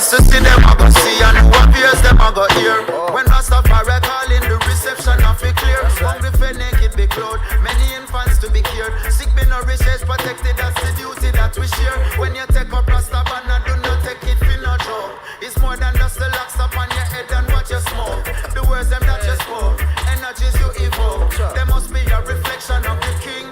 eyes to see them, I go see, and who appears them, I go hear. When Rastafari calling, the reception of it clear. Hungry for naked, be clothed, many infants to be cured. Sick be nourished, protected, that's the duty that we share. When you take up Rastafari, do not take it for no joke. It's more than just the locks up on your head and what you smoke. The words them that you spoke, energies you evoke. There must be a reflection of the king.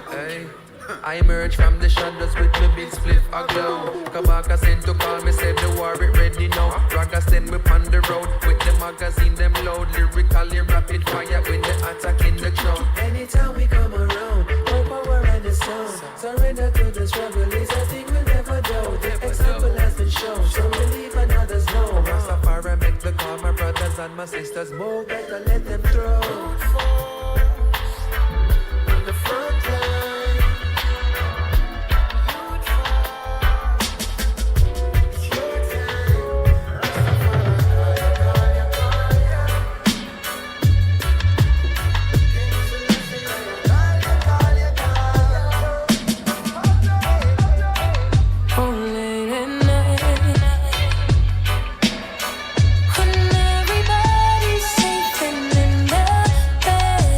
I emerge from the shadows with my big spliff aglow. Kabaka sent to call me, said the war it ready now. Raga send me on the road with the magazine them load. Lyrically rapid fire when they attack in the crowd. Anytime we come around, no power and the sound. Surrender to the struggle is a thing we'll never do. The example has been shown, some believe and others know. Rastafari make the call, my brothers and my sisters move. Better let them throw. On the front line. When everybody's safe and in the bed.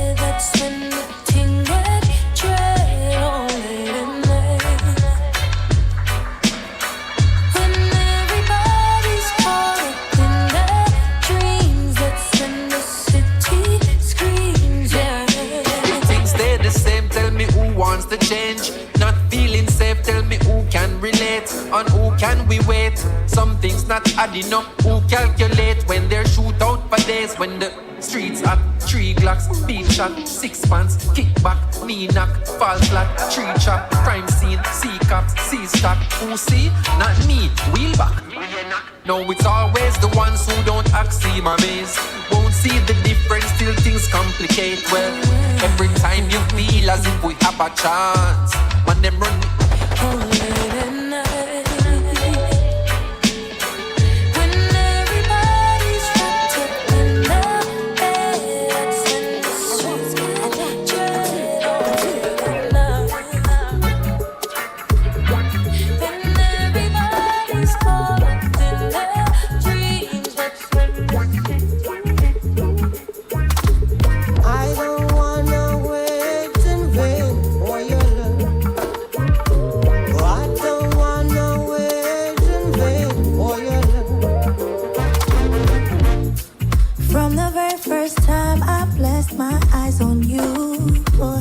weight. Some things not adding up. Who calculate when they shoot out for days? When the streets hot, 3 glocks, beat shot, 6 pants, kick back, knee knock, fall flat, 3 chop, crime scene, see cops, see stock. Who see? Not me, wheel back. No, it's always the ones who don't act, see my maze. Won't see the difference till things complicate. Well, every time you feel as if we have a chance, man, them run. My eyes on you, boy.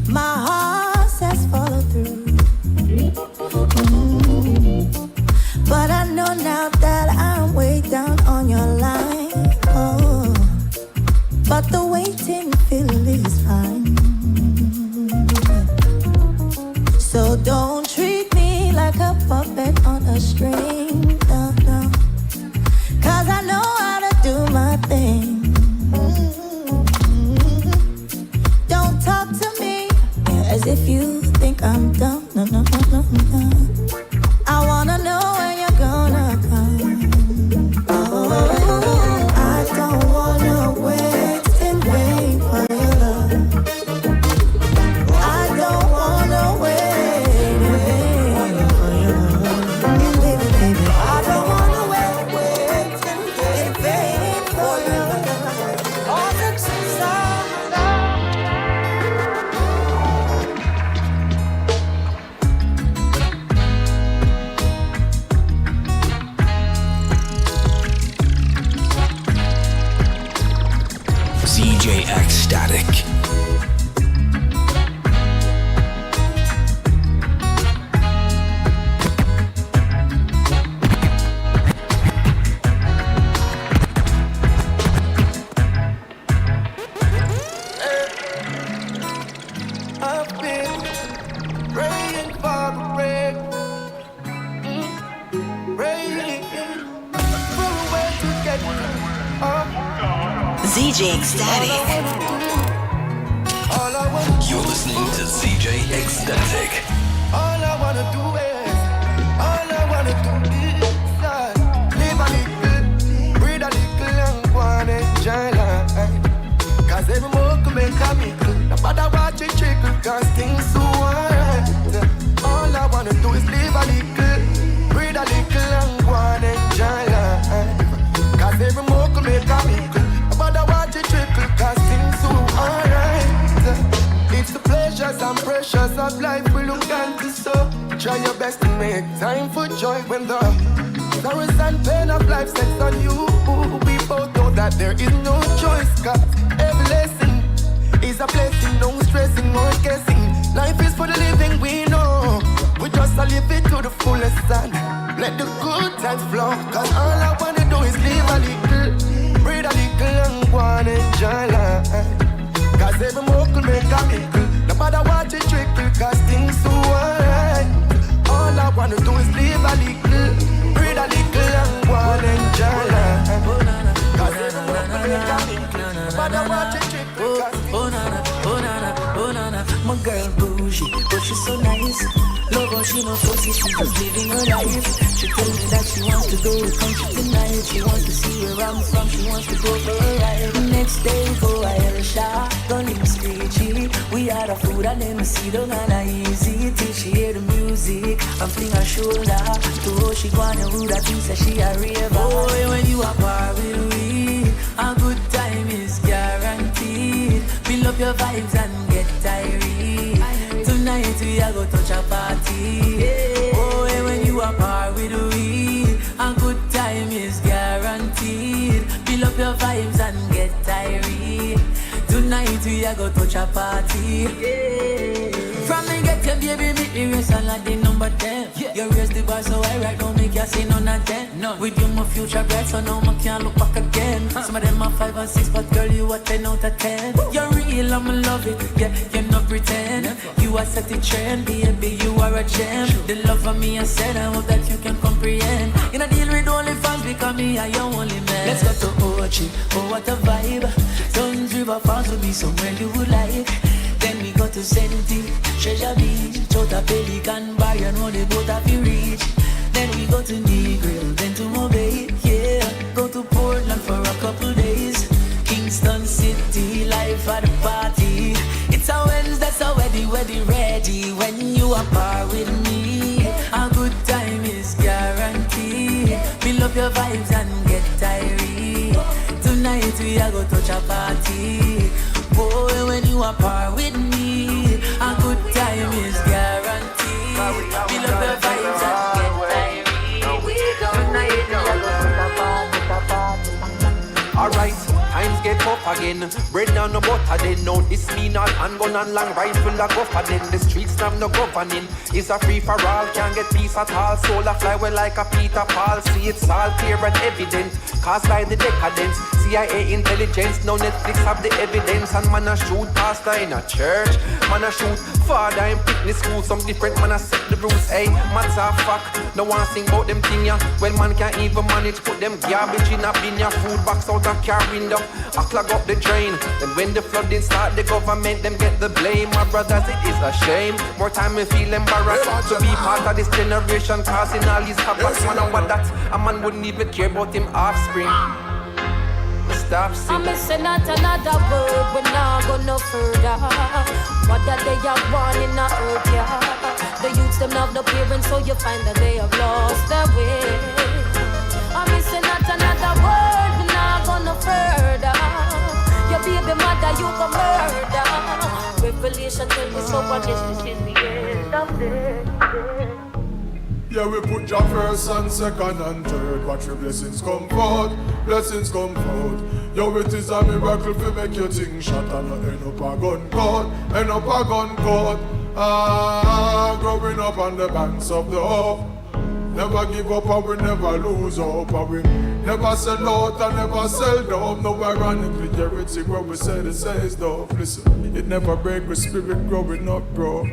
My heart says follow through. But I know now that I'm way down on your line. Oh, but the waiting feel is fine. So don't treat me like a puppet on a string. No, no. 'Cause I know how to do my thing. Talk to me as if you think I'm dumb. No, no, no, no, no. I wanna know when you're gonna come. Oh, I don't wanna wait in vain for your love. I don't wanna wait in vain for your love. Baby, baby, I don't wanna wait in vain for your love. All the things Ecstatic. I've been praying for the rain, praying for a way to get ZJ Ecstatic. You're listening to ZJ Ecstatic. All I wanna do is live a little, breathe a little, and go and enjoy life. 'Cause every more can make a miracle. No matter what you trickle, 'cause things so alright. All I wanna do is live a little, breathe a little, and go and enjoy life. 'Cause every more can make a miracle. No matter what you trickle, 'cause things so alright. It's the pleasures and pressures of life we look down to, so try your best to make time for joy when the sorrows and pain of life sets on you. We both know that there is no choice, 'cause every lesson is a blessing. No stressing or guessing. Life is for the living, we know. We just live it to the fullest and let the good times flow. 'Cause all I wanna do is live a little, breathe a little, and go and enjoy life. 'Cause every more could make a miracle. No matter what you trickle, 'cause things so alright. All I wanna do is live a little, breathe a little, and go and enjoy life. 'Cause every more could make a miracle. No matter what you trickle, 'cause things so alright. My girl bougie, but she's so nice. Love how she no fussy, she's just living her life. She told me that she wants to go to country tonight. She wants to see where I'm from, she wants to go for a ride. Next day we go a shop, don't even screechy. We had a food and then we sit down and I easy till she hear the music and fling her shoulder. To how she go on who that thinks that she a raver. Boy, when you are par with me, a good time is guaranteed. Build up your vibes and get tired. Tonight we are go touch a party. Oh, and when you are par with we, a good time is guaranteed. Build up your vibes and get tired. Tonight we are go touch a party. From me get your baby, make me race and like the number 10. You raise the bar so I right, don't make you say none of 10. No. With you my future bright, so now I can't look back again. Some of them are 5 and 6, but girl you a 10 out of 10. You're real, I'ma love it, yeah, you not pretend. You are set the trend, baby, you are a gem. The love of me I said, I hope that you can comprehend. You know deal with only fans because me, I your only man. Let's go to Ochi, oh what a vibe. Tons River Falls will be somewhere you would like. Then we go to Senti, Treasure Beach, Chota Pelican Bar, you know the boat have you reach. Then we go to Negril, then to Mobay, yeah. Go to Portland for a couple days. Kingston City, life at the party. It's a Wednesday, so wedding ready. When you are par with me, a good time is guaranteed. Fill up your vibes and get tired. Tonight we are go touch a party. Boy, when you are par with me, a good time is guaranteed. Fill up your vibes and get tired. Tonight we are go touch a party. Alright, times get tough again. Bread down no butter then. No, this me not handgun and long rifle a go for then. The streets have no governing. It's a free for all, can't get peace at all. Soul a fly well like a Peter Paul. See it's all clear and evident. Caused by the decadence. CIA intelligence, now Netflix have the evidence. And man a shoot pastor in a church. Man a shoot father in fitness school. Some different man a set the rules. Hey, matter of fact, no one sing about them thing ya. Well man can't even manage put them garbage in a bin ya. Food box out a car window. I clog up the drain. Then when the flooding start, the government them get the blame. My brothers, it is a shame. More time we feel embarrassed to be part of this generation causing all these havoc. Man, about that, a man wouldn't even care about him offspring. Stop singing. I'm missing out another word, we're not go no further. What that they have won in the earth, yeah. The youths them have no parents, so you find that they have lost their way. I'm missing out another word, we're not go no further. Your baby mother, you go murder. Revelation tell me so what is this is the end of this. Yeah, we put your first and second and third. Watch your blessings come forth, blessings come forth. Yo, it is a miracle to make your thing shut and not end up a gun court, end up a gun court. Growing up on the banks of the hope. Never give up and we never lose hope. And we never sell out and never sell dope. No ironically, everything what we say, it says dope. Listen, it never break with spirit growing up, bro.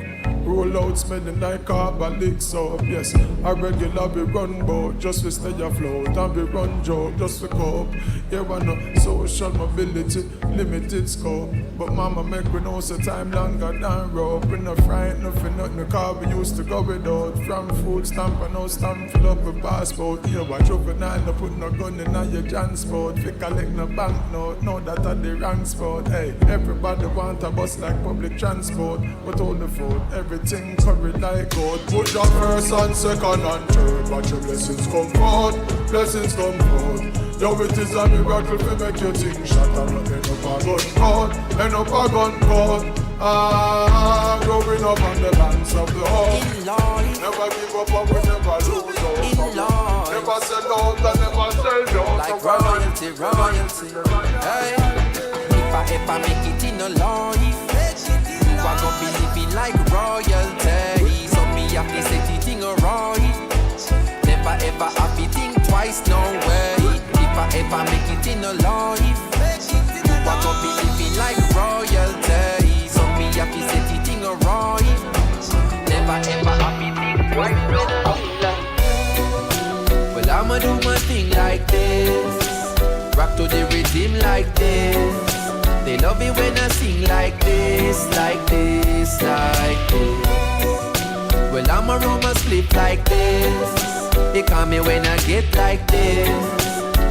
Roll out, smelling like carbolic soap. Yes, I regular be run boat just to stay afloat. And be run joke just to cope. Yeah, I know social mobility, limited scope. But mama make we know so time longer than rope. We no frightened, nothing, nothing, the car we used to go without. From food stamp and no stamp, fill up with passport. Yeah, watch juvenile, no put no gun in your transport. Fi collect no bank note, know that at the wrong spot. Hey, everybody want a bus like public transport. But all the food, everything covered like gold. Put your first and second and third. Watch your blessings come forth, blessings come forth. Yo, it is a miracle to make your thing shut and not end up a gun court, end up a gun court. Growing up on the banks of the hope. Never give up and we never lose hope. Never sell out and never sell down. Like royalty, royalty. Hey, if I ever make it in a life, I gon' be living like royalty. So me have to set it in a right. Never ever have to think twice, no way. If I ever make it in a life, I gon' be living like royalty. So me have to set it in a right. Never ever have to think twice, no way. Well, I'ma do my thing like this. Rock to the rhythm like this. They love it when I sing like this, like this, like this. Well, I'm a Roma split like this. They call me when I get like this.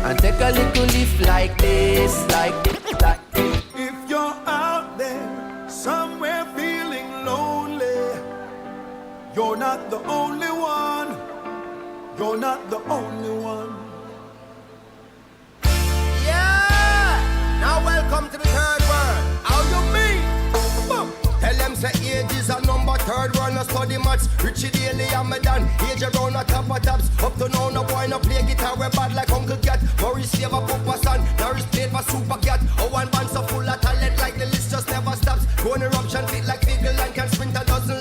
And take a little lift like this, like this, like this. If you're out there, somewhere feeling lonely, you're not the only one. You're not the only one. Now welcome to the third world. How you mean? Boom. Tell them say age is a number. Third world no study maths. Richie Daly and me done. Age around a top of tops. Up to now no boy no play guitar. We bad like Uncle Cat. Maurice Save a Papa Son. Norris played for Super Cat. Oh, one band so full of talent like the list just never stops. Go on eruption fit like Figgle and can sprint a dozen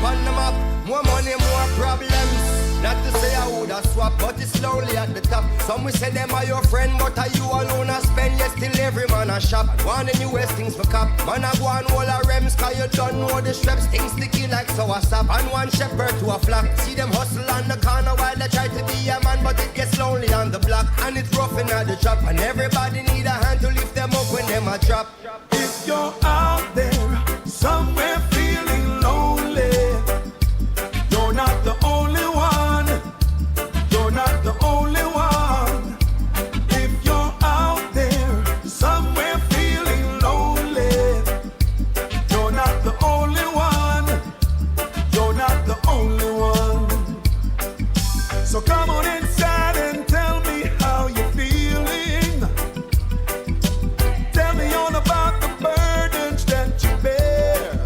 on the map. More money, more problems. Not to say I woulda swap, but it's slowly at the top. Some will say them are your friend, but are you alone a spend? Yes, still every man a shop. Want the newest things for cop. Man a go on all a rems, cause you don't know the straps. Things sticky like sour sap. And one shepherd to a flock. See them hustle on the corner while they try to be a man, but it gets lonely on the block. And it's rough in the trap. And everybody need a hand to lift them up when them a drop. If you're out there, somewhere feeling lonely, you're not the only one. You're not the only one. If you're out there, somewhere feeling lonely, you're not the only one. You're not the only one. So come on inside and tell me how you're feeling. Tell me all about the burdens that you bear.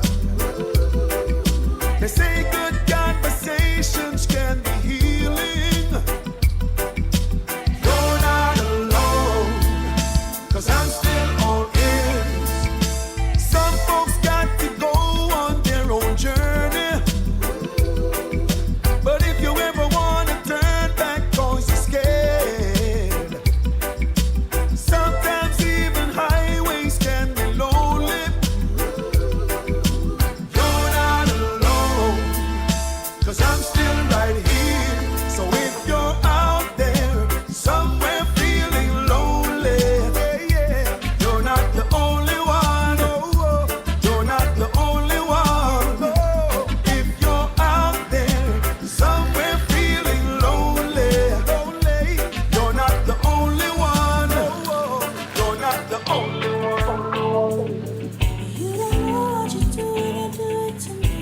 They say good conversations can be healing. You're not alone, 'cause I'm still all in. Some folks got to go on their own journey. But if you ever wanna turn back 'cause you're scared, sometimes even highways can be lonely. You're not alone, 'cause I'm still right here. So if you're out there, somewhere feeling lonely, you're not the only one. You're not the only one. If you're out there, somewhere feeling lonely, you're not the only one. You're not the only one. You don't know what you're doing and do it to me.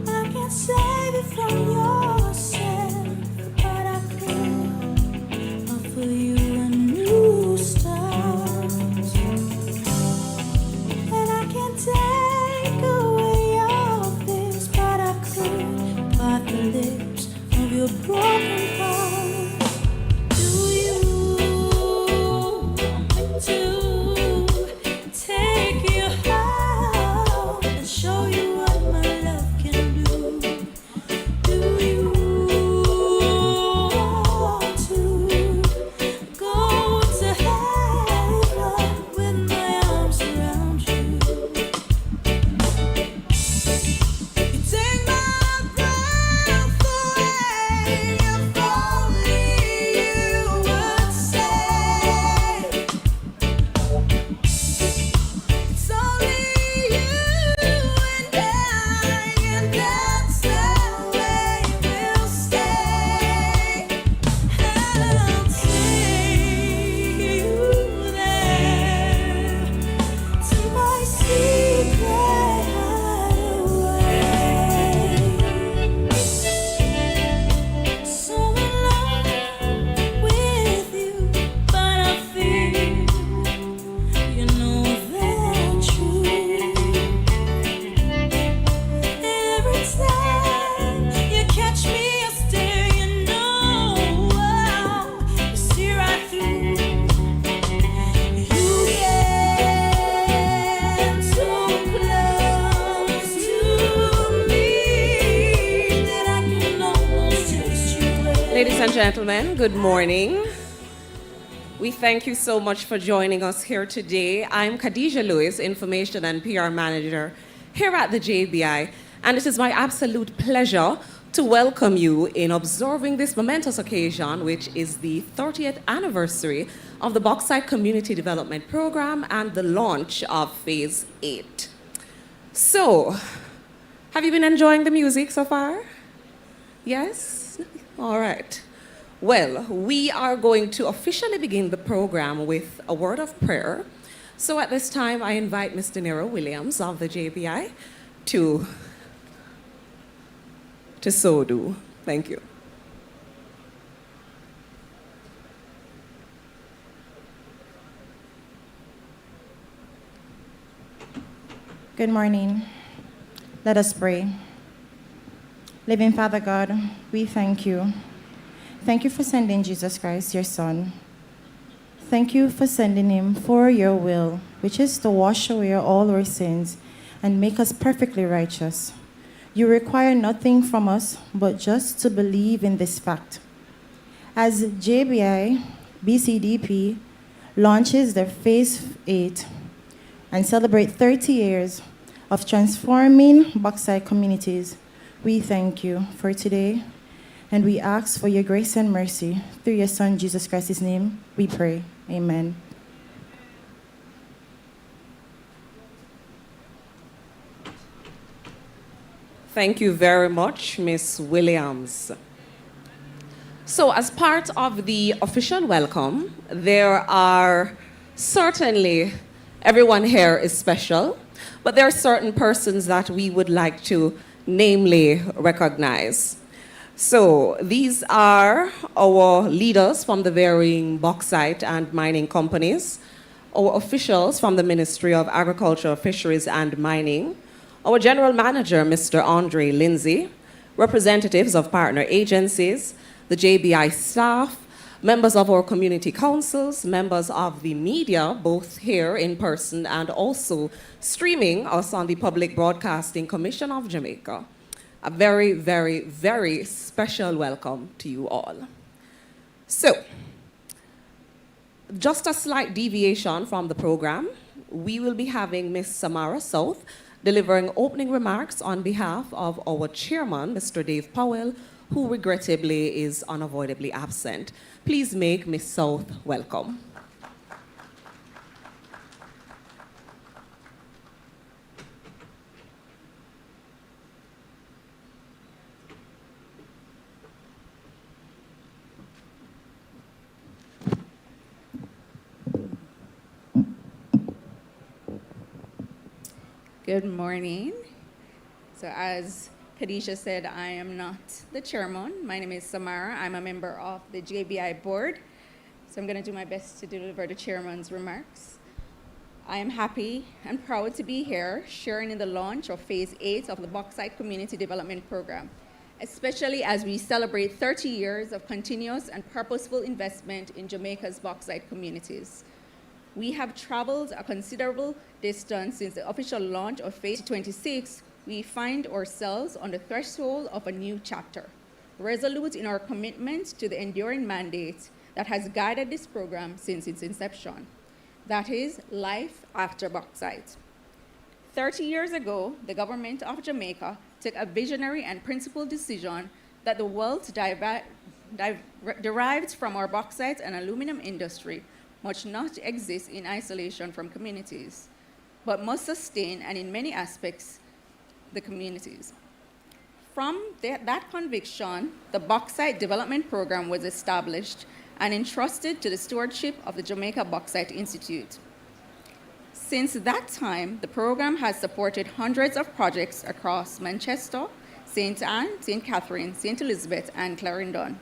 I can't save you from yourself, but I could offer you a new start. And I can't take away your fears, but I could part the lips of your broken heart. Do you want me to take you home and show you what my love can do? Do you want to go to heaven with my arms around you? You take my breath away, if only you would say it's only you and I, and that's the way we'll stay. I'll take you there to my secret hideaway. So in love with you, but I feel you know they're true. Every time you catch me a stare, you know you see right through. You get so close to me that I can almost taste you. Ladies and gentlemen, good morning. We thank you so much for joining us here today. I'm Khadija Lewis, Information and PR Manager here at the JBI, and it is my absolute pleasure to welcome you in observing this momentous occasion, which is the 30th anniversary of the Bauxite Community Development Program and the launch of Phase 8. So, have you been enjoying the music so far? Yes? All right. Well, we are going to officially begin the program with a word of prayer. So at this time, I invite Mr. Nero Williams of the JBI to so do. Thank you. Good morning. Let us pray. Living Father God, we thank you. Thank you for sending Jesus Christ, your Son. thank you for sending him for your will, which is to wash away all our sins and make us perfectly righteous. You require nothing from us but just to believe in this fact. As JBI BCDP launches their Phase 8 and celebrate 30 years of transforming bauxite communities, we thank you for today, and we ask for your grace and mercy. Through your Son, Jesus Christ's name, we pray. Amen. Thank you very much, Ms. Williams. So as part of the official welcome, there are certainly, everyone here is special, but there are certain persons that we would like to namely recognize. So these are our leaders from the varying bauxite and mining companies, our officials from the Ministry of Agriculture, Fisheries and Mining, our General Manager, Mr. Andre Lindsay, representatives of partner agencies, the JBI staff, members of our community councils, members of the media, both here in person and also streaming us on the Public Broadcasting Commission of Jamaica. A very, very, very special welcome to you all. So, just a slight deviation from the program, we will be having Ms. Samara South delivering opening remarks on behalf of our chairman, Mr. Dave Powell, who regrettably is unavoidably absent. Please make Ms. South welcome. Good morning. So as Khadijah said, I am not the chairman. My name is Samara. I'm a member of the JBI board. So I'm going to do my best to deliver the chairman's remarks. I am happy and proud to be here sharing in the launch of Phase 8 of the Bauxite Community Development Program, especially as we celebrate 30 years of continuous and purposeful investment in Jamaica's bauxite communities. We have traveled a considerable distance since the official launch of Phase 26. We find ourselves on the threshold of a new chapter, resolute in our commitment to the enduring mandate that has guided this program since its inception. That is, life after bauxite. 30 years ago, the government of Jamaica took a visionary and principled decision that the wealth derived from our bauxite and aluminum industry must not exist in isolation from communities, but must sustain and in many aspects the communities. From that conviction, the Bauxite Development Program was established and entrusted to the stewardship of the Jamaica Bauxite Institute. Since that time, the program has supported hundreds of projects across Manchester, St. Anne, St. Catherine, St. Elizabeth, and Clarendon.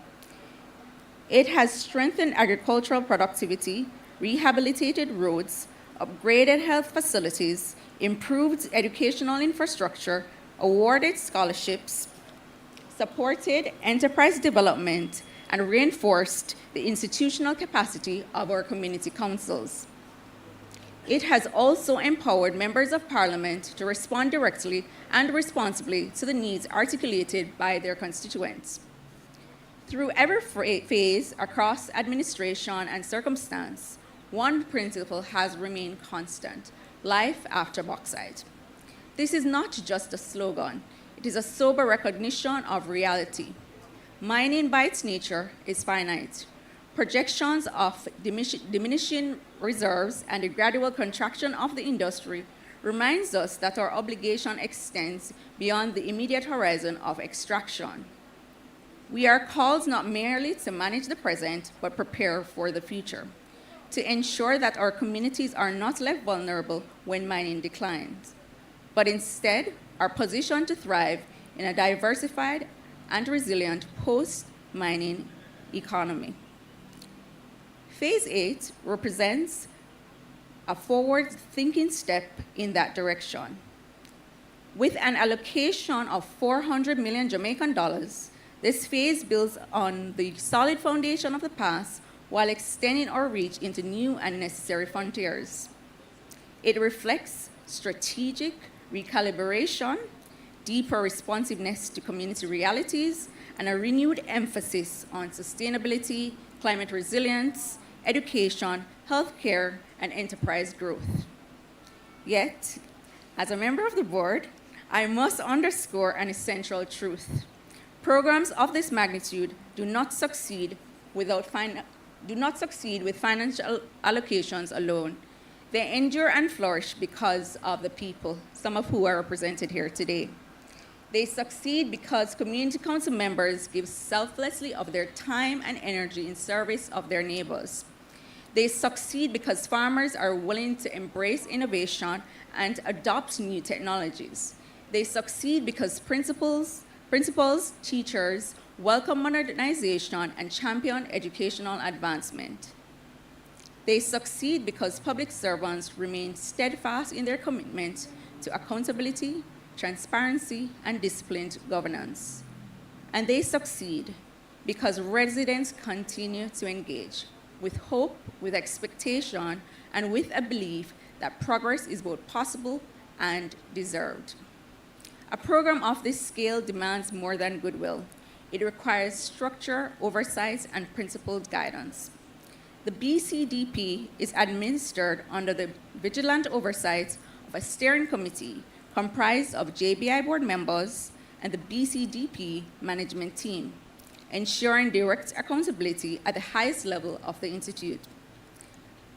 It has strengthened agricultural productivity, rehabilitated roads, upgraded health facilities, improved educational infrastructure, awarded scholarships, supported enterprise development, and reinforced the institutional capacity of our community councils. It has also empowered members of parliament to respond directly and responsibly to the needs articulated by their constituents. Through every phase across administration and circumstance, one principle has remained constant: life after bauxite. This is not just a slogan, it is a sober recognition of reality. Mining by its nature is finite. Projections of diminishing reserves and the gradual contraction of the industry reminds us that our obligation extends beyond the immediate horizon of extraction. We are called not merely to manage the present, but prepare for the future, to ensure that our communities are not left vulnerable when mining declines, but instead are positioned to thrive in a diversified and resilient post-mining economy. Phase 8 represents a forward-thinking step in that direction. With an allocation of 400 million Jamaican dollars, this phase builds on the solid foundation of the past while extending our reach into new and necessary frontiers. It reflects strategic recalibration, deeper responsiveness to community realities, and a renewed emphasis on sustainability, climate resilience, education, healthcare, and enterprise growth. Yet, as a member of the board, I must underscore an essential truth. Programs of this magnitude do not succeed with financial allocations alone. They endure and flourish because of the people, some of who are represented here today. They succeed because community council members give selflessly of their time and energy in service of their neighbors. They succeed because farmers are willing to embrace innovation and adopt new technologies. They succeed because principals, teachers welcome modernization and champion educational advancement. They succeed because public servants remain steadfast in their commitment to accountability, transparency, and disciplined governance. And they succeed because residents continue to engage with hope, with expectation, and with a belief that progress is both possible and deserved. A program of this scale demands more than goodwill. It requires structure, oversight, and principled guidance. The BCDP is administered under the vigilant oversight of a steering committee comprised of JBI board members and the BCDP management team, ensuring direct accountability at the highest level of the Institute.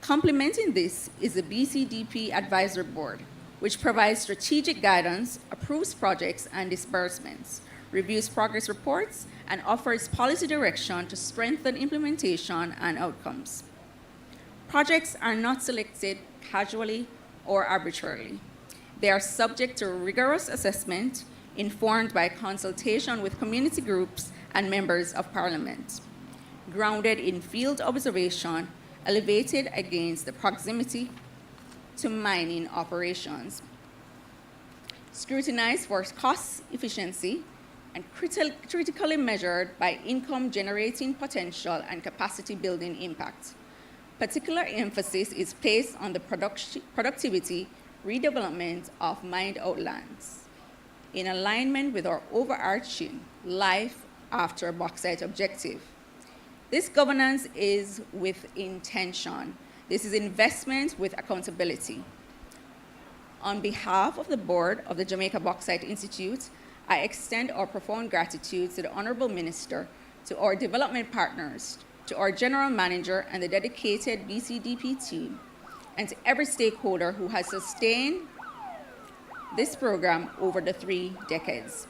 Complementing this is the BCDP Advisory Board, which provides strategic guidance, approves projects and disbursements, reviews progress reports, and offers policy direction to strengthen implementation and outcomes. Projects are not selected casually or arbitrarily. They are subject to rigorous assessment, informed by consultation with community groups and members of parliament, grounded in field observation, elevated against the proximity to mining operations, scrutinized for cost efficiency, and critically measured by income-generating potential and capacity-building impact. Particular emphasis is placed on the productivity redevelopment of mined outlands, in alignment with our overarching life after bauxite objective. This governance is with intention. This is investment with accountability. On behalf of the board of the Jamaica Bauxite Institute, I extend our profound gratitude to the Honorable Minister, to our development partners, to our General Manager and the dedicated BCDP team, and to every stakeholder who has sustained this program over the 3 decades.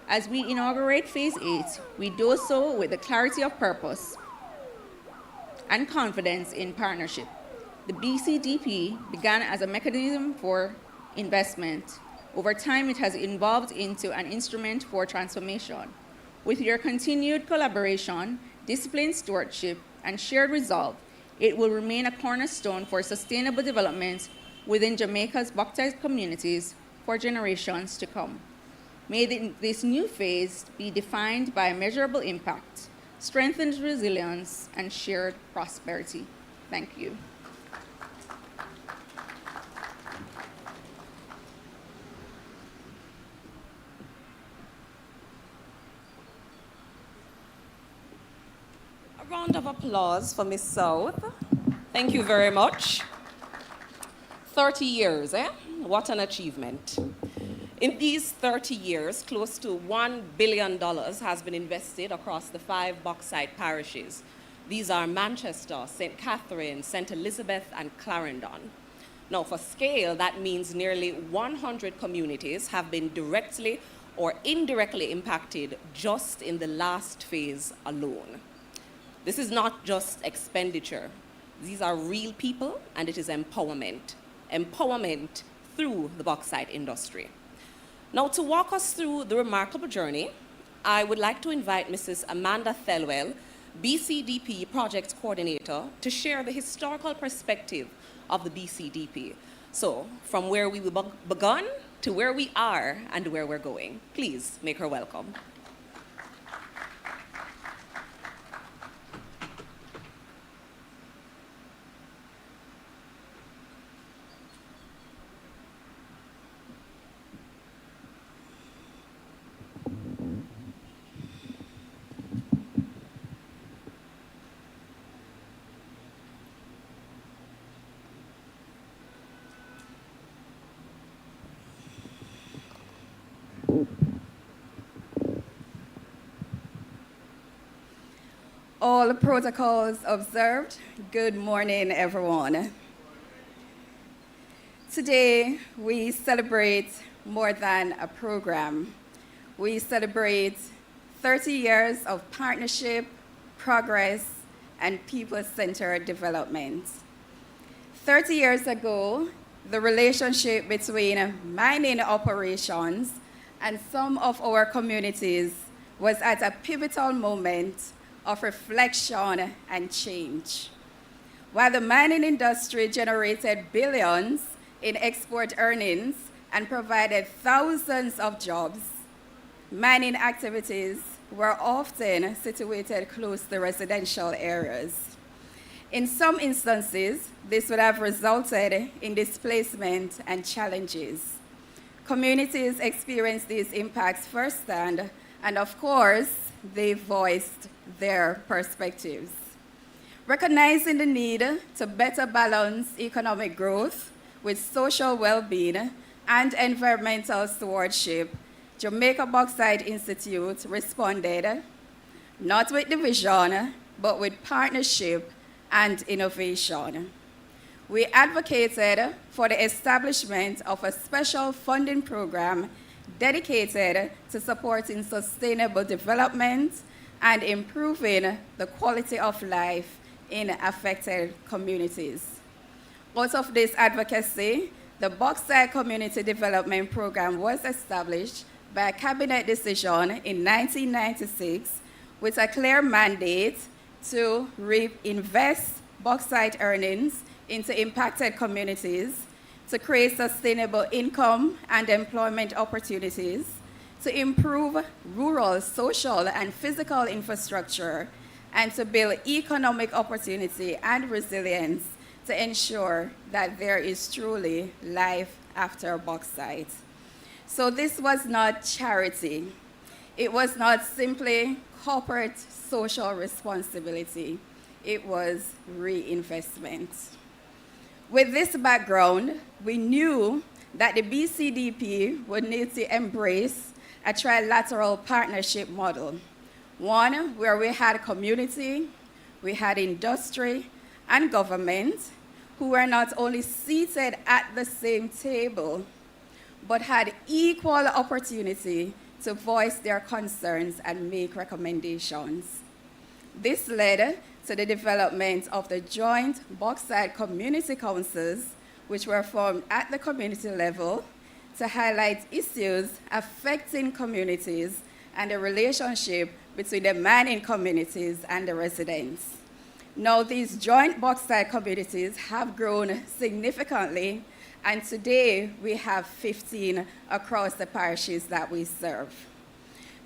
As we inaugurate Phase 8, we do so with the clarity of purpose and confidence in partnership. The BCDP began as a mechanism for investment. Over time, it has evolved into an instrument for transformation. With your continued collaboration, disciplined stewardship, and shared resolve, it will remain a cornerstone for sustainable development within Jamaica's bauxite communities for generations to come. May this new phase be defined by measurable impact, strengthened resilience, and shared prosperity. Thank you. A round of applause for Miss South. Thank you very much. 30 years, eh? What an achievement. In these 30 years, close to $1 billion has been invested across the 5 bauxite parishes. These are Manchester, St. Catherine, St. Elizabeth, and Clarendon. Now, for scale, that means nearly 100 communities have been directly or indirectly impacted just in the last phase alone. This is not just expenditure. These are real people, and it is empowerment. Empowerment through the bauxite industry. Now, to walk us through the remarkable journey, I would like to invite Mrs. Amanda Thelwell, BCDP Project Coordinator, to share the historical perspective of the BCDP. So, from where we begun to where we are and where we're going. Please make her welcome. All protocols observed. Good morning, everyone. Today, we celebrate more than a program. We celebrate 30 years of partnership, progress, and people-centered development. 30 years ago, the relationship between mining operations and some of our communities was at a pivotal moment of reflection and change. While the mining industry generated billions in export earnings and provided thousands of jobs, mining activities were often situated close to residential areas. In some instances, this would have resulted in displacement and challenges. Communities experienced these impacts firsthand, and of course, they voiced their perspectives. Recognizing the need to better balance economic growth with social well-being and environmental stewardship, Jamaica Bauxite Institute responded not with division, but with partnership and innovation. We advocated for the establishment of a special funding program dedicated to supporting sustainable development and improving the quality of life in affected communities. Out of this advocacy, the Bauxite Community Development Program was established by a cabinet decision in 1996 with a clear mandate to reinvest bauxite earnings into impacted communities, to create sustainable income and employment opportunities, to improve rural, social, and physical infrastructure, and to build economic opportunity and resilience to ensure that there is truly life after bauxite. So this was not charity. It was not simply corporate social responsibility. It was reinvestment. With this background, we knew that the BCDP would need to embrace a trilateral partnership model, one where we had community, we had industry, and government who were not only seated at the same table, but had equal opportunity to voice their concerns and make recommendations. This led to the development of the joint bauxite community councils, which were formed at the community level to highlight issues affecting communities and the relationship between the mining communities and the residents. Now, these joint bauxite communities have grown significantly, and today we have 15 across the parishes that we serve.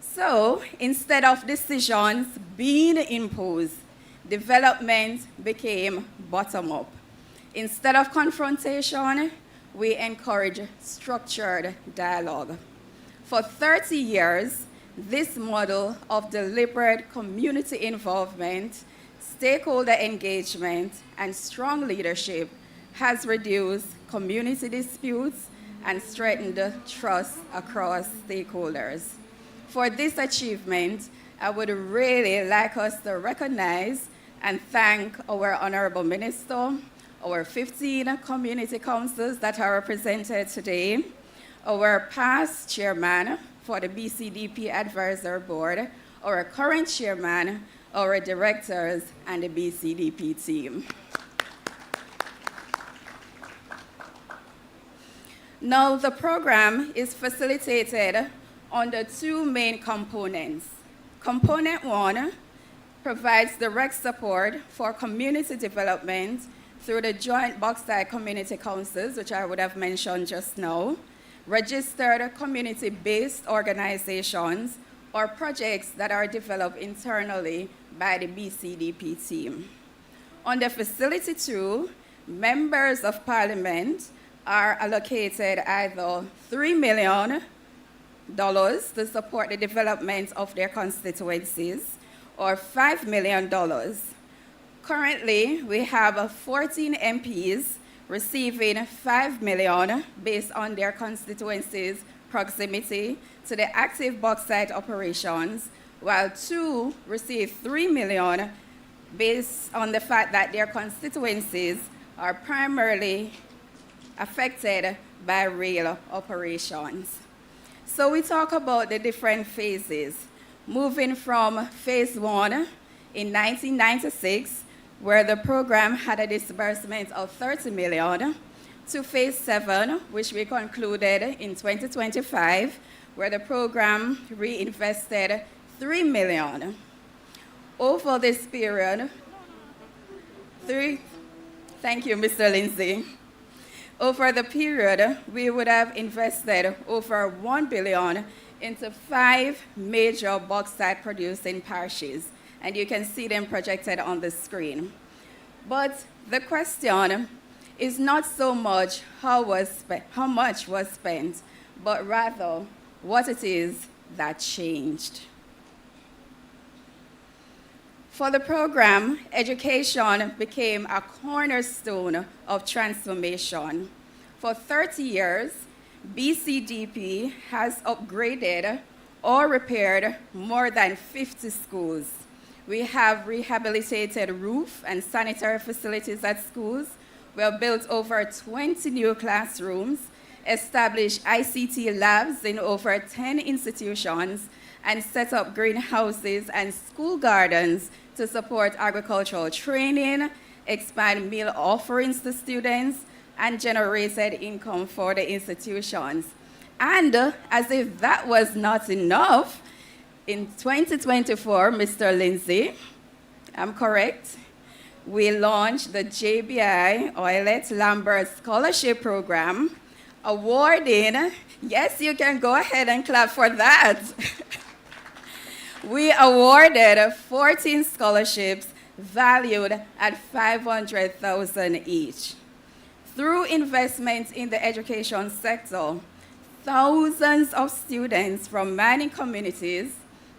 So, instead of decisions being imposed, development became bottom-up. Instead of confrontation, we encourage structured dialogue. For 30 years, this model of deliberate community involvement, stakeholder engagement, and strong leadership has reduced community disputes and strengthened trust across stakeholders. For this achievement, I would really like us to recognize and thank our Honorable Minister, our 15 community councils that are represented today, our past chairman for the BCDP Advisory Board, our current chairman, our directors, and the BCDP team. Now, the program is facilitated under two main components. Component one provides direct support for community development through the joint bauxite community councils, which I would have mentioned just now, registered community-based organizations, or projects that are developed internally by the BCDP team. Under Facility 2, members of Parliament are allocated either $3 million to support the development of their constituencies, or $5 million. Currently, we have 14 MPs receiving $5 million based on their constituencies' proximity to the active bauxite operations, while 2 receive $3 million based on the fact that their constituencies are primarily affected by rail operations. So we talk about the different phases, moving from phase 1 in 1996, where the program had a disbursement of 30 million, to phase 7, which we concluded in 2025, where the program reinvested 3 million. Over this period, thank you, Mr. Lindsay. Over the period, we would have invested over 1 billion into 5 major bauxite producing parishes, and you can see them projected on the screen. But the question is not so much how much was spent, but rather what it is that changed. For the program, education became a cornerstone of transformation. For 30 years, BCDP has upgraded or repaired more than 50 schools. We have rehabilitated roof and sanitary facilities at schools. We have built over 20 new classrooms, established ICT labs in over 10 institutions, and set up greenhouses and school gardens to support agricultural training, expand meal offerings to students, and generated income for the institutions. And as if that was not enough, in 2024, Mr. Lindsay, I'm correct, we launched the JBI Oilet Lambert Scholarship Program, awarding, yes, you can go ahead and clap for that. We awarded 14 scholarships valued at 500,000 each. Through investments in the education sector, thousands of students from mining communities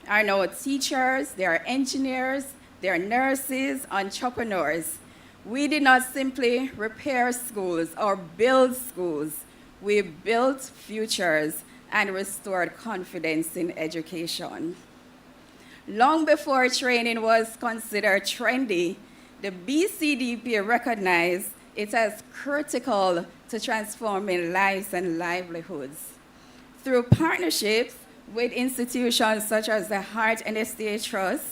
are now teachers, they are engineers, they are nurses, entrepreneurs. We did not simply repair schools or build schools. We built futures and restored confidence in education. Long before training was considered trendy, the BCDP recognized it as critical to transforming lives and livelihoods. Through partnerships with institutions such as the Heart and Estate Trust,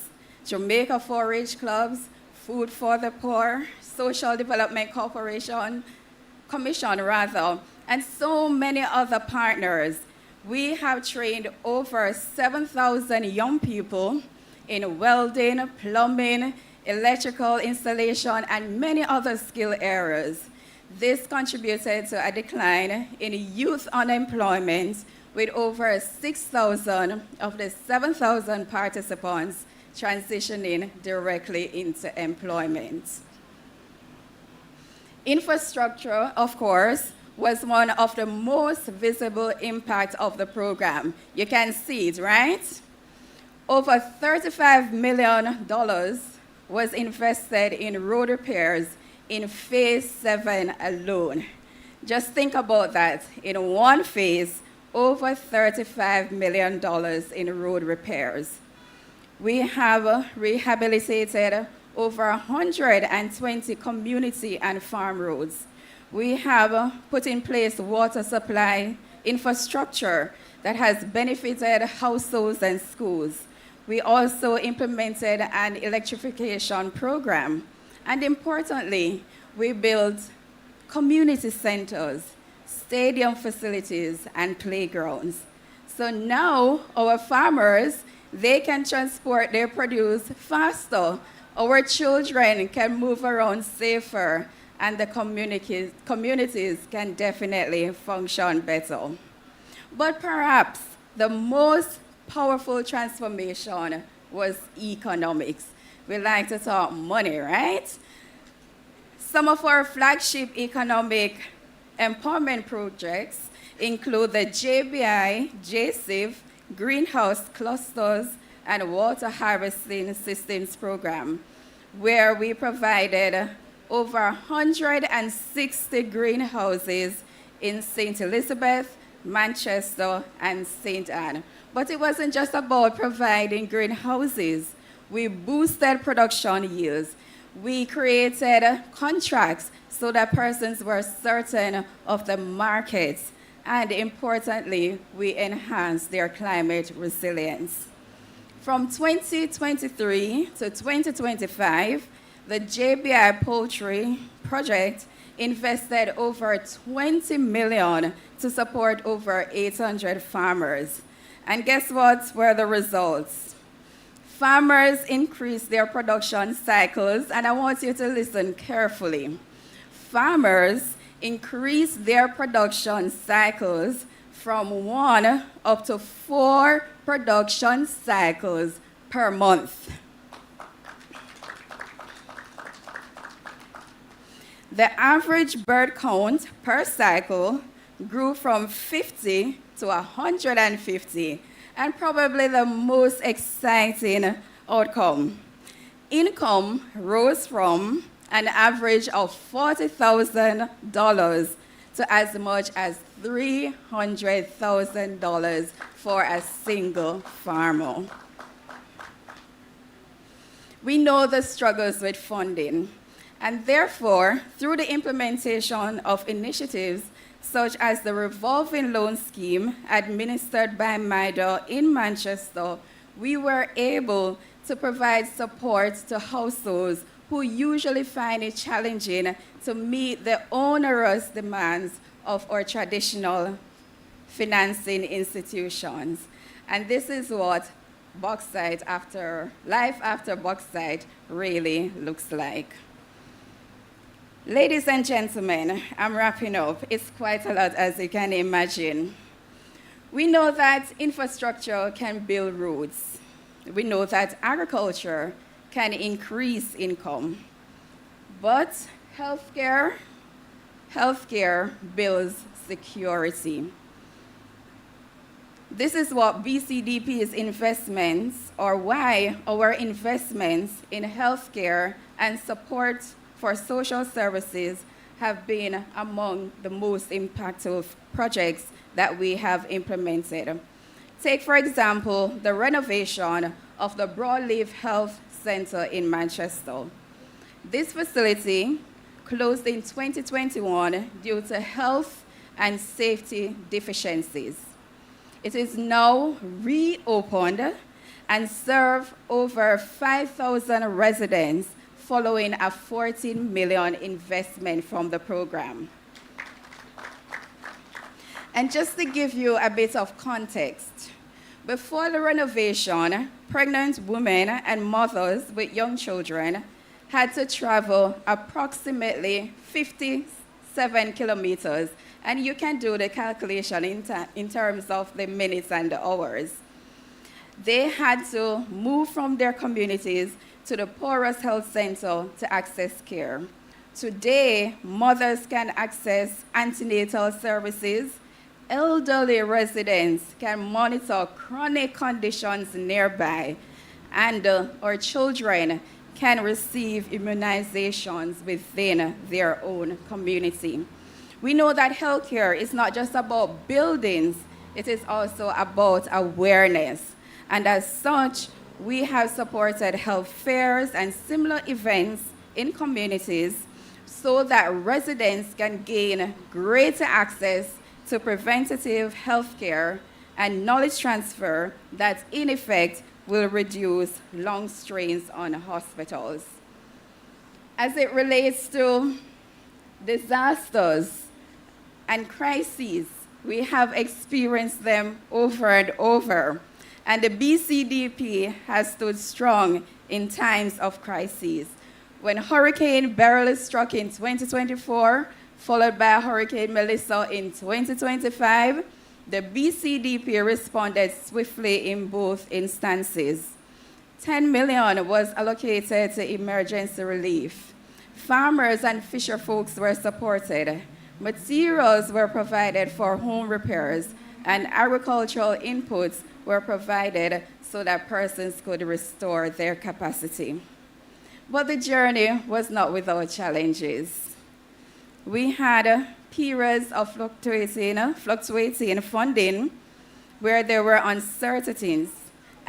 Jamaica 4-H clubs, Food for the Poor, Social Development Commission, and so many other partners, we have trained over 7,000 young people in welding, plumbing, electrical installation, and many other skill areas. This contributed to a decline in youth unemployment, with over 6,000 of the 7,000 participants transitioning directly into employment. Infrastructure, of course, was one of the most visible impacts of the program. You can see it, right? Over $35 million was invested in road repairs in phase 7 alone. Just think about that. In one phase, over $35 million in road repairs. We have rehabilitated over 120 community and farm roads. We have put in place water supply infrastructure that has benefited households and schools. We also implemented an electrification program. And importantly, we built community centers, stadium facilities, and playgrounds. So now our farmers, they can transport their produce faster. Our children can move around safer, and the communities can definitely function better. But perhaps the most powerful transformation was economics. We like to talk money, right? Some of our flagship economic empowerment projects include the JBI, JSIV, greenhouse clusters, and water harvesting systems program, where we provided over 160 greenhouses in St. Elizabeth, Manchester, and St. Anne. But it wasn't just about providing greenhouses. We boosted production yields. We created contracts so that persons were certain of the markets. And importantly, we enhanced their climate resilience. From 2023 to 2025, the JBI Poultry Project invested over 20 million to support over 800 farmers. And guess what were the results? Farmers increased their production cycles, and I want you to listen carefully. Farmers increased their production cycles from 1 up to 4 production cycles per month. The average bird count per cycle grew from 50 to 150, and probably the most exciting outcome. Income rose from an average of $40,000 to as much as $300,000 for a single farmer. We know the struggles with funding, and therefore, through the implementation of initiatives such as the revolving loan scheme administered by MIDA in Manchester, we were able to provide support to households who usually find it challenging to meet the onerous demands of our traditional financing institutions. And this is what Bauxite life after Bauxite really looks like. Ladies and gentlemen, I'm wrapping up. It's quite a lot, as you can imagine. We know that infrastructure can build roads. We know that agriculture can increase income. But healthcare builds security. This is what BCDP's investments, or why our investments in healthcare and support for social services have been among the most impactful projects that we have implemented. Take, for example, the renovation of the Broadleaf Health Center in Manchester. This facility closed in 2021 due to health and safety deficiencies. It is now reopened and serves over 5,000 residents following a $14 million investment from the program. And just to give you a bit of context, before the renovation, pregnant women and mothers with young children had to travel approximately 57 kilometers, and you can do the calculation in terms of the minutes and the hours. They had to move from their communities to the poorest health center to access care. Today, mothers can access antenatal services. Elderly residents can monitor chronic conditions nearby, and our children can receive immunizations within their own community. We know that healthcare is not just about buildings, it is also about awareness. And as such, we have supported health fairs and similar events in communities so that residents can gain greater access to preventative health care and knowledge transfer that, in effect, will reduce long strains on hospitals. As it relates to disasters and crises, we have experienced them over and over. And the BCDP has stood strong in times of crises. When Hurricane Beryl struck in 2024, followed by Hurricane Melissa in 2025, the BCDP responded swiftly in both instances. 10 million was allocated to emergency relief. Farmers and fisher folks were supported. Materials were provided for home repairs, and agricultural inputs were provided so that persons could restore their capacity. But the journey was not without challenges. We had periods of fluctuating funding where there were uncertainties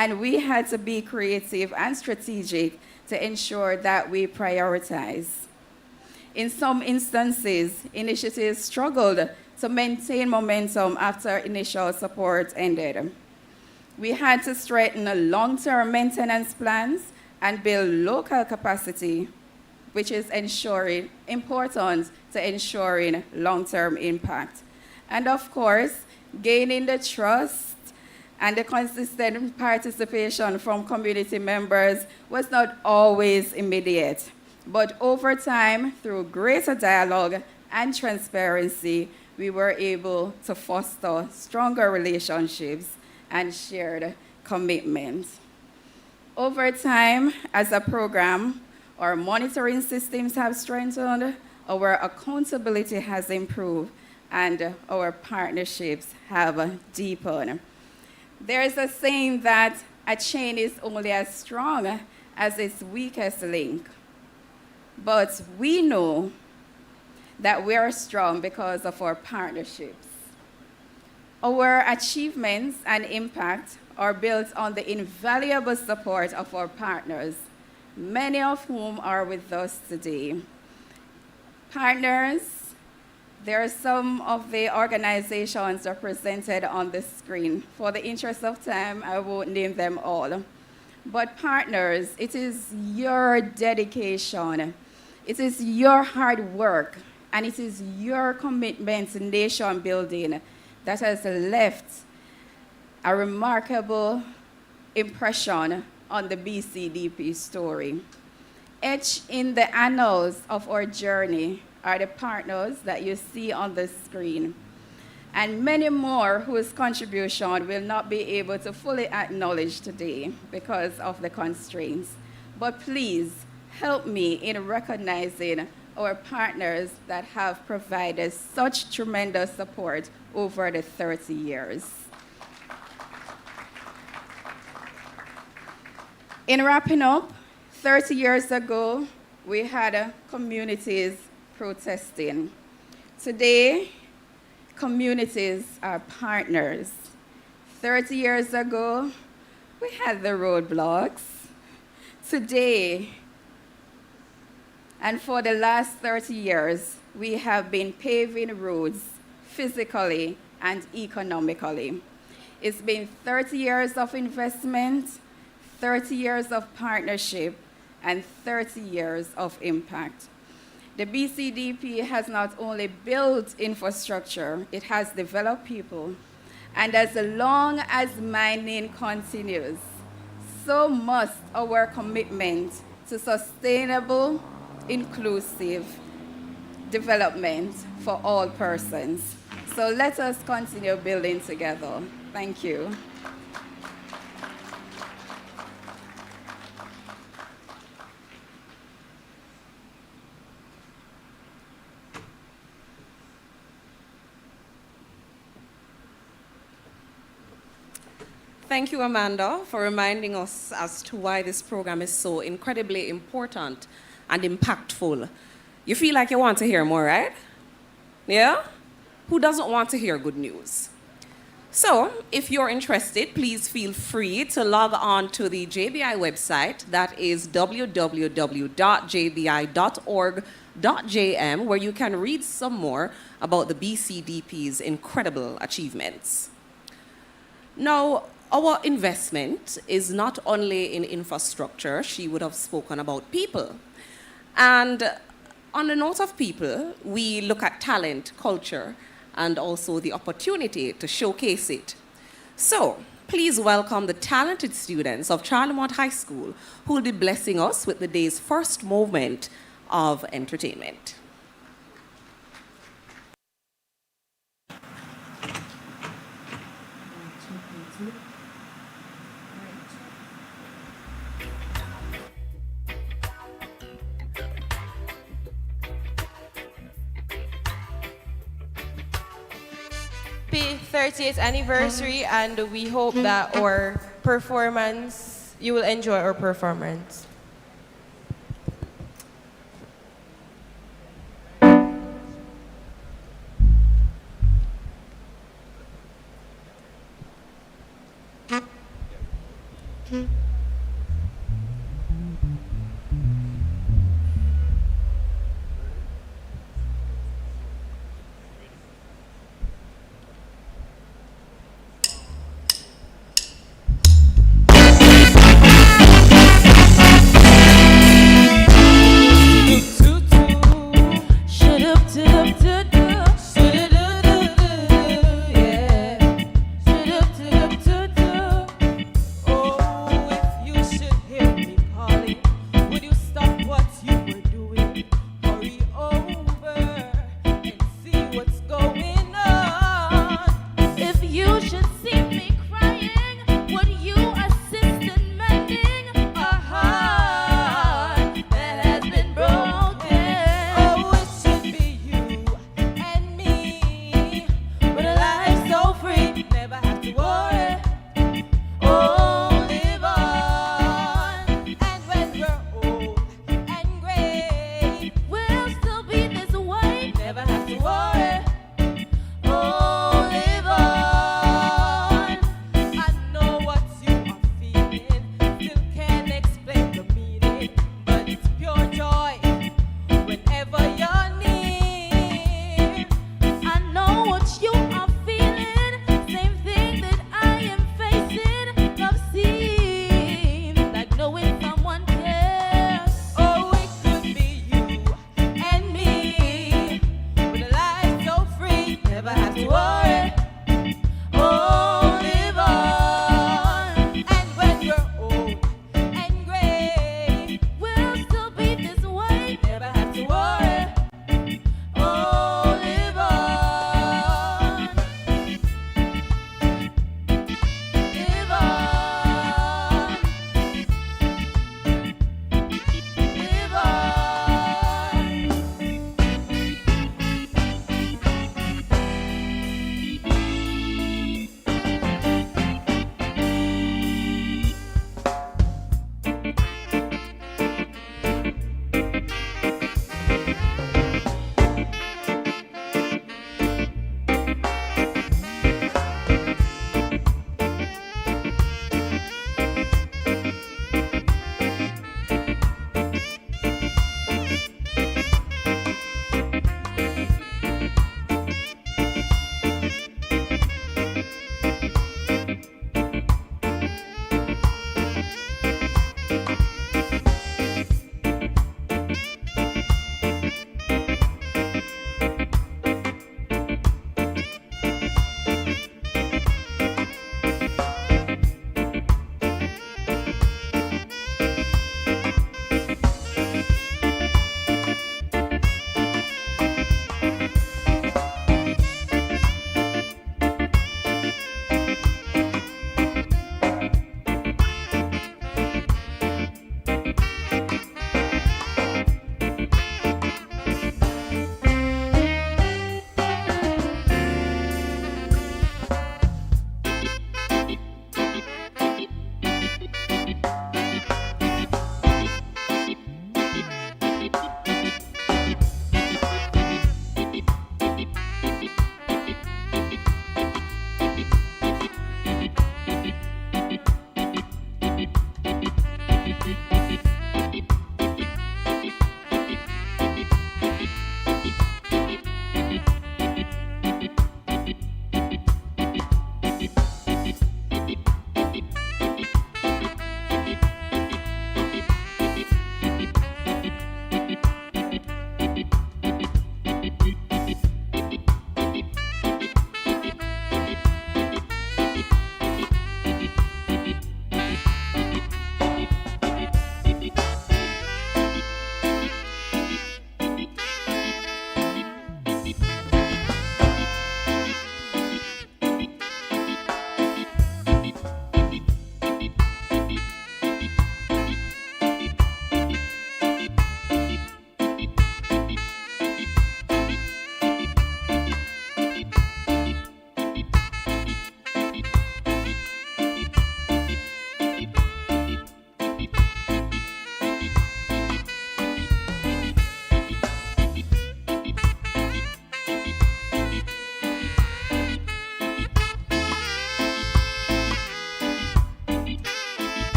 And we had to be creative and strategic to ensure that we prioritize. In some instances, initiatives struggled to maintain momentum after initial support ended. We had to strengthen long-term maintenance plans and build local capacity, which is important to ensuring long-term impact. And of course, gaining the trust and the consistent participation from community members was not always immediate. But over time, through greater dialogue and transparency, we were able to foster stronger relationships and shared commitments. Over time, as a program, our monitoring systems have strengthened, our accountability has improved, and our partnerships have deepened. There is a saying that a chain is only as strong as its weakest link. But we know that we are strong because of our partnerships. Our achievements and impact are built on the invaluable support of our partners, many of whom are with us today. Partners, there are some of the organizations represented on the screen. For the interest of time, I won't name them all. But partners, it is your dedication, it is your hard work, and it is your commitment to nation building that has left a remarkable impression on the BCDP story. Etched in the annals of our journey are the partners that you see on the screen, and many more whose contribution will not be able to fully acknowledge today because of the constraints. But please help me in recognizing our partners that have provided such tremendous support over the 30 years. In wrapping up, 30 years ago, we had communities protesting. Today, communities are partners. 30 years ago, we had the roadblocks. Today, and for the last 30 years, we have been paving roads physically and economically. It's been 30 years of investment, 30 years of partnership, and 30 years of impact. The BCDP has not only built infrastructure, it has developed people. And as long as mining continues, so must our commitment to sustainable, inclusive development for all persons. So let us continue building together. Thank you. Thank you, Amanda, for reminding us as to why this program is so incredibly important and impactful. You feel like you want to hear more, right? Yeah? Who doesn't want to hear good news? So, if you're interested, please feel free to log on to the JBI website. That is www.jbi.org.jm, where you can read some more about the BCDP's incredible achievements. Now, our investment is not only in infrastructure. She would have spoken about people. And on the note of people, we look at talent, culture, and also the opportunity to showcase it. So, please welcome the talented students of Charlemont High School who will be blessing us with the day's first moment of entertainment. Happy 30th anniversary, and we hope that our performance, you will enjoy our performance. Oh, if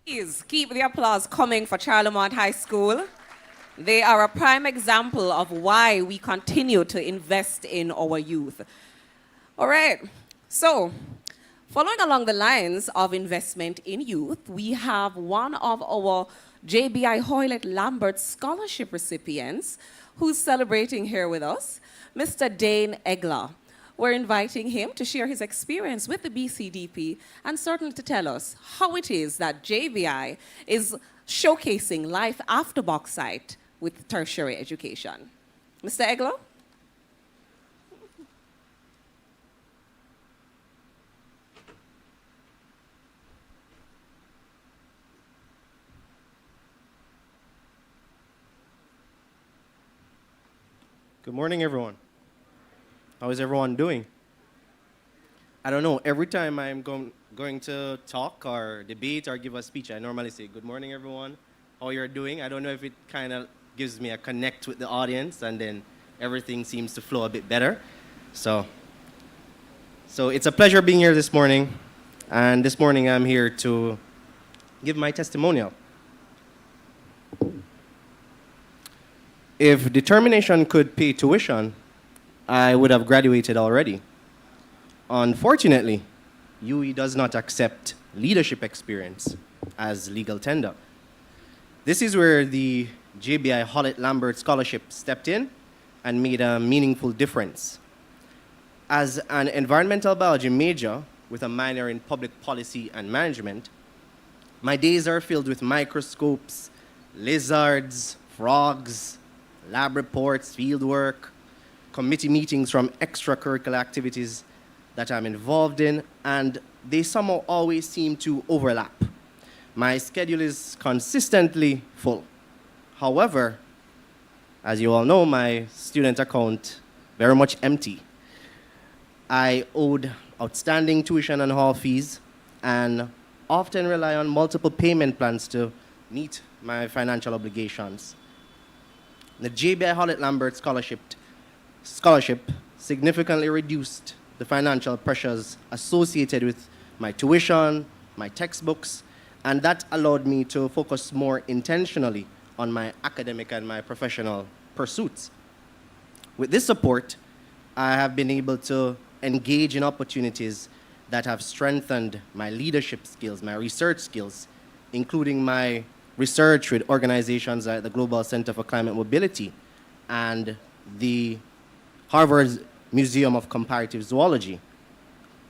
Please keep the applause coming for Charlemont High School. They are a prime example of why we continue to invest in our youth. All right, so following along the lines of investment in youth, we have one of our JBI Hoylett Lambert Scholarship recipients who's celebrating here with us, Mr. Dane Egler. We're inviting him to share his experience with the BCDP and certainly to tell us how it is that JBI is showcasing life after bauxite with tertiary education. Mr. Egler? Good morning, everyone. How is everyone doing? I don't know, every time I'm going to talk or debate or give a speech, I normally say, good morning, everyone. How you're doing? I don't know if it kind of gives me a connect with the audience, and then everything seems to flow a bit better. So it's a pleasure being here this morning. And this morning I'm here to give my testimonial. If determination could pay tuition, I would have graduated already. Unfortunately, UE does not accept leadership experience as legal tender. This is where the JBI Hoylett Lambert Scholarship stepped in and made a meaningful difference. As an environmental biology major with a minor in public policy and management, my days are filled with microscopes, lizards, frogs, lab reports, field work, committee meetings from extracurricular activities that I'm involved in, and they somehow always seem to overlap. My schedule is consistently full. However, as you all know, my student account very much empty. I owed outstanding tuition and hall fees and often rely on multiple payment plans to meet my financial obligations. The JBI Hoylett Lambert Scholarship significantly reduced the financial pressures associated with my tuition, my textbooks, and that allowed me to focus more intentionally on my academic and my professional pursuits. With this support, I have been able to engage in opportunities that have strengthened my leadership skills, my research skills, including my research with organizations like the Global Center for Climate Mobility and the Harvard Museum of Comparative Zoology.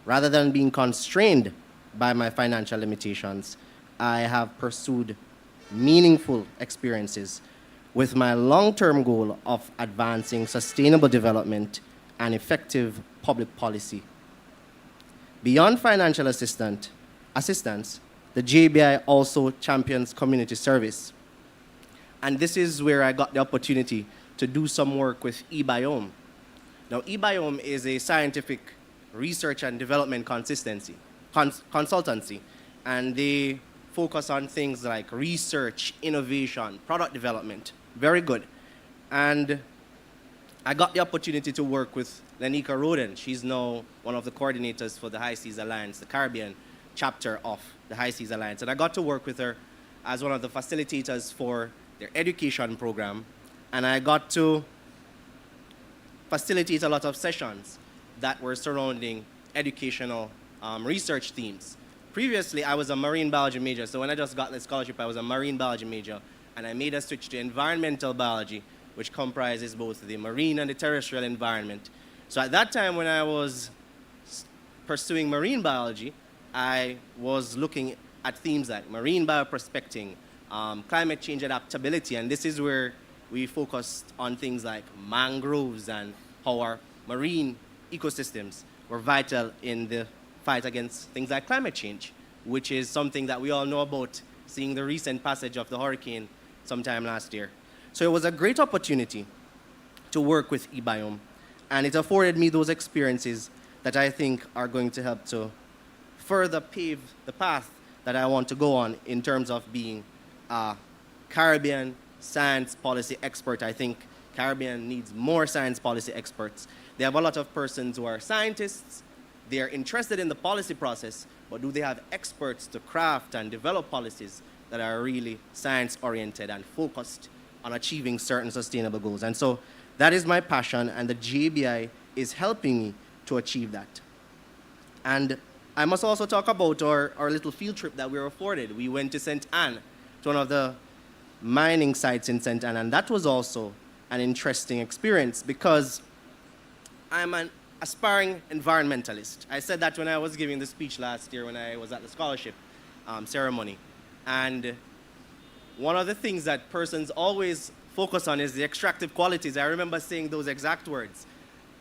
Rather than being constrained by my financial limitations, I have pursued meaningful experiences with my long-term goal of advancing sustainable development and effective public policy. Beyond financial assistance, the JBI also champions community service. And this is where I got the opportunity to do some work with eBiome. Now, eBiome is a scientific research and development consultancy, and they focus on things like research, innovation, product development. Very good. And I got the opportunity to work with Lenika Roden. She's now one of the coordinators for the High Seas Alliance, the Caribbean chapter of the High Seas Alliance. And I got to work with her as one of the facilitators for their education program. And I got to facilitate a lot of sessions that were surrounding educational research themes. Previously, I was a marine biology major, so when I just got the scholarship, I was a marine biology major, and I made a switch to environmental biology, which comprises both the marine and the terrestrial environment. So at that time, when I was pursuing marine biology, I was looking at themes like marine bioprospecting, climate change adaptability, and this is where we focused on things like mangroves and how our marine ecosystems were vital in the fight against things like climate change, which is something that we all know about, seeing the recent passage of the hurricane sometime last year. So it was a great opportunity to work with eBiome, and it afforded me those experiences that I think are going to help to further pave the path that I want to go on in terms of being a Caribbean science policy expert. I think Caribbean needs more science policy experts. They have a lot of persons who are scientists, They are interested in the policy process, but do they have experts to craft and develop policies that are really science-oriented and focused on achieving certain sustainable goals? And so that is my passion, and the JBI is helping me to achieve that. And I must also talk about our little field trip that we were afforded. We went to St. Anne, to one of the mining sites in St. Anne, and that was also an interesting experience because I'm an aspiring environmentalist. I said that when I was giving the speech last year when I was at the scholarship ceremony. And one of the things that persons always focus on is the extractive qualities. I remember saying those exact words.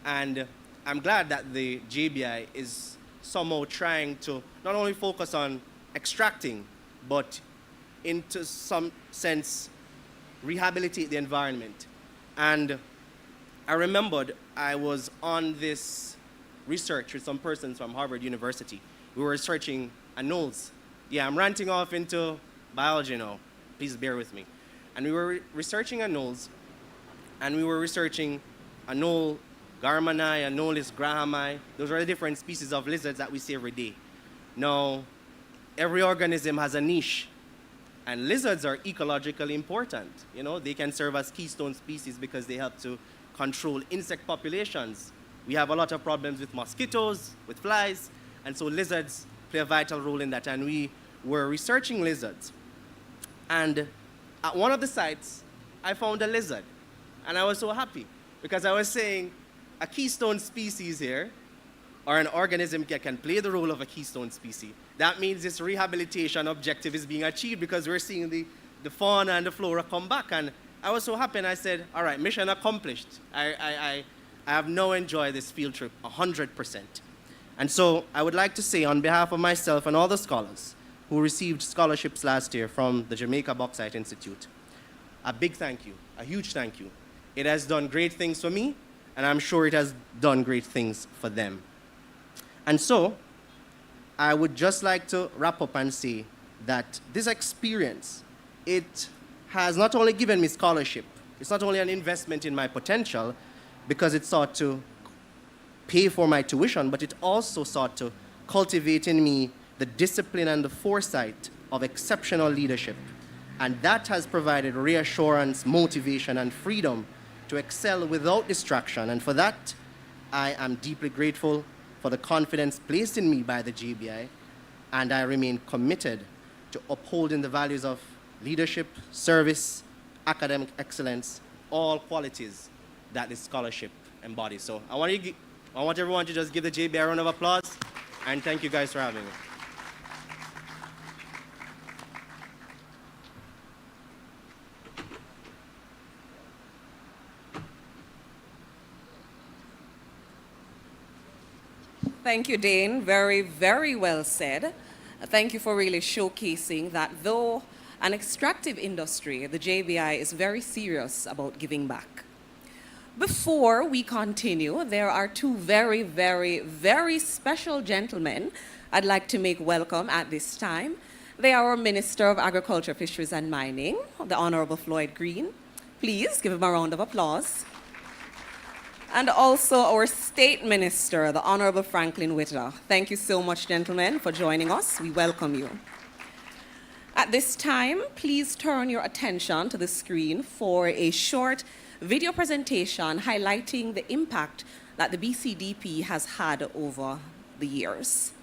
And I'm glad that the JBI is somehow trying to not only focus on extracting, but into some sense rehabilitate the environment. And I remembered I was on this research with some persons from Harvard University. We were researching anoles. Yeah, I'm ranting off into biology now. Please bear with me. And we were researching anoles, and we were researching anole garmani, anolis grahami. Those are the different species of lizards that we see every day. Now, every organism has a niche, and lizards are ecologically important. You know, they can serve as keystone species because they help to control insect populations. We have a lot of problems with mosquitoes, with flies, and so lizards play a vital role in that. And we were researching lizards. And at one of the sites, I found a lizard. And I was so happy because I was saying a keystone species here, or an organism that can play the role of a keystone species. That means this rehabilitation objective is being achieved because we're seeing the fauna and the flora come back. And I was so happy, and I said, all right, mission accomplished. I have now enjoyed this field trip 100%. And so I would like to say on behalf of myself and all the scholars who received scholarships last year from the Jamaica Bauxite Institute, a big thank you, a huge thank you. It has done great things for me, and I'm sure it has done great things for them. And so I would just like to wrap up and say that this experience, it has not only given me scholarship, it's not only an investment in my potential because it sought to pay for my tuition, but it also sought to cultivate in me the discipline and the foresight of exceptional leadership. And that has provided reassurance, motivation, and freedom to excel without distraction. And for that, I am deeply grateful for the confidence placed in me by the JBI, and I remain committed to upholding the values of leadership, service, academic excellence, all qualities that this scholarship embodies. So I want everyone to just give the JBI a round of applause, and thank you guys for having me. Thank you, Dane. Very, very well said. Thank you for really showcasing that though an extractive industry, the JBI is very serious about giving back. Before we continue, there are two very, very, very special gentlemen I'd like to make welcome at this time. They are our Minister of Agriculture, Fisheries and Mining, the Honorable Floyd Green. Please give him a round of applause. And also our State Minister, the Honorable Franklin Witter. Thank you so much, gentlemen, for joining us. We welcome you. At this time, please turn your attention to the screen for a short video presentation highlighting the impact that the BCDP has had over the years.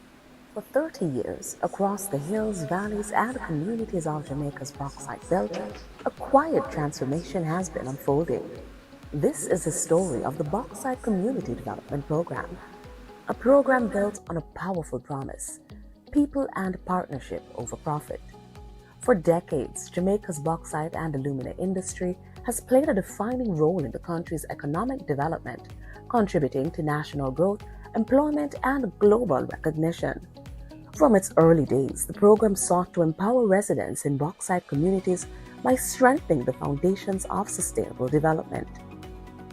For 30 years, across the hills, valleys, and communities of Jamaica's bauxite belt, a quiet transformation has been unfolding. This is the story of the Bauxite Community Development Program, a program built on a powerful promise, people and partnership over profit. For decades, Jamaica's bauxite and alumina industry has played a defining role in the country's economic development, contributing to national growth, employment, and global recognition. From its early days, the program sought to empower residents in bauxite communities by strengthening the foundations of sustainable development.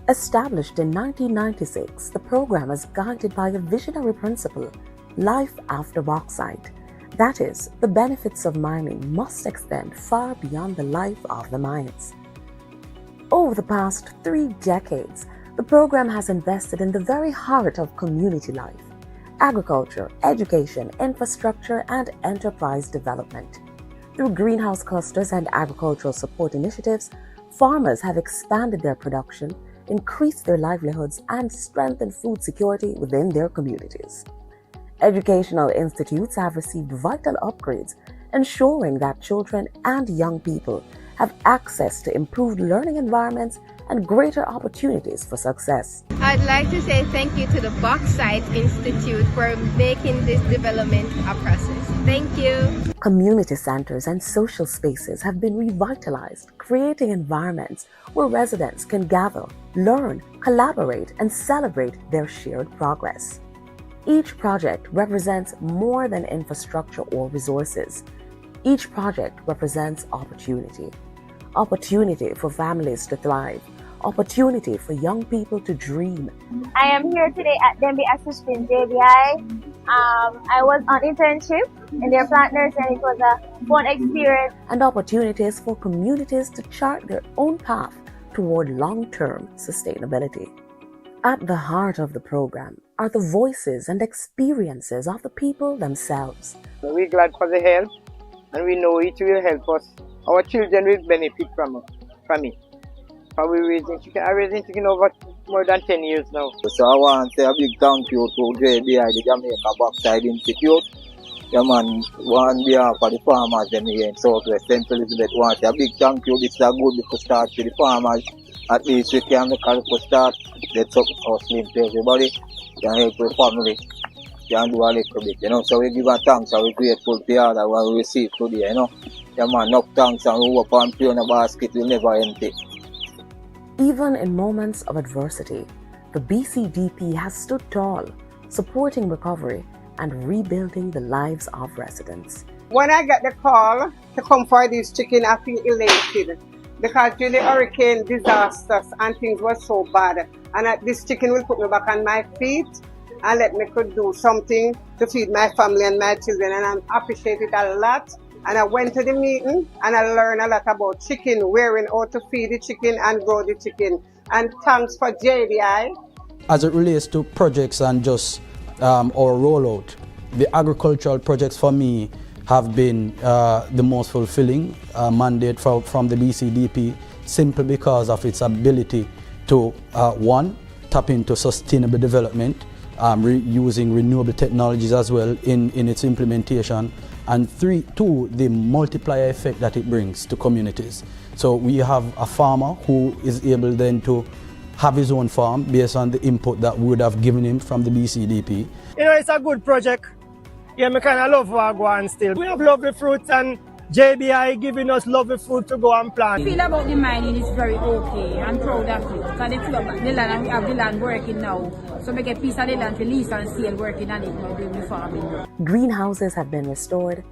Established in 1996, the program is guided by a visionary principle, life after bauxite. That is, the benefits of mining must extend far beyond the life of the mines. Over the past 3 decades, the program has invested in the very heart of community life, agriculture, education, infrastructure, and enterprise development. Through greenhouse clusters and agricultural support initiatives, farmers have expanded their production, increased their livelihoods, and strengthened food security within their communities. Educational institutes have received vital upgrades, ensuring that children and young people have access to improved learning environments and greater opportunities for success. I'd like to say thank you to the Bauxite Institute for making this development a process. Thank you. Community centers and social spaces have been revitalized, creating environments where residents can gather, learn, collaborate, and celebrate their shared progress. Each project represents more than infrastructure or resources. Each project represents opportunity. Opportunity for families to thrive. Opportunity for young people to dream. I am here today at Denby assisting JBI. I was on internship in their plant nursery and it was a fun experience. And opportunities for communities to chart their own path toward long-term sustainability. At the heart of the program are the voices and experiences of the people themselves. We're glad for the help and we know it will help us. Our children will benefit from it. We're raising chicken. I'm raising chicken over more than 10 years now. So I want to say a big thank you to JBI, the Jamaica Bauxite Institute. Yeah man, one behalf of the farmers them here in Southwest St. Elizabeth want a big thank you. This is a good little start to the farmers. At least we can make a little start. Let's up our slim to everybody. Can help the family. Can do a little bit, you know. So we give a thanks and we're grateful to all that we receive today, you know. Yeah man, enough thanks and we hope and pray on the basket will never empty. Even in moments of adversity, the BCDP has stood tall, supporting recovery and rebuilding the lives of residents. When I got the call to come for this chicken, I feel elated because during the hurricane disasters and things were so bad. And this chicken will put me back on my feet and let me could do something to feed my family and my children. And I appreciate it a lot. And I went to the meeting and I learned a lot about chicken, wherein how to feed the chicken and grow the chicken. And thanks for JBI. As it relates to projects and just our rollout, the agricultural projects for me have been the most fulfilling mandate from the BCDP, simply because of its ability to, one, tap into sustainable development, using renewable technologies as well in its implementation, and two, the multiplier effect that it brings to communities. So we have a farmer who is able then to have his own farm based on the input that we would have given him from the BCDP. You know, it's a good project. Yeah, I kind of love Wagwan still. We have lovely fruits and JBI giving us lovely fruit to go and plant. I feel about the mining is very okay. I'm proud of it. Because they feel about the land and we have the land working now. So we get a piece of the land to lease and sale working on it now doing the farming. Greenhouses have been restored,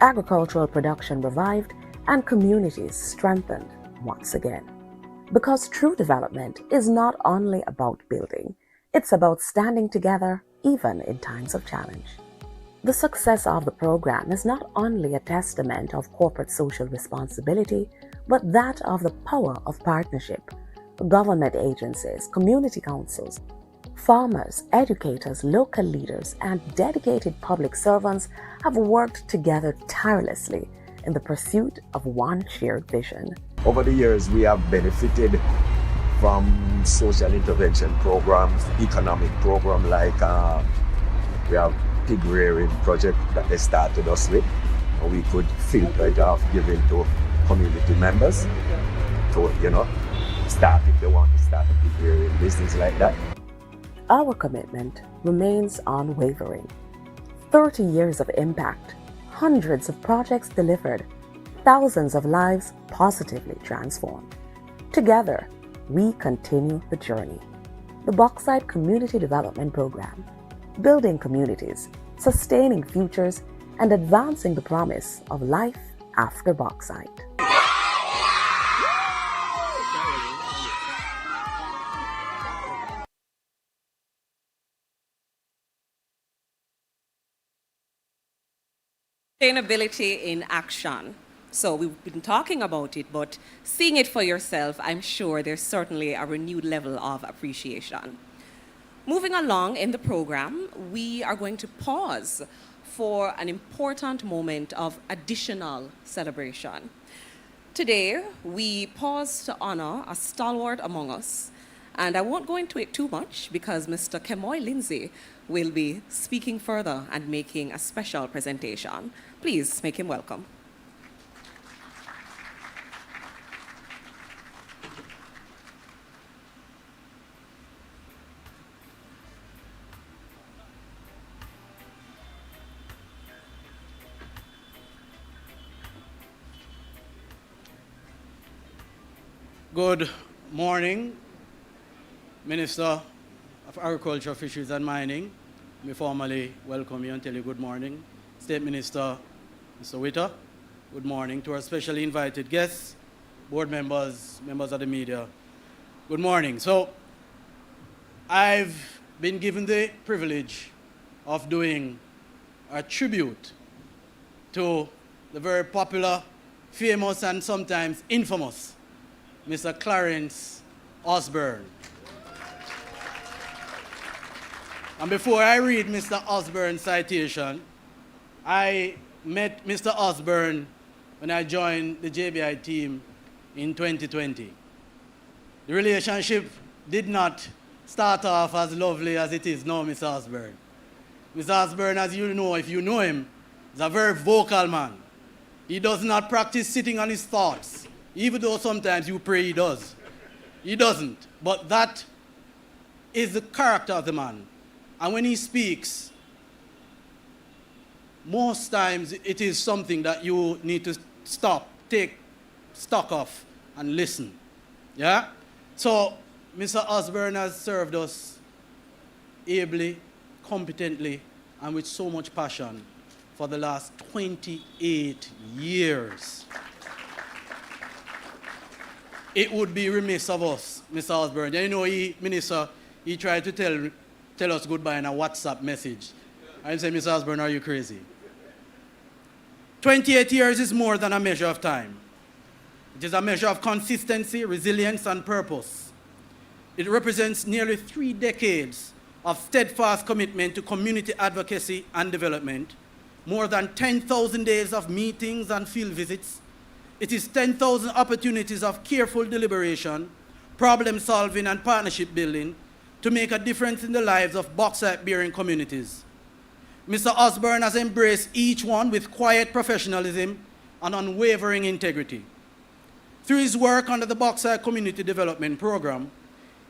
agricultural production revived, and communities strengthened once again. Because true development is not only about building, it's about standing together even in times of challenge. The success of the program is not only a testament of corporate social responsibility, but that of the power of partnership. Government agencies, community councils, farmers, educators, local leaders, and dedicated public servants have worked together tirelessly in the pursuit of one shared vision. Over the years, we have benefited from social intervention programs, economic programs like we have pig rearing project that they started us with. We could filter it off, giving to community members to, start if they want to start a pig rearing business like that. Our commitment remains unwavering. 30 years of impact, hundreds of projects delivered, thousands of lives positively transformed. Together, we continue the journey. The Bauxite Community Development Program, building communities, sustaining futures, and advancing the promise of life after bauxite. Sustainability in action. So we've been talking about it, but seeing it for yourself, I'm sure there's certainly a renewed level of appreciation. Moving along in the program, we are going to pause for an important moment of additional celebration. Today, we pause to honor a stalwart among us, and I won't go into it too much because Mr. Kemoy Lindsay will be speaking further and making a special presentation. Please make him welcome. Good morning, Minister of Agriculture, Fisheries and Mining. Let me formally welcome you and tell you good morning. State Minister, Mr. Witter, good morning. To our specially invited guests, board members, members of the media, good morning. So, I've been given the privilege of doing a tribute to the very popular, famous, and sometimes infamous Mr. Clarence Osborne. And before I read Mr. Osborne's citation, I met Mr. Osborne when I joined the JBI team in 2020. The relationship did not start off as lovely as it is now, Mr. Osborne. Mr. Osborne, as you know, if you know him, is a very vocal man. He does not practice sitting on his thoughts, even though sometimes you pray he does. He doesn't. But that is the character of the man. And when he speaks, most times it is something that you need to stop, take stock of, and listen. Yeah? So, Mr. Osborne has served us ably, competently, and with so much passion for the last 28 years. It would be remiss of us, Mr. Osborne. You know, Minister, he tried to tell us goodbye in a WhatsApp message. I say, Mr. Osborne, are you crazy? 28 years is more than a measure of time. It is a measure of consistency, resilience, and purpose. It represents nearly 3 decades of steadfast commitment to community advocacy and development, more than 10,000 days of meetings and field visits. It is 10,000 opportunities of careful deliberation, problem solving, and partnership building to make a difference in the lives of bauxite-bearing communities. Mr. Osborne has embraced each one with quiet professionalism and unwavering integrity. Through his work under the Bauxite Community Development Program,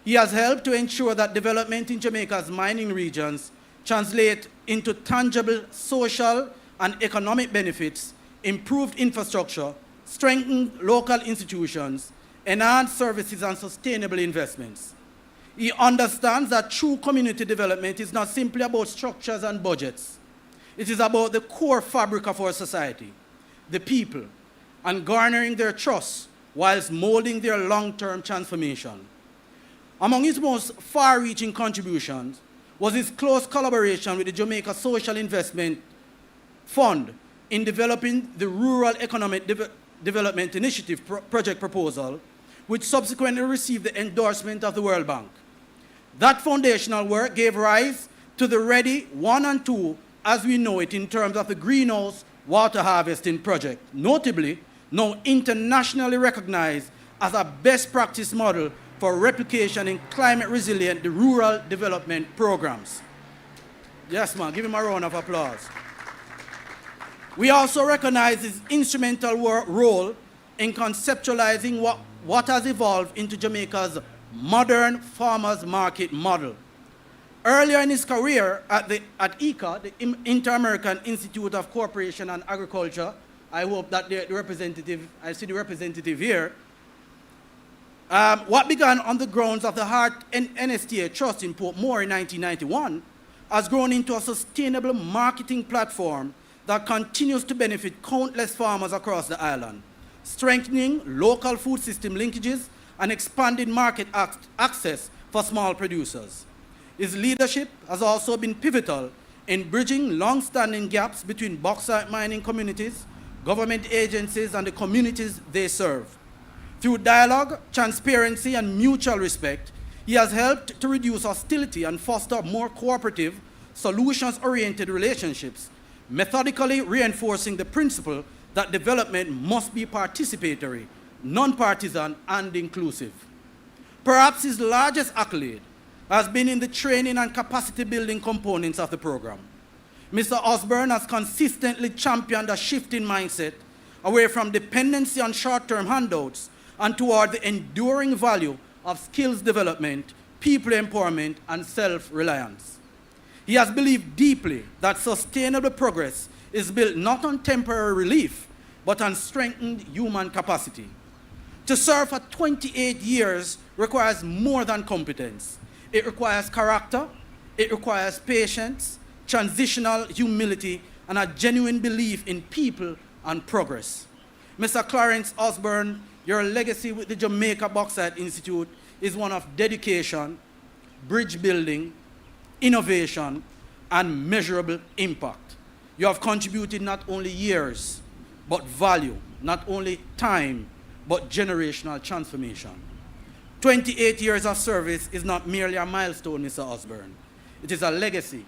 he has helped to ensure that development in Jamaica's mining regions translate into tangible social and economic benefits, improved infrastructure, strengthen local institutions, enhance services, and sustainable investments. He understands that true community development is not simply about structures and budgets. It is about the core fabric of our society, the people, and garnering their trust whilst molding their long-term transformation. Among his most far-reaching contributions was his close collaboration with the Jamaica Social Investment Fund in developing the Rural Economic Development Initiative project proposal, which subsequently received the endorsement of the World Bank. That foundational work gave rise to the READY 1 and 2 as we know it in terms of the greenhouse water harvesting project, notably now internationally recognized as a best practice model for replication in climate resilient rural development programs. Yes, man, give him a round of applause. We also recognize his instrumental role in conceptualizing what has evolved into Jamaica's modern farmers market model. Earlier in his career at ICA, the Inter-American Institute of Cooperation and Agriculture, I hope that I see the representative here, what began on the grounds of the Hart NSTA Trust in Port Moore in 1991 has grown into a sustainable marketing platform that continues to benefit countless farmers across the island, strengthening local food system linkages and expanding market access for small producers. His leadership has also been pivotal in bridging long-standing gaps between bauxite mining communities, government agencies, and the communities they serve. Through dialogue, transparency, and mutual respect, He has helped to reduce hostility and foster more cooperative, solutions-oriented relationships, methodically reinforcing the principle that development must be participatory, non-partisan, and inclusive. Perhaps his largest accolade has been in the training and capacity-building components of the program. Mr. Osborne has consistently championed a shift in mindset away from dependency on short-term handouts and toward the enduring value of skills development, people empowerment, and self-reliance. He has believed deeply that sustainable progress is built not on temporary relief, but on strengthened human capacity. To serve for 28 years requires more than competence. It requires character, it requires patience, transitional humility, and a genuine belief in people and progress. Mr. Clarence Osborne, your legacy with the Jamaica Bauxite Institute is one of dedication, bridge building, innovation, and measurable impact. You have contributed not only years, but value, not only time, but generational transformation. 28 years of service is not merely a milestone, Mr. Osborne. It is a legacy,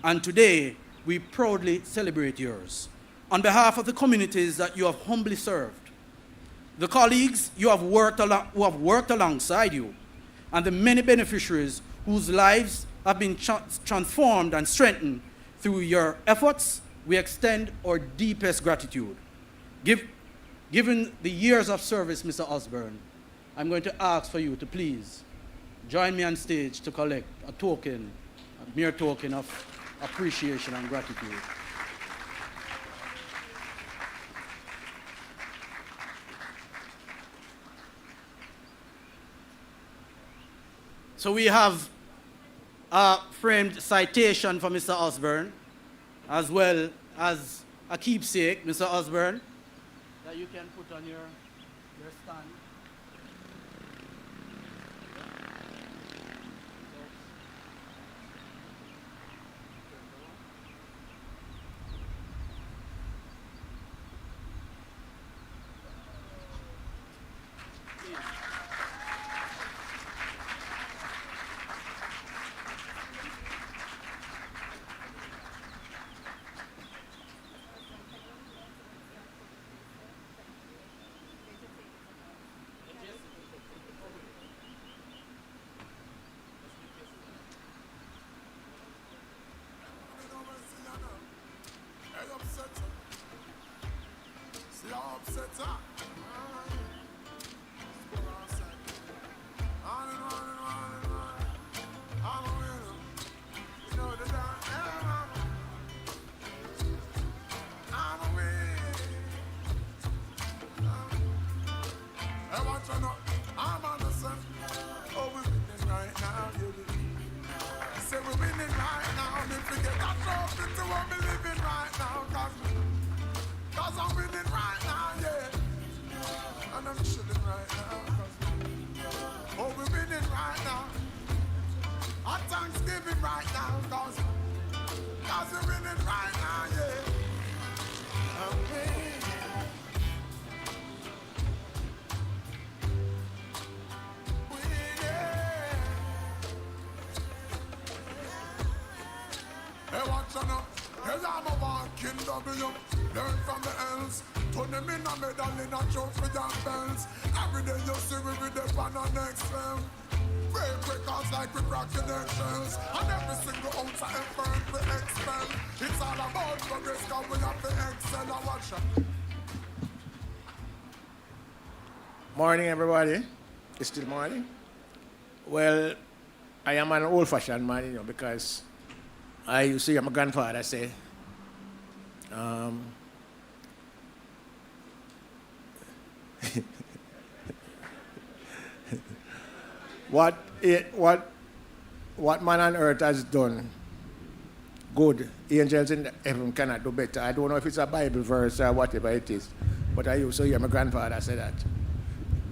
and today we proudly celebrate yours. On behalf of the communities that you have humbly served, the colleagues who have worked alongside you, and the many beneficiaries whose lives have been transformed and strengthened through your efforts, we extend our deepest gratitude. Given the years of service, Mr. Osborne, I'm going to ask for you to please join me on stage to collect a token, a mere token of appreciation and gratitude. So we have a framed citation for Mr. Osborne, as well as a keepsake, Mr. Osborne, that you can put on your stand. Learn from the else. Turn them in a medal in a trophy and bells. Every day you see we with them on our next film. Break records like we crack the shells. And every single ounce of effort we expel. It's all about progress, cause we have to excel. I watch it. Morning, everybody. It's still morning. Well, I am an old-fashioned man, you know, because I used to hear my grandfather say, what man on earth has done good, angels in heaven cannot do better. I don't know if it's a Bible verse or whatever it is, but I used to hear my grandfather say that.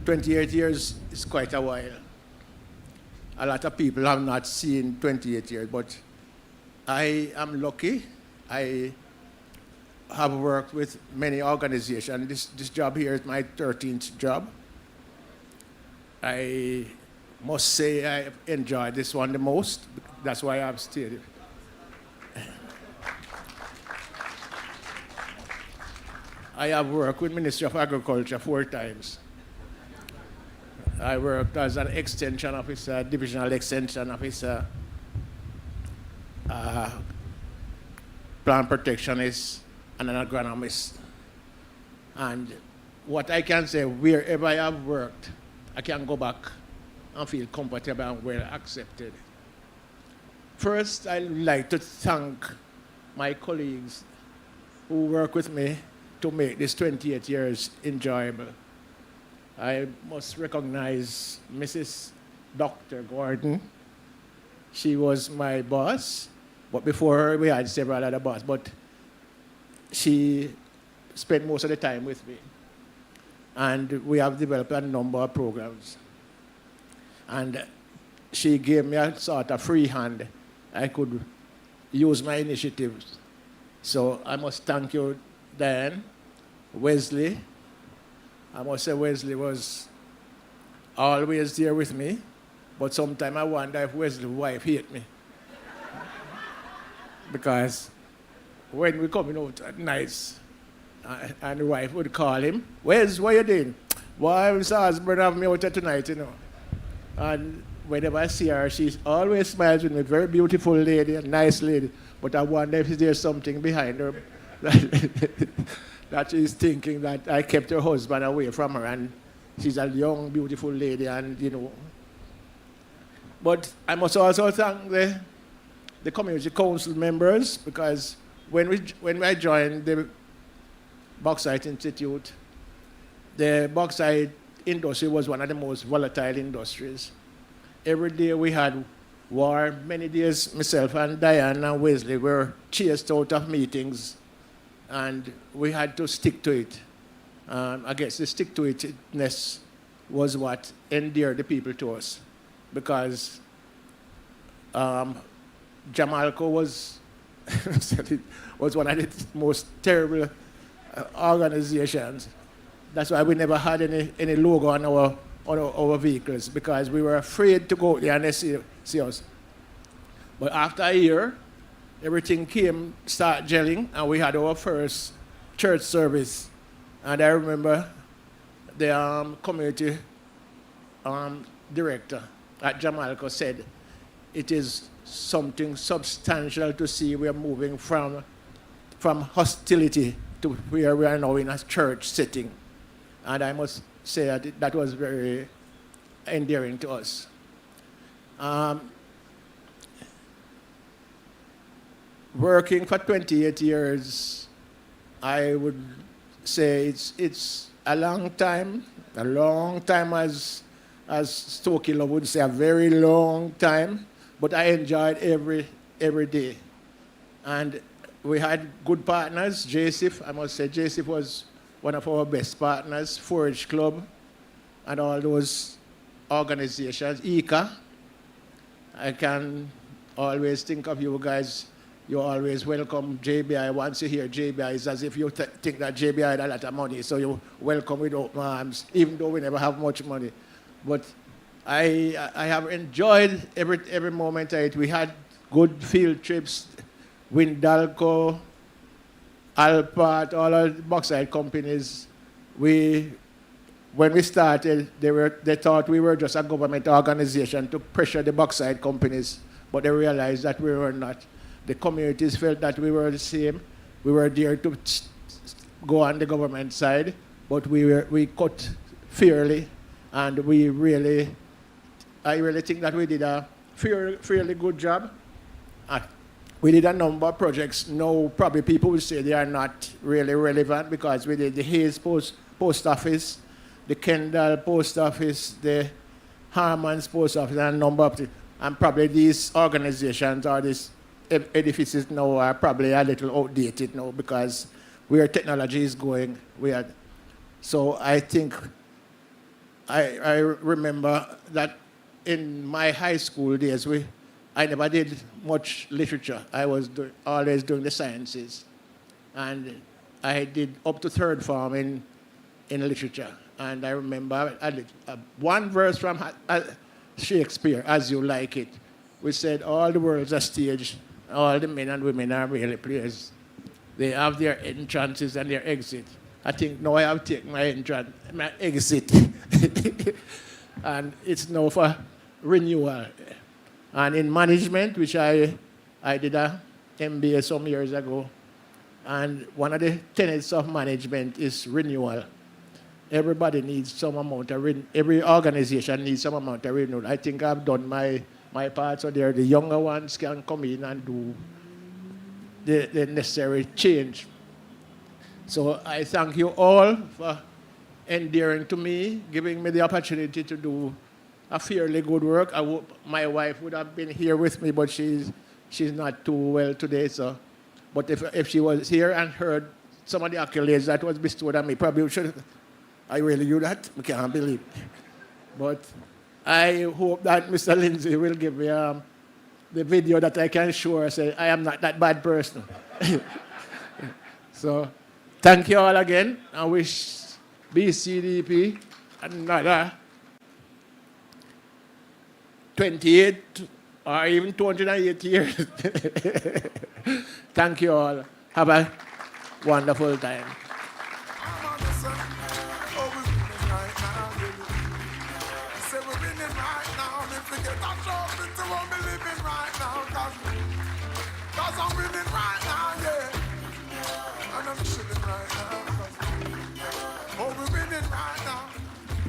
28 years is quite a while. A lot of people have not seen 28 years, but I am lucky. I have worked with many organizations. This job here is my 13th job. I must say I enjoyed this one the most. That's why I've stayed. I have worked with Ministry of Agriculture 4 times. I worked as an extension officer, divisional extension officer, plant protectionist, and an agronomist. And what I can say, wherever I have worked, I can go back and feel comfortable and well accepted. First, I'd like to thank my colleagues who work with me to make this 28 years enjoyable. I must recognize Mrs. Dr. Gordon. She was my boss, but before her we had several other bosses, but she spent most of the time with me. And we have developed a number of programs. And she gave me a sort of free hand. I could use my initiatives. So I must thank you, Diane. Wesley, I must say Wesley was always there with me, but sometimes I wonder if Wesley's wife hates me. Because when we coming out at nights, and the wife would call him, "Wes, what you doing?" "Why, Mr. Osborne have me out here tonight, you know." And whenever I see her, she always smiles with me, very beautiful lady, a nice lady, but I wonder if there's something behind her that she's thinking that I kept her husband away from her, and she's a young, beautiful lady, and you know. But I must also thank the community council members, because when I joined the Bauxite Institute, the bauxite industry was one of the most volatile industries. Every day we had war. Many days myself and Diane and Wesley were chased out of meetings, and we had to stick to it. I guess the stick-to-itness was what endeared the people to us, because Jamaica was one of the most terrible organizations. That's why we never had any logo on our vehicles, because we were afraid to go there and they see us. But after a year, everything started gelling, and we had our first church service. And I remember the community director at Jamaica said, "It is something substantial to see we are moving from hostility to where we are now in a church setting." And I must say that was very endearing to us. Working for 28 years, I would say it's a long time as Stokey Love would say, a very long time, but I enjoyed every day. And we had good partners. Joseph, I must say, Joseph was one of our best partners, Forage Club, and all those organizations. ICA, I can always think of you guys. You always welcome JBI. Once you hear JBI, it's as if you think that JBI had a lot of money, so you welcome with open arms, even though we never have much money. But I have enjoyed every moment of it. We had good field trips, Windalco, Alpart, all our bauxite companies. When we started, they thought we were just a government organization to pressure the bauxite companies, but they realized that we were not. The communities felt that we were the same. We were there to go on the government side, but we cut fairly, and I really think that we did a fairly good job. We did a number of projects. Now, probably people will say they are not really relevant, because we did the Hayes Post Office, the Kendall Post Office, the Harman's Post Office, and a number of things. And probably these organizations or these edifices now are probably a little outdated now, because where technology is going, so I think I remember that in my high school days, I never did much literature. I was always doing the sciences. And I did up to third form in literature. And I remember one verse from Shakespeare, As You Like It, which said all the world's a stage, all the men and women are really players. They have their entrances and their exit. I think now I have taken my entrance, my exit, and it's now for renewal. And in management, which I did a MBA some years ago, and one of the tenets of management is renewal. Everybody needs some amount of every organization needs some amount of renewal. I think I've done my part, so the younger ones can come in and do the necessary change. So I thank you all for endearing to me, giving me the opportunity to do a fairly good work. I hope my wife would have been here with me, but she's not too well today. So, but if she was here and heard some of the accolades that was bestowed on me, probably should. I really do that. I can't believe it. But I hope that Mr. Lindsay will give me the video that I can show her, say I am not that bad person. So, thank you all again. I wish BCDP another 28 or even 208 years. Thank you all. Have a wonderful time.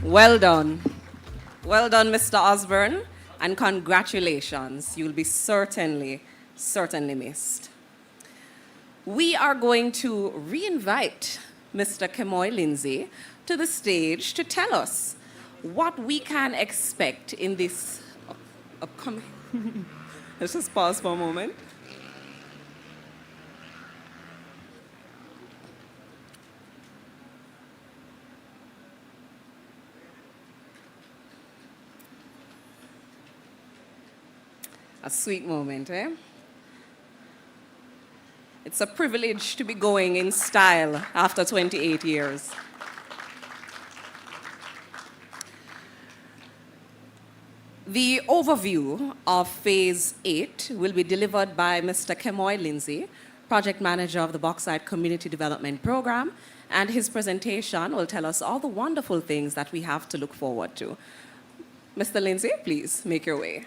Well done. Well done, Mr. Osborne, and congratulations. You'll be certainly missed. We are going to re-invite Mr. Kemoy Lindsay to the stage to tell us what we can expect in this upcoming... Let's just pause for a moment. A sweet moment, eh? It's a privilege to be going in style after 28 years. The overview of Phase 8 will be delivered by Mr. Kemoy Lindsay, Project Manager of the Bauxite Community Development Program, and his presentation will tell us all the wonderful things that we have to look forward to. Mr. Lindsay, please make your way.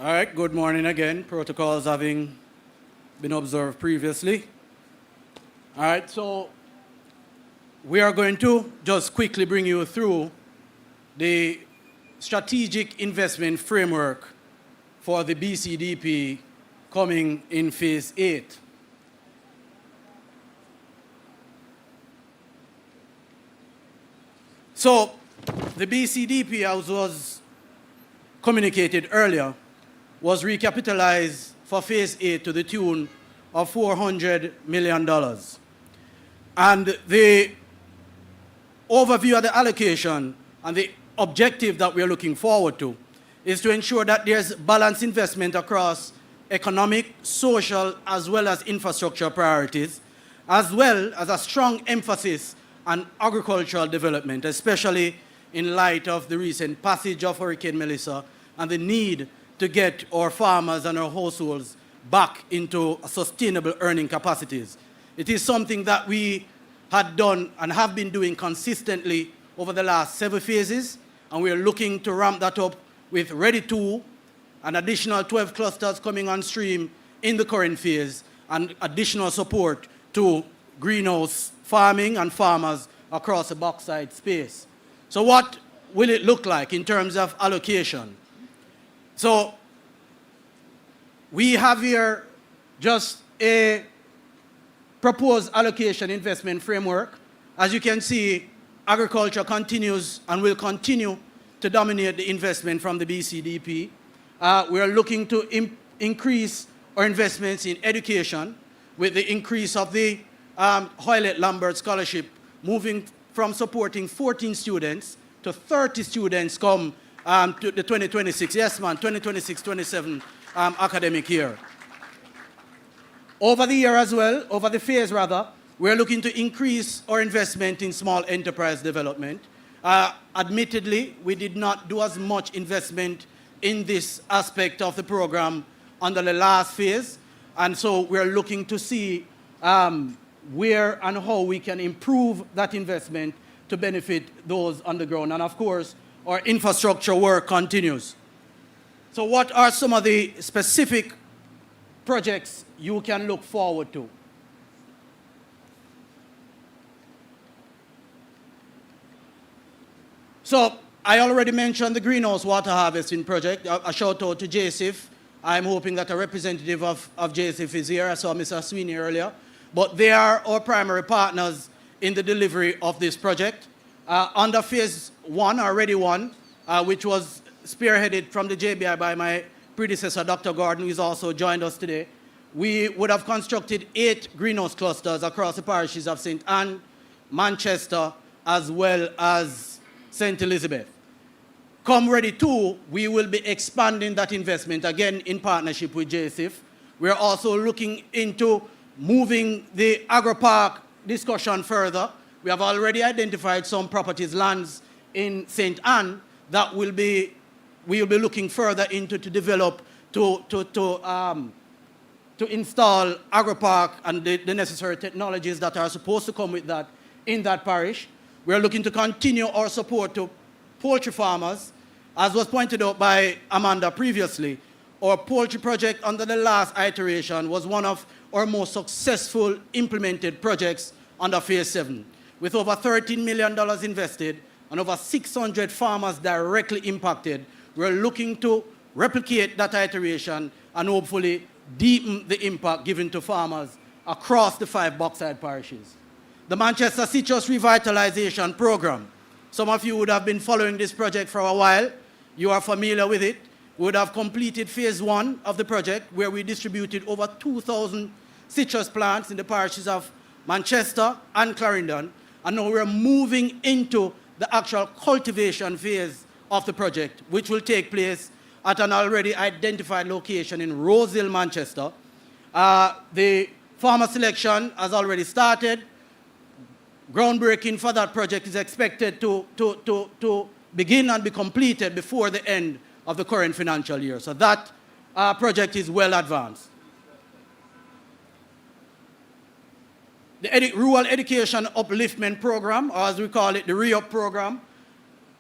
All right, good morning again. Protocols having been observed previously. All right, so we are going to just quickly bring you through the strategic investment framework for the BCDP coming in Phase 8. So the BCDP, as was communicated earlier, was recapitalized for Phase 8 to the tune of $400 million. And the overview of the allocation and the objective that we are looking forward to is to ensure that there's balanced investment across economic, social, as well as infrastructure priorities, as well as a strong emphasis on agricultural development, especially in light of the recent passage of Hurricane Melissa and the need to get our farmers and our households back into sustainable earning capacities. It is something that we had done and have been doing consistently over the last 7 phases, and we are looking to ramp that up with Ready 2, an additional 12 clusters coming on stream in the current phase, and additional support to greenhouse farming and farmers across the bauxite space. So what will it look like in terms of allocation? So we have here just a proposed allocation investment framework. As you can see, agriculture continues and will continue to dominate the investment from the BCDP. We are looking to increase our investments in education with the increase of the Hoylett-Lambert Scholarship, moving from supporting 14 students to 30 students come to the 2026, yes man, 2026-27 academic year. Over the year as well, over the phase rather, we're looking to increase our investment in small enterprise development. Admittedly, we did not do as much investment in this aspect of the program under the last phase, and so we're looking to see where and how we can improve that investment to benefit those on the ground. And of course, our infrastructure work continues. So what are some of the specific projects you can look forward to? So I already mentioned the greenhouse water harvesting project. A shout out to JSIF. I'm hoping that a representative of JSIF is here. I saw Mr. Sweeney earlier. But they are our primary partners in the delivery of this project. Under phase one, or ready one, which was spearheaded from the JBI by my predecessor, Dr. Gordon, who has also joined us today, we would have constructed 8 greenhouse clusters across the parishes of St. Anne, Manchester, as well as St. Elizabeth. Come ready 2, we will be expanding that investment, again in partnership with JSIF. We're also looking into moving the agro-park discussion further. We have already identified some properties, lands in St. Anne that we'll be looking further into to develop, to install agro-park and the necessary technologies that are supposed to come with that in that parish. We're looking to continue our support to poultry farmers. As was pointed out by Amanda previously, our poultry project under the last iteration was one of our most successful implemented projects under phase 7. With over $13 million invested and over 600 farmers directly impacted, we're looking to replicate that iteration and hopefully deepen the impact given to farmers across the 5 bauxite parishes. The Manchester Citrus Revitalization Program. Some of you would have been following this project for a while. You are familiar with it. We would have completed phase 1 of the project, where we distributed over 2,000 citrus plants in the parishes of Manchester and Clarendon. And now we're moving into the actual cultivation phase of the project, which will take place at an already identified location in Rose Hill, Manchester. The farmer selection has already started. Groundbreaking for that project is expected to begin and be completed before the end of the current financial year. So that project is well advanced. The Rural Education Upliftment Program, or as we call it, the REUP program,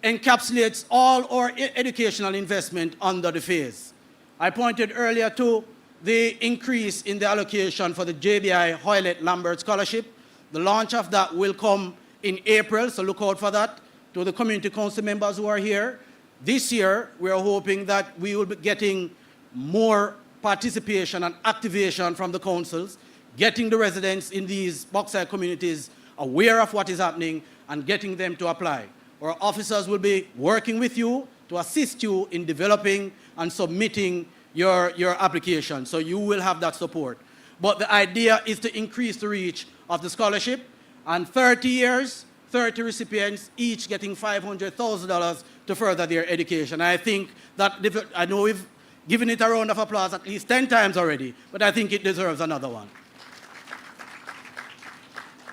encapsulates all our educational investment under the phase. I pointed earlier to the increase in the allocation for the JBI Hoylett Lambert Scholarship. The launch of that will come in April, so look out for that. To the community council members who are here, this year we are hoping that we will be getting more participation and activation from the councils, getting the residents in these bauxite communities aware of what is happening and getting them to apply. Our officers will be working with you to assist you in developing and submitting your application, so you will have that support. But the idea is to increase the reach of the scholarship, and 30 years, 30 recipients, each getting $500,000 to further their education. I think that, I know we've given it a round of applause at least 10 times already, but I think it deserves another one.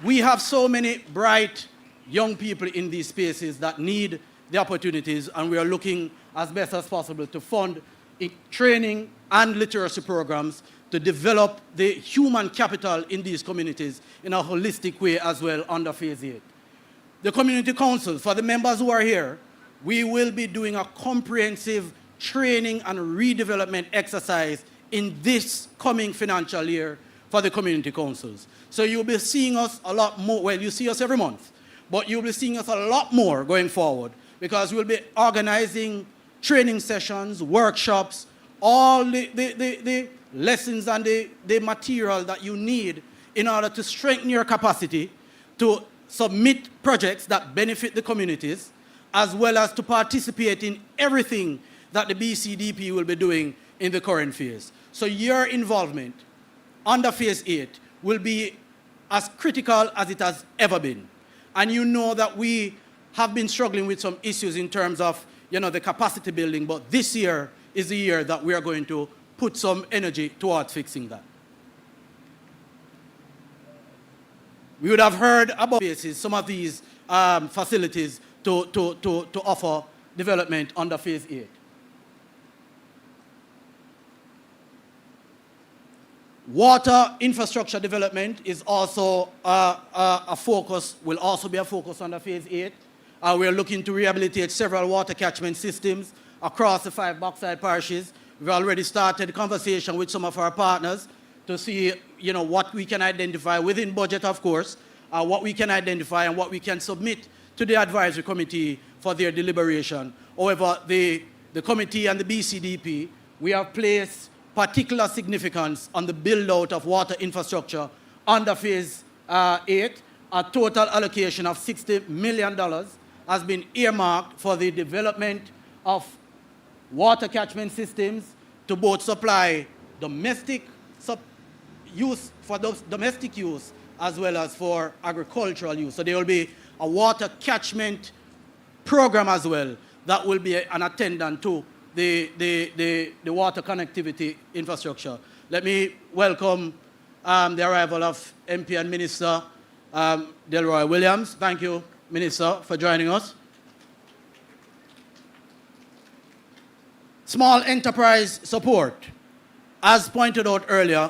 We have so many bright young people in these spaces that need the opportunities, and we are looking as best as possible to fund training and literacy programs to develop the human capital in these communities in a holistic way as well under phase 8. The community councils, for the members who are here, we will be doing a comprehensive training and redevelopment exercise in this coming financial year for the community councils. So you'll be seeing us a lot more. Well, you see us every month, but you'll be seeing us a lot more going forward, because we'll be organizing training sessions, workshops, all the lessons and the material that you need in order to strengthen your capacity to submit projects that benefit the communities, as well as to participate in everything that the BCDP will be doing in the current phase. So your involvement under phase 8 will be as critical as it has ever been. And you know that we have been struggling with some issues in terms of the capacity building, but this year is the year that we are going to put some energy towards fixing that. We would have heard about some of these facilities to offer development under Phase 8. Water infrastructure development is also a focus, will also be a focus under Phase 8. We are looking to rehabilitate several water catchment systems across the 5 bauxite parishes. We've already started conversation with some of our partners to see, what we can identify within budget, of course, what we can identify and what we can submit to the advisory committee for their deliberation. However, the committee and the BCDP, we have placed particular significance on the build-out of water infrastructure under Phase 8. A total allocation of $60 million has been earmarked for the development of water catchment systems to both supply domestic use for domestic use as well as for agricultural use. So there will be a water catchment program as well that will be an attendant to the water connectivity infrastructure. Let me welcome the arrival of MP and Minister Delroy Williams. Thank you, Minister, for joining us. Small enterprise support. As pointed out earlier,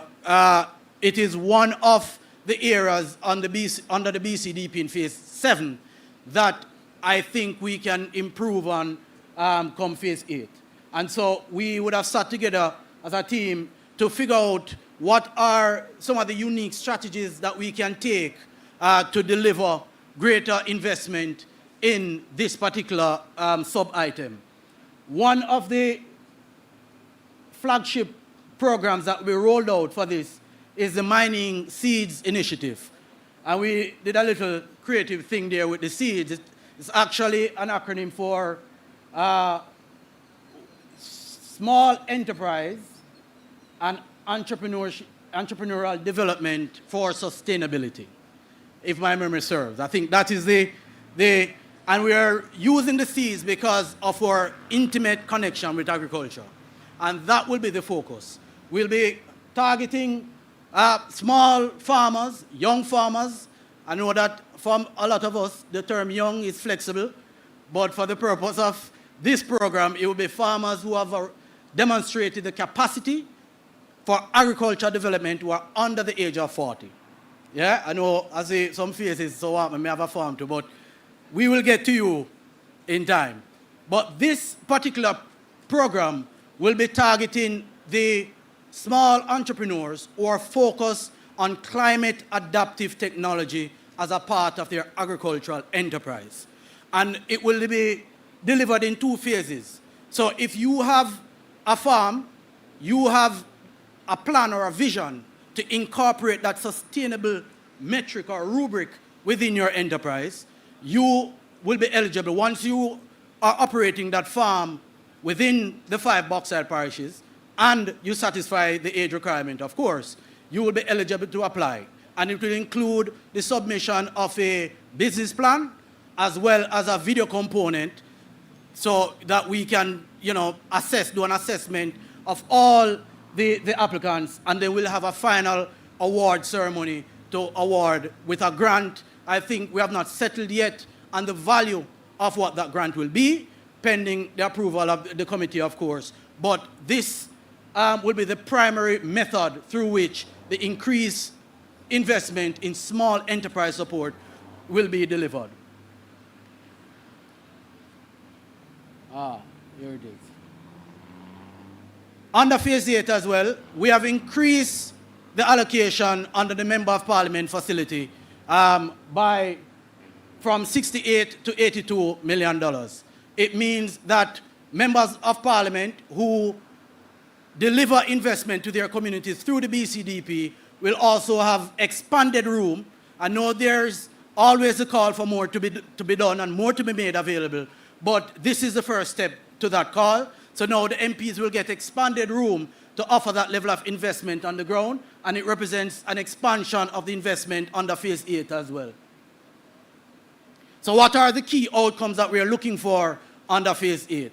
it is one of the areas under the BCDP in Phase 7 that I think we can improve on come Phase 8. And so we would have sat together as a team to figure out what are some of the unique strategies that we can take to deliver greater investment in this particular sub-item. One of the flagship programs that we rolled out for this is the Mining Seeds Initiative. And we did a little creative thing there with the seeds. It's actually an acronym for Small Enterprise and Entrepreneurial Development for Sustainability, if my memory serves. I think that is and we are using the seeds because of our intimate connection with agriculture. And that will be the focus. We'll be targeting small farmers, young farmers. I know that for a lot of us, the term young is flexible, but for the purpose of this program, it will be farmers who have demonstrated the capacity for agriculture development who are under the age of 40. Yeah, I know I see some faces, so I may have a farm too, but we will get to you in time. But this particular program will be targeting the small entrepreneurs who are focused on climate adaptive technology as a part of their agricultural enterprise. And it will be delivered in 2 phases. So if you have a farm, you have a plan or a vision to incorporate that sustainable metric or rubric within your enterprise, you will be eligible. Once you are operating that farm within the 5 bauxite parishes and you satisfy the age requirement, of course, you will be eligible to apply. And it will include the submission of a business plan as well as a video component so that we can, do an assessment of all the applicants, and then we'll have a final award ceremony to award with a grant. I think we have not settled yet on the value of what that grant will be, pending the approval of the committee, of course. But this will be the primary method through which the increased investment in small enterprise support will be delivered. Here it is. Under Phase 8 as well, we have increased the allocation under the Member of Parliament facility from 68 to $82 million. It means that members of Parliament who deliver investment to their communities through the BCDP will also have expanded room. I know there's always a call for more to be done and more to be made available, but this is the first step to that call. So now the MPs will get expanded room to offer that level of investment on the ground, and it represents an expansion of the investment under Phase 8 as well. So what are the key outcomes that we are looking for under Phase 8.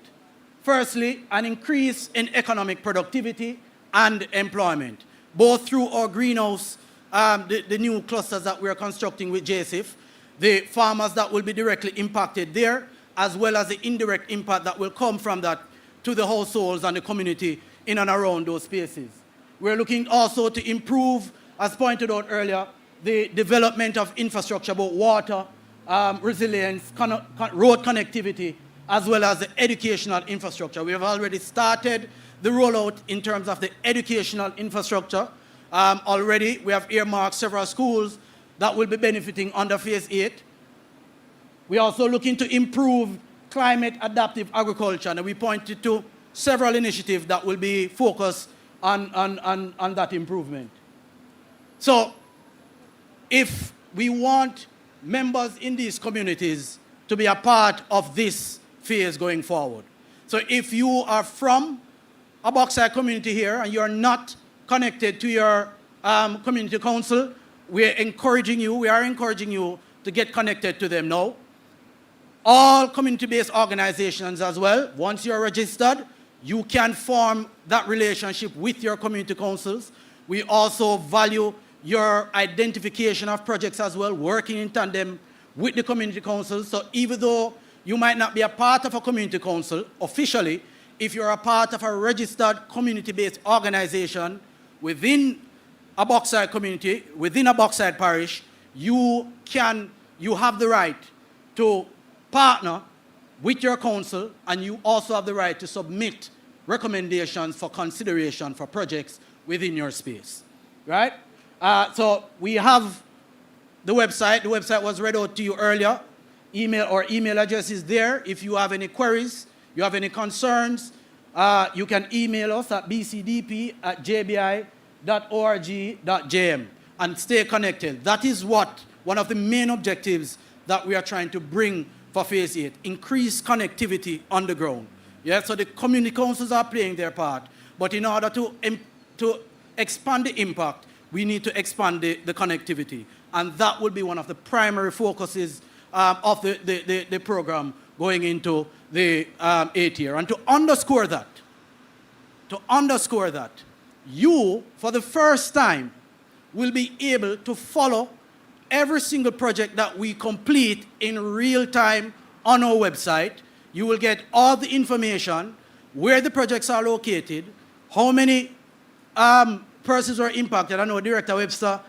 Firstly, an increase in economic productivity and employment, both through our greenhouse, the new clusters that we are constructing with JSIF, the farmers that will be directly impacted there, as well as the indirect impact that will come from that to the households and the community in and around those spaces. We're looking also to improve, as pointed out earlier, the development of infrastructure, both water, resilience, road connectivity, as well as the educational infrastructure. We have already started the rollout in terms of the educational infrastructure. Already, we have earmarked several schools that will be benefiting under Phase 8. We're also looking to improve climate adaptive agriculture, and we pointed to several initiatives that will be focused on that improvement. So, if we want members in these communities to be a part of this phase going forward. So if you are from a bauxite community here and you're not connected to your community council, we are encouraging you to get connected to them now. All community-based organizations as well, once you're registered, you can form that relationship with your community councils. We also value your identification of projects as well, working in tandem with the community councils. So even though you might not be a part of a community council officially, if you're a part of a registered community-based organization within a bauxite community, within a bauxite parish, you have the right to partner with your council, and you also have the right to submit recommendations for consideration for projects within your space, right? So we have the website. The website was read out to you earlier. Email address is there. If you have any queries, you have any concerns, you can email us at bcdp@jbi.org.jm and stay connected. That is one of the main objectives that we are trying to bring for Phase 8, increase connectivity on the ground. Yeah, so the community councils are playing their part, but in order to expand the impact, we need to expand the connectivity. And that will be one of the primary focuses of the program going into the 8th year. And to underscore that, you, for the first time, will be able to follow every single project that we complete in real time on our website. You will get all the information, where the projects are located, how many persons were impacted. I know Director Webster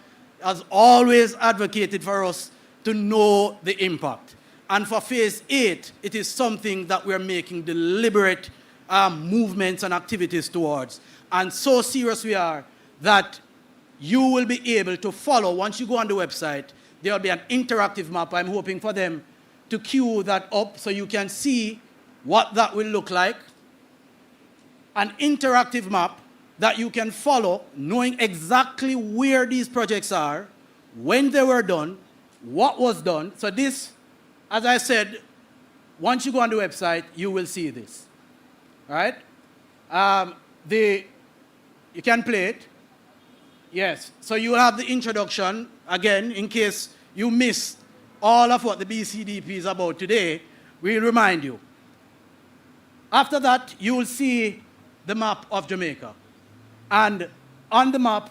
has always advocated for us to know the impact. And for Phase 8, it is something that we're making deliberate movements and activities towards. And so serious we are that you will be able to follow. Once you go on the website, there will be an interactive map. I'm hoping for them to queue that up so you can see what that will look like. An interactive map that you can follow, knowing exactly where these projects are, when they were done, what was done. So this, as I said, once you go on the website, you will see this. All right? You can play it. Yes. So you will have the introduction, again, in case you missed all of what the BCDP is about today, we'll remind you. After that, you will see the map of Jamaica. And on the map,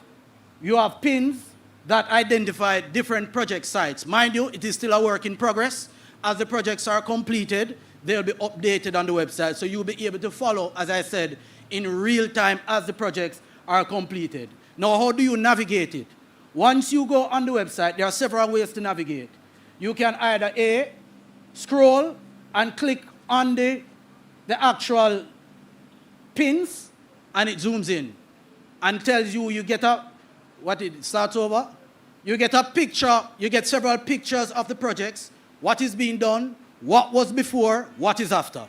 you have pins that identify different project sites. Mind you, it is still a work in progress. As the projects are completed, they'll be updated on the website. So you'll be able to follow, as I said, in real time as the projects are completed. Now, how do you navigate it? Once you go on the website, there are several ways to navigate. You can either scroll and click on the actual pins, and it zooms in and tells you, you get a, it starts over. You get a picture, you get several pictures of the projects, what is being done, what was before, what is after.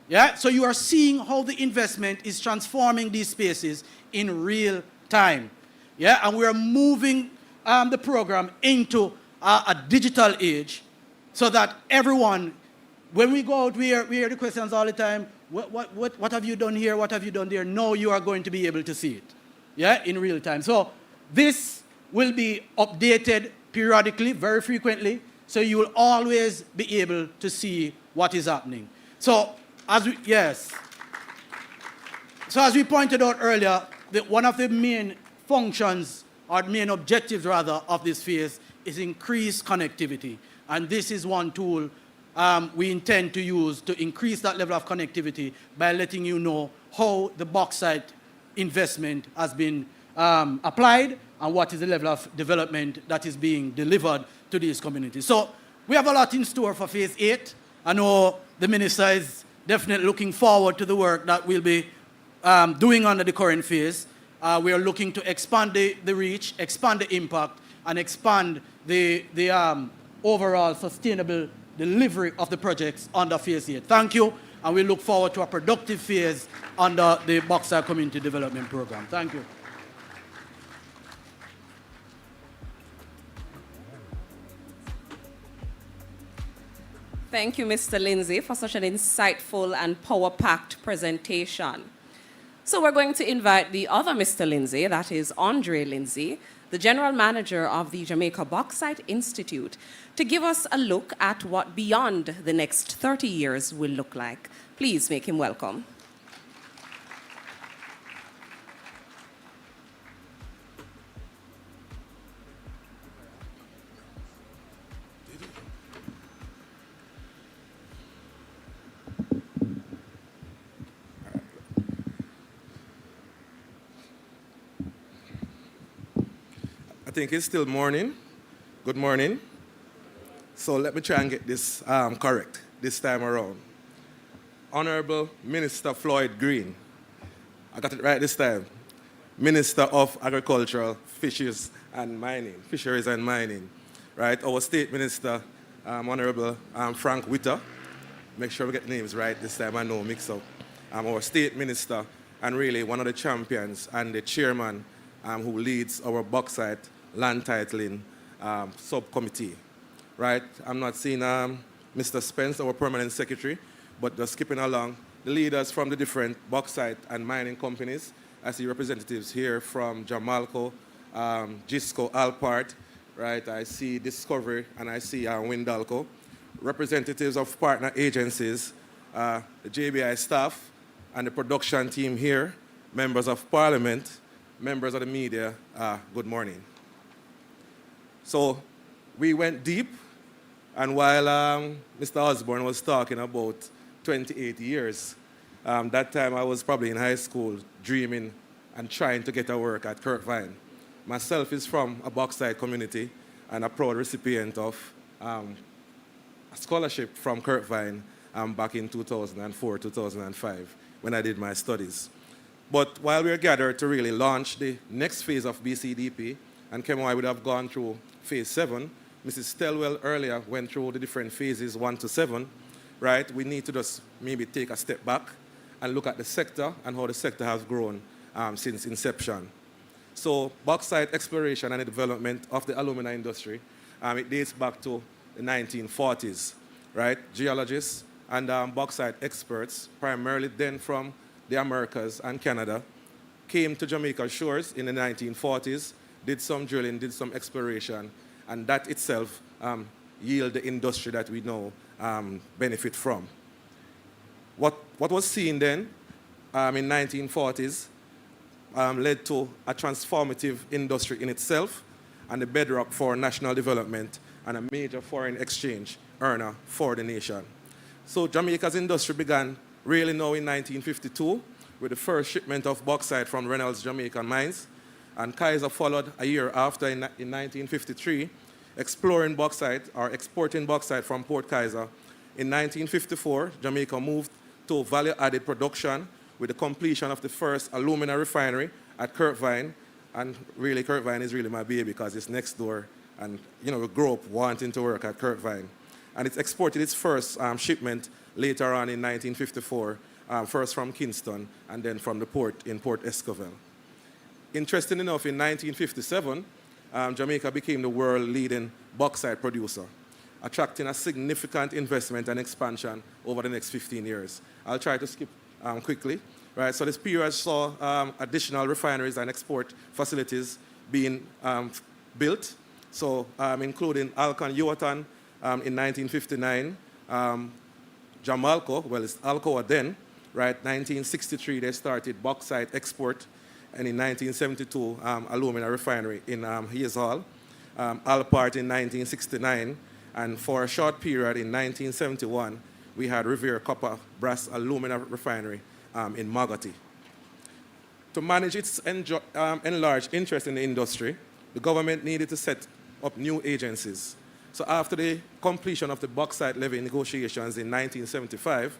Yeah, so you are seeing how the investment is transforming these spaces in real time. Yeah, and we are moving the program into a digital age so that everyone, when we go out, we hear the questions all the time, what have you done here, what have you done there? Now you are going to be able to see it, yeah, in real time. So this will be updated periodically, very frequently, so you will always be able to see what is happening. So, So as we pointed out earlier, one of the main functions, or main objectives rather, of this phase is increased connectivity. And this is one tool we intend to use to increase that level of connectivity by letting you know how the bauxite investment has been applied and what is the level of development that is being delivered to these communities. So we have a lot in store for phase 8. I know the minister is definitely looking forward to the work that we'll be doing under the current phase. We are looking to expand the reach, expand the impact, and expand the overall sustainable delivery of the projects under phase 8. Thank you, and we look forward to a productive phase under the Bauxite Community Development Program. Thank you. Thank you, Mr. Lindsay, for such an insightful and power-packed presentation. So we're going to invite the other Mr. Lindsay, that is Andre Lindsay, the General Manager of the Jamaica Bauxite Institute, to give us a look at what beyond the next 30 years will look like. Please make him welcome. I think it's still morning. Good morning. So let me try and get this correct this time around. Honorable Minister Floyd Green. I got it right this time. Minister of Agricultural, Fisheries and Mining. Right? Our State Minister, Honorable Frank Witter. Make sure we get names right this time, I know mix up. Our State Minister, and really one of the champions and the chairman who leads our bauxite land titling subcommittee, right? I'm not seeing Mr. Spence, our permanent secretary, but just skipping along, the leaders from the different bauxite and mining companies. I see representatives here from Jamalco, Gisco, Alpart, right? I see Discovery, and I see Windalco. Representatives of partner agencies, the JBI staff, and the production team here, members of parliament, members of the media, good morning. So we went deep, and while Mr. Osborne was talking about 28 years, that time I was probably in high school dreaming and trying to get a work at Kirkvine. Myself is from a bauxite community and a proud recipient of a scholarship from Kirkvine back in 2004, 2005, when I did my studies. But while we were gathered to really launch the next phase of BCDP, and KMY would have gone through phase 7, Mrs. Stelwell earlier went through the different phases 1 to 7, right? We need to just maybe take a step back and look at the sector and how the sector has grown since inception. So bauxite exploration and the development of the alumina industry, it dates back to the 1940s, right? Geologists and bauxite experts, primarily then from the Americas and Canada, came to Jamaica shores in the 1940s, did some drilling, did some exploration, and that itself yielded the industry that we now benefit from. What was seen then in 1940s led to a transformative industry in itself and the bedrock for national development and a major foreign exchange earner for the nation. So Jamaica's industry began really now in 1952 with the first shipment of bauxite from Reynolds Jamaican mines, and Kaiser followed a year after in 1953, exploring bauxite or exporting bauxite from Port Kaiser. In 1954, Jamaica moved to value-added production with the completion of the first alumina refinery at Kirkvine, and really Kirkvine is really my baby because it's next door, and we grew up wanting to work at Kirkvine. And it's exported its first shipment later on in 1954, first from Kingston and then from the port in Port Escoville. Interesting enough, in 1957, Jamaica became the world-leading bauxite producer, attracting a significant investment and expansion over the next 15 years. I'll try to skip quickly. Right, so this period saw additional refineries and export facilities being built, so including Alcan Yuatan in 1959, Jamalco, well, it's Alcoa then, right? 1963, they started bauxite export, and in 1972, alumina refinery in Hayes Hall. Alpart in 1969, and for a short period in 1971, we had Revere Copper Brass Alumina Refinery in Mogotty. To manage its enlarged interest in the industry, the government needed to set up new agencies. So after the completion of the bauxite levy negotiations in 1975,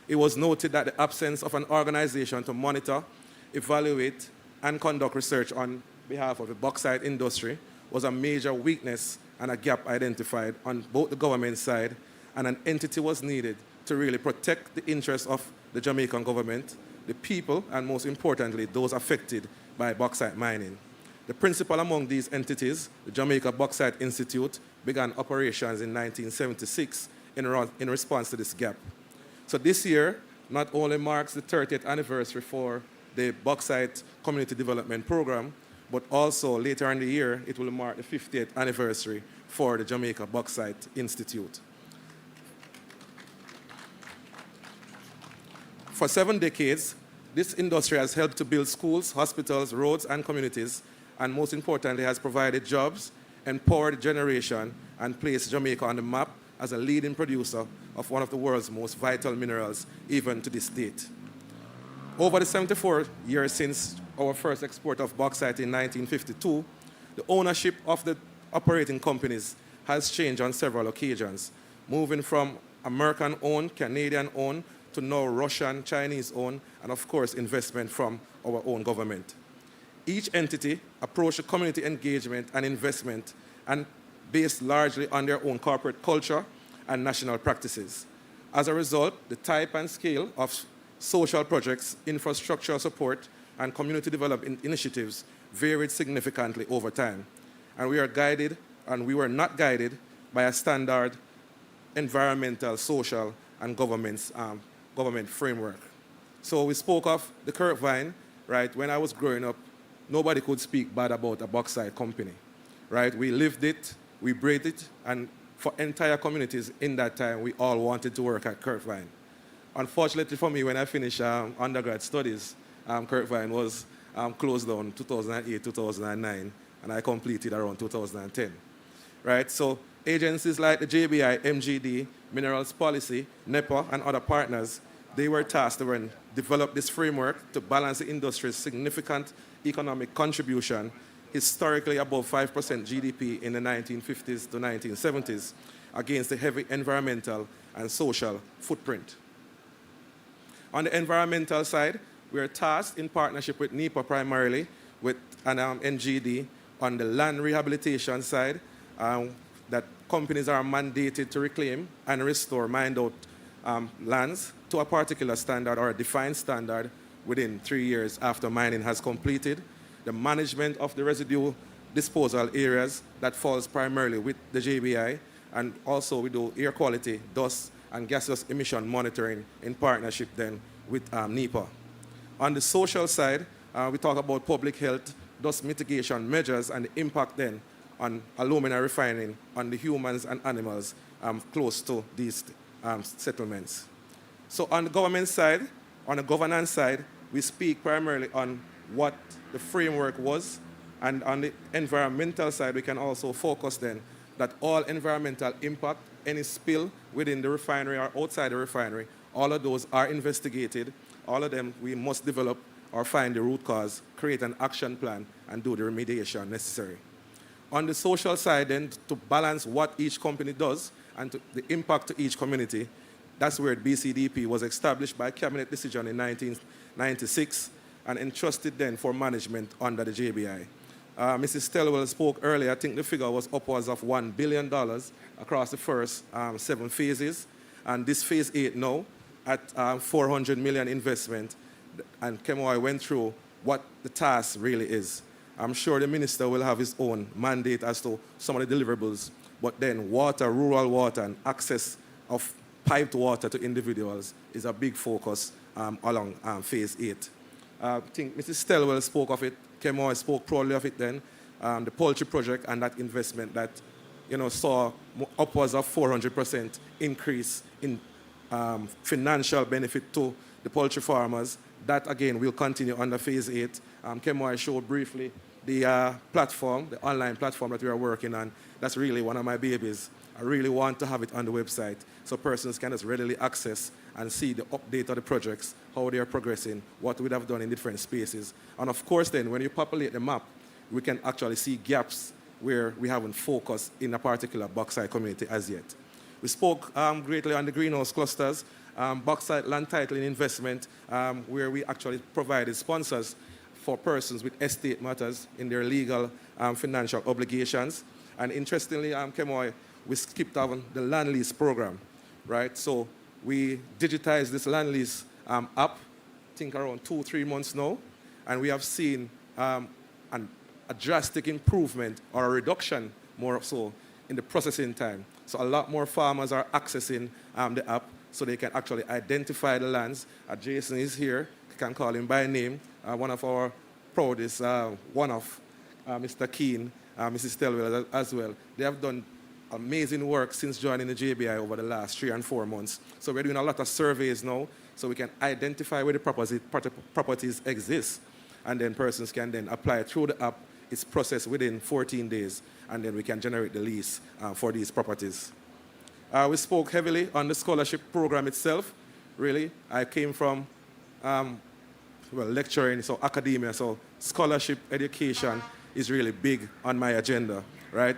it was noted that the absence of an organization to monitor, evaluate, and conduct research on behalf of the bauxite industry was a major weakness and a gap identified on both the government side, and an entity was needed to really protect the interests of the Jamaican government, the people, and most importantly, those affected by bauxite mining. The principal among these entities, the Jamaica Bauxite Institute, began operations in 1976 in response to this gap. So this year not only marks the 30th anniversary for the Bauxite Community Development Program, but also later in the year, it will mark the 50th anniversary for the Jamaica Bauxite Institute. For 7 decades, this industry has helped to build schools, hospitals, roads, and communities, and most importantly, has provided jobs, empowered generation, and placed Jamaica on the map as a leading producer of one of the world's most vital minerals, even to this date. Over the 74 years since our first export of bauxite in 1952, the ownership of the operating companies has changed on several occasions, moving from American-owned, Canadian-owned, to now Russian, Chinese-owned, and of course, investment from our own government. Each entity approached the community engagement and investment and based largely on their own corporate culture and national practices. As a result, the type and scale of social projects, infrastructure support, and community development initiatives varied significantly over time. And we were not guided by a standard environmental, social, and government framework. So we spoke of the current vine, right? When I was growing up, nobody could speak bad about a bauxite company, right? We lived it, we breathed it, and for entire communities in that time, we all wanted to work at Kirkvine. Unfortunately for me, when I finished undergrad studies, Kirkvine was closed down 2008, 2009, and I completed around 2010, right? So agencies like the JBI, MGD, Minerals Policy, NEPA, and other partners, they were tasked to develop this framework to balance the industry's significant economic contribution, historically above 5% GDP in the 1950s to 1970s, against the heavy environmental and social footprint. On the environmental side, we are tasked in partnership with NEPA primarily, with an NGD on the land rehabilitation side, that companies are mandated to reclaim and restore mined out lands to a particular standard or a defined standard within 3 years after mining has completed. The management of the residue disposal areas that falls primarily with the JBI, and also we do air quality, dust, and gaseous emission monitoring in partnership then with NEPA. On the social side, we talk about public health, dust mitigation measures, and the impact then on alumina refining on the humans and animals close to these settlements. So on the government side, on the governance side, we speak primarily on what the framework was, and on the environmental side, we can also focus then that all environmental impact, any spill within the refinery or outside the refinery, all of those are investigated. All of them, we must develop or find the root cause, create an action plan, and do the remediation necessary. On the social side, then, to balance what each company does and the impact to each community, that's where BCDP was established by cabinet decision in 1996 and entrusted then for management under the JBI. Mrs. Stelwell spoke earlier, I think the figure was upwards of $1 billion across the first 7 phases. And this phase 8 now, at 400 million investment, and Kemoy went through what the task really is. I'm sure the minister will have his own mandate as to some of the deliverables, but then water, rural water, and access of piped water to individuals is a big focus along phase 8. I think Mrs. Stelwell spoke of it, Kemoy spoke proudly of it then, the poultry project and that investment that saw upwards of 400% increase in financial benefit to the poultry farmers. That, again, will continue under Phase 8. Kemo, showed briefly the platform, the online platform that we are working on. That's really one of my babies. I really want to have it on the website so persons can just readily access and see the update of the projects, how they are progressing, what we have done in different spaces. And of course then, when you populate the map, we can actually see gaps where we haven't focused in a particular bauxite community as yet. We spoke greatly on the greenhouse clusters, bauxite land titling investment, where we actually provided sponsors for persons with estate matters in their legal financial obligations. And interestingly, Kemoy, we skipped on the land lease program, right? So we digitized this land lease app, I think around 2-3 months now, and we have seen a drastic improvement or a reduction more so in the processing time. So a lot more farmers are accessing the app so they can actually identify the lands. Jason is here, you can call him by name. One of our proudest, Mr. Keane, Mrs. Stelwell as well. They have done amazing work since joining the JBI over the last 3 and 4 months. So we're doing a lot of surveys now so we can identify where the properties exist, and then persons can then apply through the app. It's processed within 14 days, and then we can generate the lease for these properties. We spoke heavily on the scholarship program itself. Really, I came from lecturing, so academia, so scholarship education is really big on my agenda, right?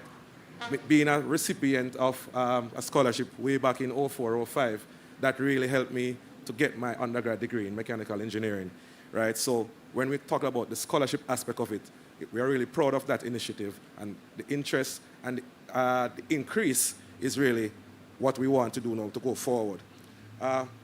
Being a recipient of a scholarship way back in 04, 05, that really helped me to get my undergrad degree in mechanical engineering, right? So when we talk about the scholarship aspect of it, we are really proud of that initiative, and the interest and the increase is really what we want to do now to go forward.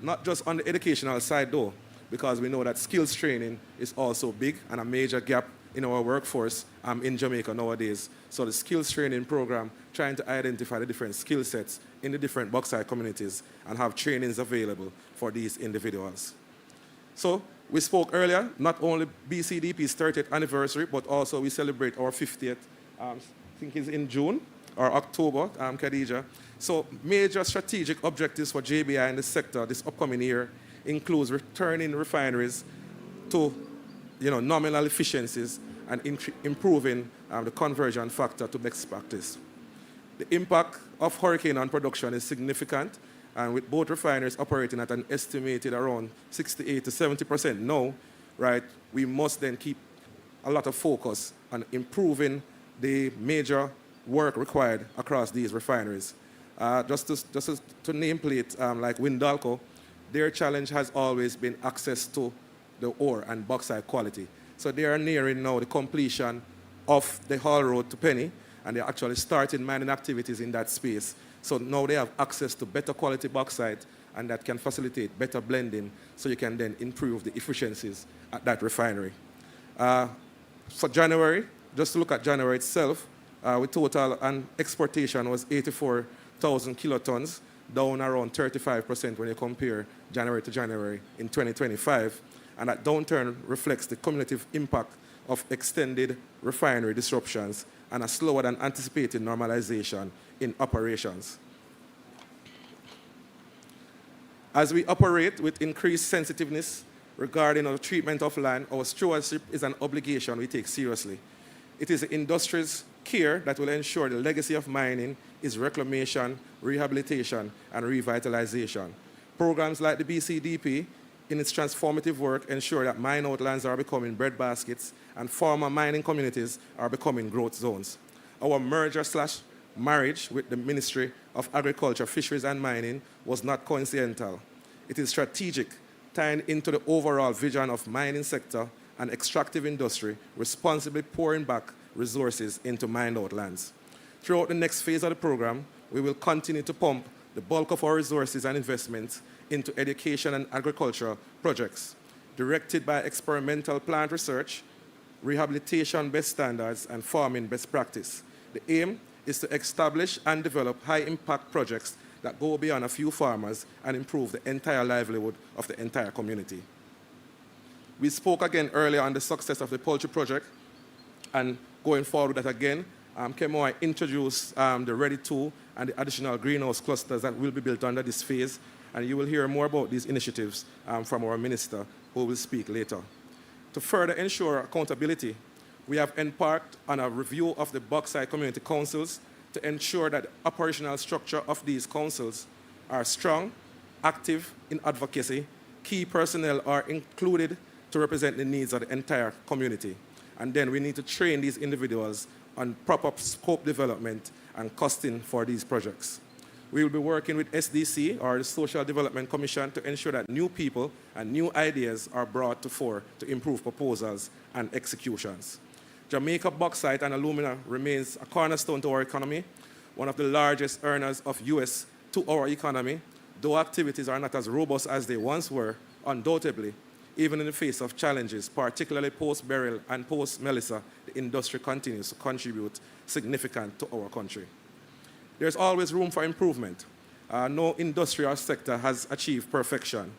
Not just on the educational side though, because we know that skills training is also big and a major gap in our workforce in Jamaica nowadays. So the skills training program, trying to identify the different skill sets in the different bauxite communities and have trainings available for these individuals. So we spoke earlier, not only BCDP's 30th anniversary, but also we celebrate our 50th, I think it's in June or October, Khadija. So major strategic objectives for JBI in the sector this upcoming year includes returning refineries to nominal efficiencies and improving the conversion factor to best practice. The impact of hurricane on production is significant, and with both refineries operating at an estimated around 68 to 70% now, right, we must then keep a lot of focus on improving the major work required across these refineries. Just to nameplate like Windalco, their challenge has always been access to the ore and bauxite quality. So they are nearing now the completion of the haul road to Penny, and they're actually starting mining activities in that space. So now they have access to better quality bauxite, and that can facilitate better blending, so you can then improve the efficiencies at that refinery. For January, just to look at January itself, with total and exportation was 84,000 kilotons, down around 35% when you compare January to January in 2025. And that downturn reflects the cumulative impact of extended refinery disruptions and a slower than anticipated normalization in operations. As we operate with increased sensitiveness regarding our treatment of land, our stewardship is an obligation we take seriously. It is the industry's care that will ensure the legacy of mining is reclamation, rehabilitation, and revitalization. Programs like the BCDP, in its transformative work, ensure that mine outlands are becoming breadbaskets and former mining communities are becoming growth zones. Our merger/marriage with the Ministry of Agriculture, Fisheries and Mining was not coincidental. It is strategic, tying into the overall vision of mining sector and extractive industry, responsibly pouring back resources into mined outlands. Throughout the next phase of the program, we will continue to pump the bulk of our resources and investments into education and agricultural projects, directed by experimental plant research, rehabilitation best standards, and farming best practice. The aim is to establish and develop high-impact projects that go beyond a few farmers and improve the entire livelihood of the entire community. We spoke again earlier on the success of the poultry project, and going forward with that again, Kemo, I introduced the Ready 2 and the additional greenhouse clusters that will be built under this phase. And you will hear more about these initiatives from our minister, who will speak later. To further ensure accountability, we have embarked on a review of the Bauxite community councils to ensure that the operational structure of these councils are strong, active in advocacy, key personnel are included to represent the needs of the entire community. And then we need to train these individuals on proper scope development and costing for these projects. We will be working with SDC, or the Social Development Commission, to ensure that new people and new ideas are brought to fore to improve proposals and executions. Jamaica Bauxite and Alumina remains a cornerstone to our economy, one of the largest earners of US to our economy. Though activities are not as robust as they once were, undoubtedly, even in the face of challenges, particularly post-Beryl and post-Melissa, the industry continues to contribute significantly to our country. There's always room for improvement. No industry or sector has achieved perfection.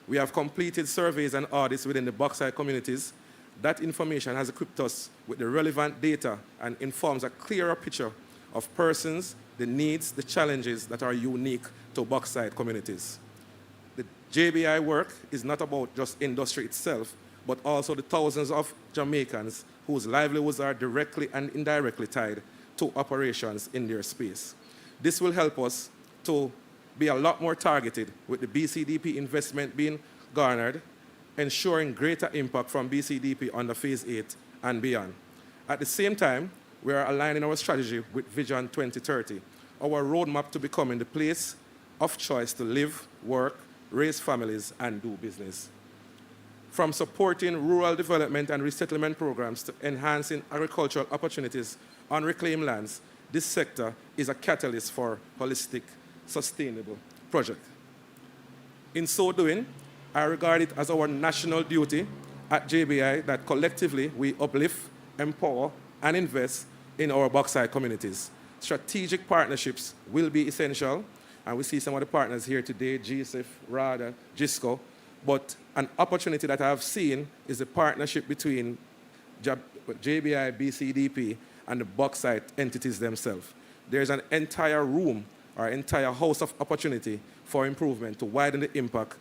We have completed surveys and audits within the bauxite communities. That information has equipped us with the relevant data and informs a clearer picture of persons, the needs, the challenges that are unique to bauxite communities. The JBI work is not about just industry itself, but also the thousands of Jamaicans whose livelihoods are directly and indirectly tied to operations in their space. This will help us to be a lot more targeted with the BCDP investment being garnered, ensuring greater impact from BCDP under Phase 8 and beyond. At the same time, we are aligning our strategy with Vision 2030, our roadmap to becoming the place of choice to live, work, raise families, and do business. From supporting rural development and resettlement programs to enhancing agricultural opportunities on reclaimed lands, this sector is a catalyst for holistic, sustainable project. In so doing, I regard it as our national duty at JBI that collectively we uplift, empower, and invest in our bauxite communities. Strategic partnerships will be essential, and we see some of the partners here today, GSF, RADA, GISCO, but an opportunity that I have seen is the partnership between JBI, BCDP, and the bauxite entities themselves. There's an entire room or entire house of opportunity for improvement to widen the impact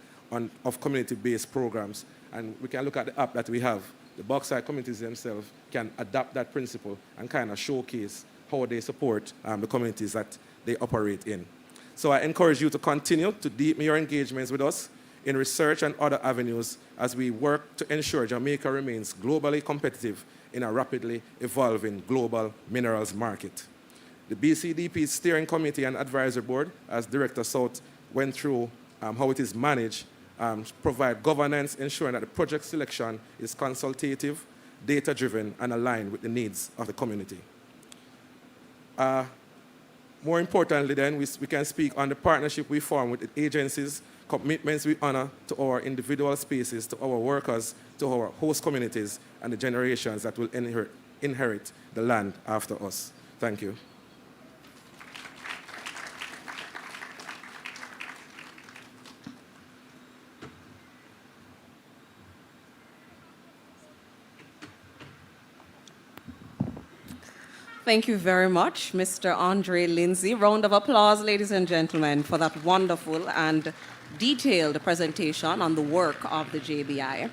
of community-based programs. And we can look at the app that we have. The bauxite communities themselves can adapt that principle and kind of showcase how they support the communities that they operate in. So I encourage you to continue to deepen your engagements with us in research and other avenues as we work to ensure Jamaica remains globally competitive in a rapidly evolving global minerals market. The BCDP Steering Committee and Advisory Board, as Director South went through how it is managed, provide governance, ensuring that the project selection is consultative, data-driven, and aligned with the needs of the community. More importantly, then, we can speak on the partnership we form with the agencies, commitments we honor to our individual spaces, to our workers, to our host communities, and the generations that will inherit the land after us. Thank you. Thank you very much, Mr. Andre Lindsay. Round of applause, ladies and gentlemen, for that wonderful and detailed presentation on the work of the JBI.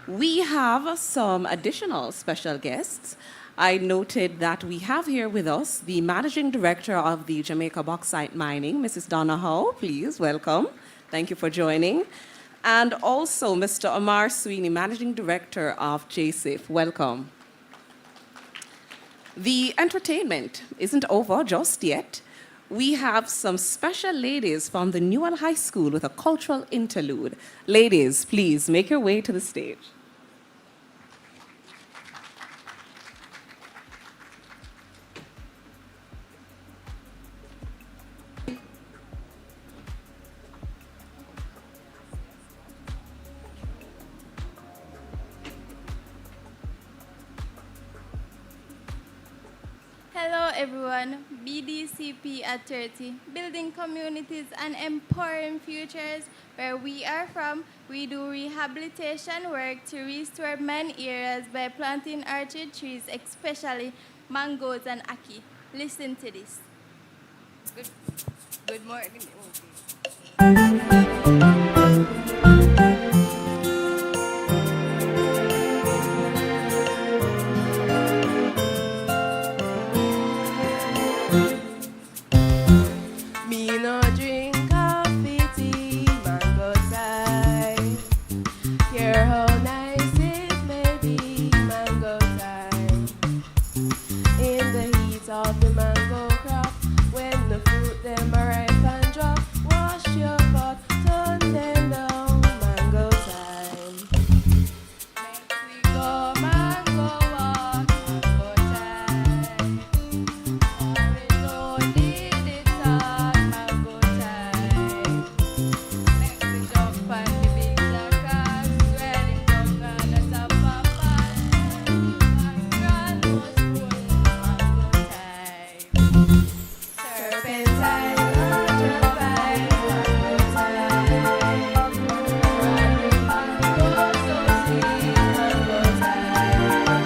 We have some additional special guests. I noted that we have here with us the Managing Director of the Jamaica Bauxite Mining, Mrs. Donna Howe. Please, welcome. Thank you for joining. And also Mr. Omar Sweeney, Managing Director of JSIF. Welcome. The entertainment isn't over just yet. We have some special ladies from the Newell High School with a cultural interlude. Ladies, please make your way to the stage. Hello everyone, BDCP at 30, building communities and empowering futures. Where we are from, we do rehabilitation work to restore many areas by planting orchard trees, especially mangoes and ackee. Listen to this. Good morning. Me no drink coffee, tea, mango tie. Hear how nice it may be, mango tie. In the heat of the mango crop, when the fruit them are ripe and drop, wash your pot, turn them down, mango time. We go mango walk, mango time. Orange only the top, mango time. Make we jump on the big jackass, when him come on the top of us. Grand was full, mango time. Serpentine, contraband, mango time. Running mango, so sweet, mango time.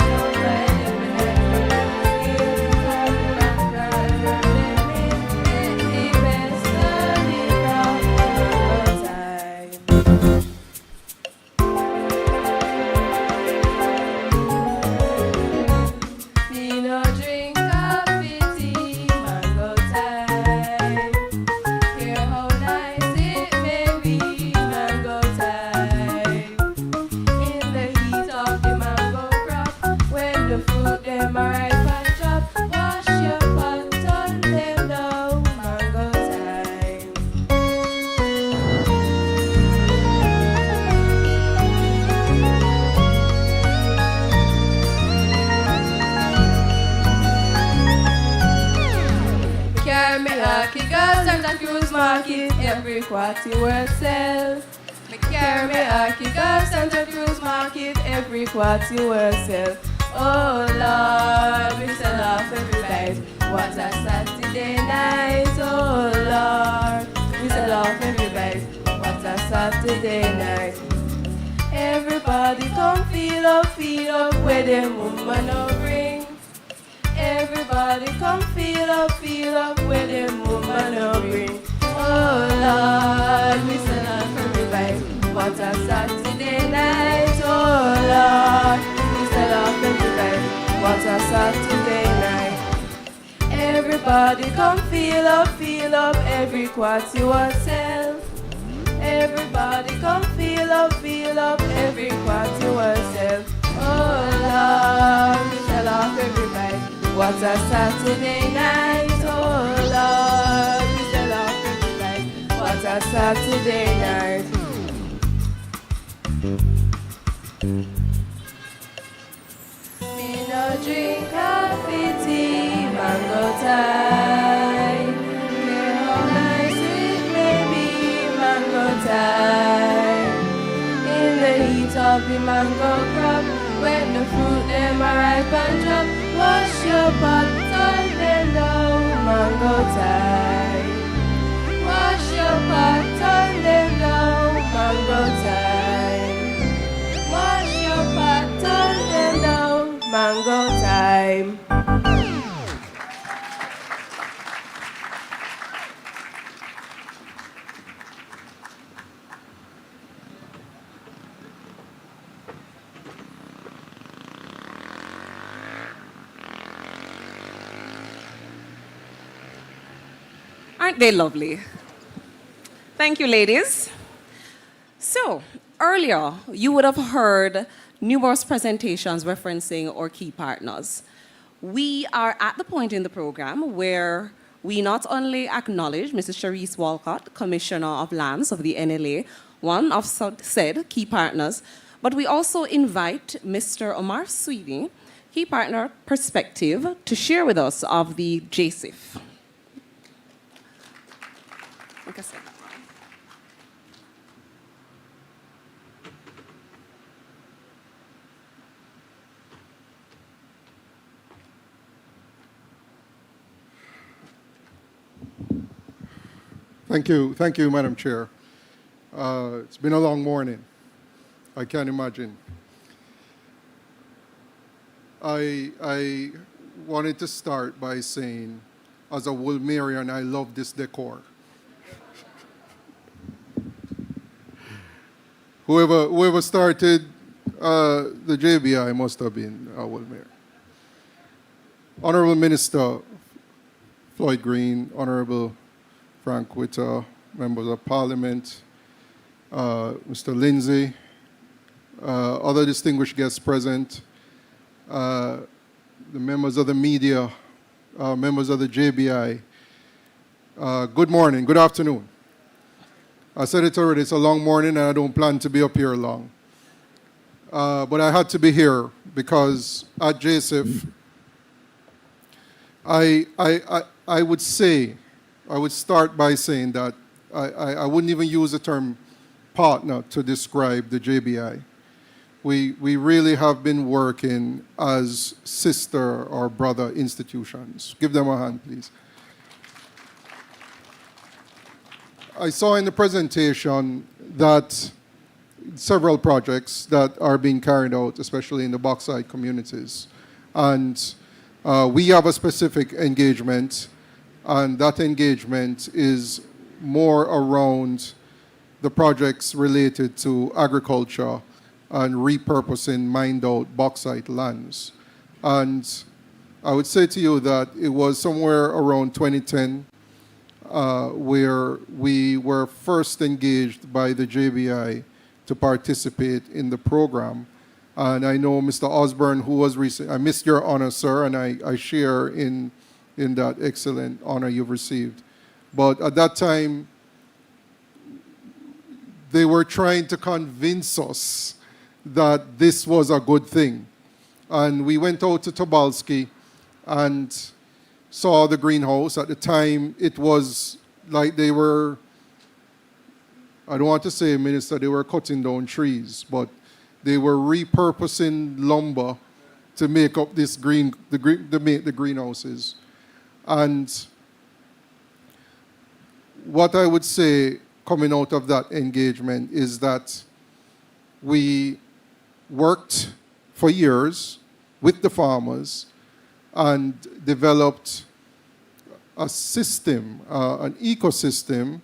Nobody will ever skin, come back, let me hit the best of it all, mango time. Me no drink coffee, tea, mango time. Hear how nice it may be, mango time. In the heat of the mango crop, when the fruit them are ripe and drop, wash your pot, turn them down, mango time. Carry me a kick out Santa Cruz Market, every quarter worth sell. Me carry me a kick out Santa Cruz Market, every quarter worth sell. Oh Lord, we sell off every bite. What a Saturday night, oh Lord, we sell off every bite. What a Saturday night. Everybody come feel up where them woman no bring. Everybody come feel up where them woman no bring. Oh Lord, we sell off every bite. What a Saturday night, oh Lord, we sell off every bite. What a Saturday night. Everybody come feel up every quarter was sell. Everybody come feel up every quarter was sell. Oh Lord, we sell off every bite. What a Saturday night, oh Lord, we sell off every bite. What a Saturday night. Me no drink coffee, tea, mango time. Hear how nice it may be, mango time. In the heat of the mango crop, when the fruit them are ripe and drop, wash your pot, turn them down, mango time. Wash your pot, turn them down, mango time. Wash your pot, turn them down, mango time. Aren't they lovely? Thank you, ladies. So, earlier, you would have heard numerous presentations referencing our key partners. We are at the point in the program where we not only acknowledge Mrs. Sharice Walcott, Commissioner of Lands of the NLA, one of said key partners, but we also invite Mr. Omar Sweeney, key partner perspective, to share with us of the JSIF. I think I said that wrong. Thank you, Madam Chair. It's been a long morning, I can imagine. I wanted to start by saying as a Woolmerian, I love this decor. Whoever started the JBI must have been Woolmere. Honorable Minister Floyd Green, Honorable Frank Witter, members of Parliament, Mr. Lindsay, other distinguished guests present, the members of the media, members of the JBI, good morning, good afternoon. I said it already, it's a long morning and I don't plan to be up here long. But I had to be here because at JSIF, I would start by saying that I wouldn't even use the term partner to describe the JBI. We really have been working as sister or brother institutions. Give them a hand, please. I saw in the presentation that several projects that are being carried out, especially in the bauxite communities. And we have a specific engagement, and that engagement is more around the projects related to agriculture and repurposing mined out bauxite lands. And I would say to you that it was somewhere around 2010 where we were first engaged by the JBI to participate in the program. And I know Mr. Osborne, who was recent, I missed your honor, sir, and I share in that excellent honor you've received. But at that time, they were trying to convince us that this was a good thing. And we went out to Tobalski and saw the greenhouse. At the time, it was like they were, I don't want to say, Minister, they were cutting down trees, but they were repurposing lumber to make up this the greenhouses. And what I would say coming out of that engagement is that we worked for years with the farmers and developed a system, an ecosystem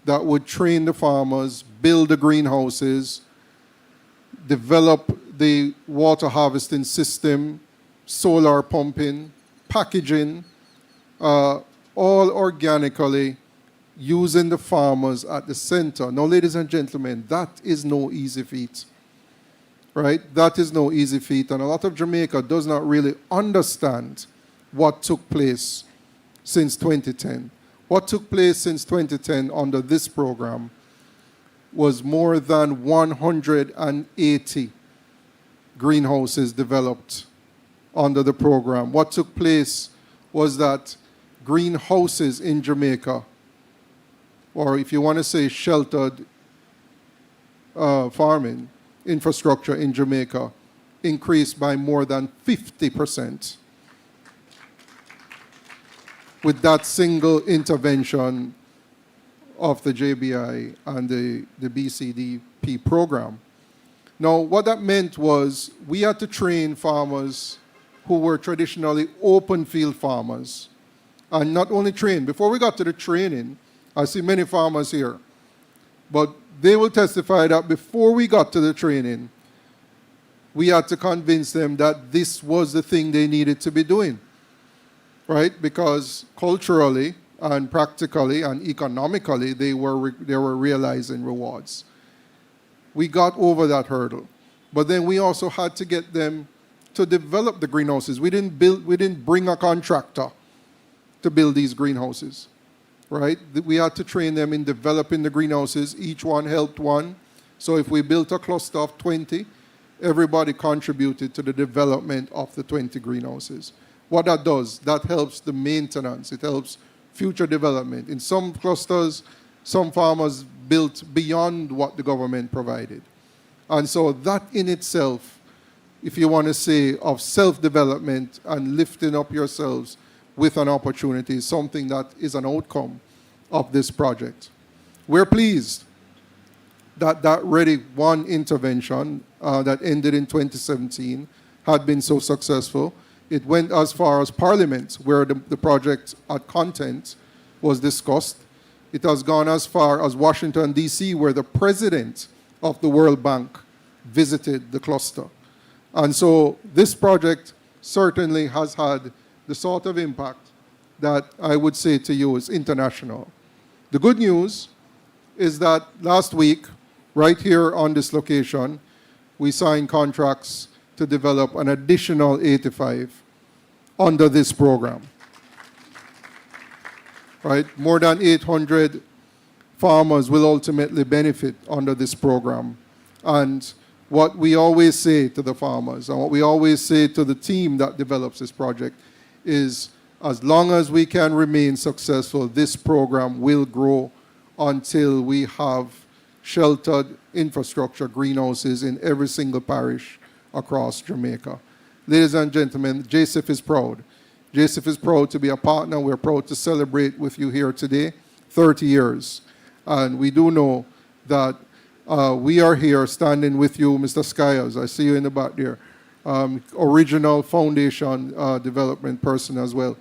that would train the farmers, build the greenhouses, develop the water harvesting system, solar pumping, packaging, all organically, using the farmers at the center. Now, ladies and gentlemen, that is no easy feat, right? That is no easy feat, and a lot of Jamaica does not really understand what took place since 2010. What took place since 2010 under this program was more than 180 greenhouses developed under the program. What took place was that greenhouses in Jamaica, or if you want to say sheltered farming infrastructure in Jamaica, increased by more than 50% with that single intervention of the JBI and the BCDP program. Now, what that meant was we had to train farmers who were traditionally open field farmers, and not only train. Before we got to the training, I see many farmers here, but they will testify that before we got to the training, we had to convince them that this was the thing they needed to be doing, right? Because culturally and practically and economically, they were realizing rewards. We got over that hurdle, but then we also had to get them to develop the greenhouses. We didn't bring a contractor to build these greenhouses, right? We had to train them in developing the greenhouses. Each one helped one. So if we built a cluster of 20, everybody contributed to the development of the 20 greenhouses. What that does, that helps the maintenance. It helps future development. In some clusters, some farmers built beyond what the government provided. And so that in itself, if you want to say, of self-development and lifting up yourselves with an opportunity, is something that is an outcome of this project. We're pleased that that Ready One intervention that ended in 2017 had been so successful. It went as far as Parliament, where the project at content was discussed. It has gone as far as Washington, D.C., where the president of the World Bank visited the cluster. And so this project certainly has had the sort of impact that I would say to you is international. The good news is that last week, right here on this location, we signed contracts to develop an additional 85 under this program. Right? More than 800 farmers will ultimately benefit under this program. And what we always say to the farmers and what we always say to the team that develops this project is, as long as we can remain successful, this program will grow until we have sheltered infrastructure greenhouses in every single parish across Jamaica. Ladies and gentlemen, JSIF is proud. JSIF is proud to be a partner. We're proud to celebrate with you here today, 30 years. And we do know that we are here standing with you, Mr. Skyers. I see you in the back there. Original foundation development person as well.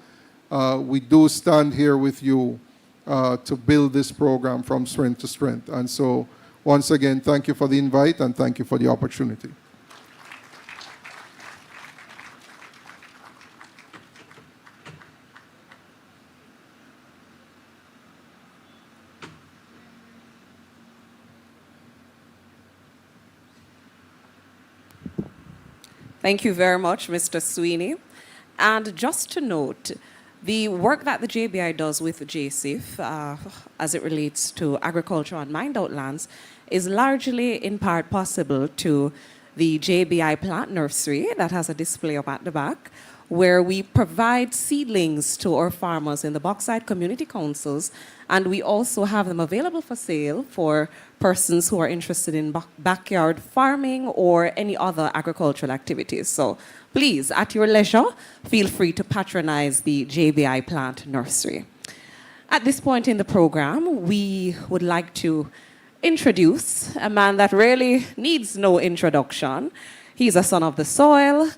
We do stand here with you to build this program from strength to strength. And so, once again, thank you for the invite and thank you for the opportunity. Thank you very much, Mr. Sweeney. And just to note, the work that the JBI does with JSIF as it relates to agriculture on mined-out lands is largely in part possible to the JBI plant nursery that has a display up at the back, where we provide seedlings to our farmers in the Bauxite community councils, and we also have them available for sale for persons who are interested in backyard farming or any other agricultural activities. So please, at your leisure, feel free to patronize the JBI plant nursery. At this point in the program, we would like to introduce a man that really needs no introduction. He's a son of the soil,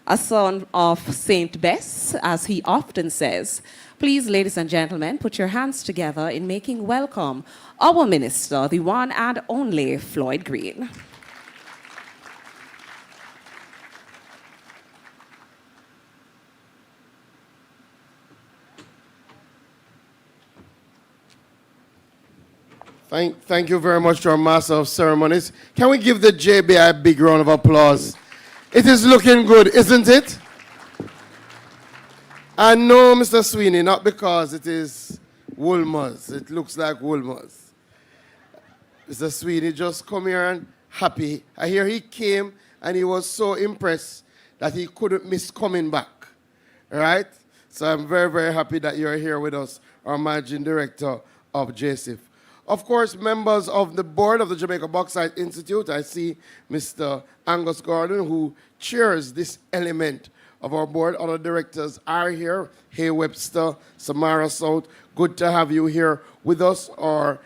a son of Saint Bess, as he often says. Please, ladies and gentlemen, put your hands together in making welcome our minister, the one and only Floyd Green. Thank you very much to our Master of Ceremonies. Can we give the JBI a big round of applause? It is looking good, isn't it? And no, Mr. Sweeney, not because it is Woolmer's. It looks like Woolmer's. Mr. Sweeney just come here and happy. I hear he came and he was so impressed that he couldn't miss coming back. All right? So I'm very, very happy that you're here with us, our Managing Director of JSIF. Of course, members of the board of the Jamaica Bauxite Institute, I see Mr. Angus Gordon, who chairs this element of our board. Other directors are here. Hay Webster, Samara South, good to have you here with us. Or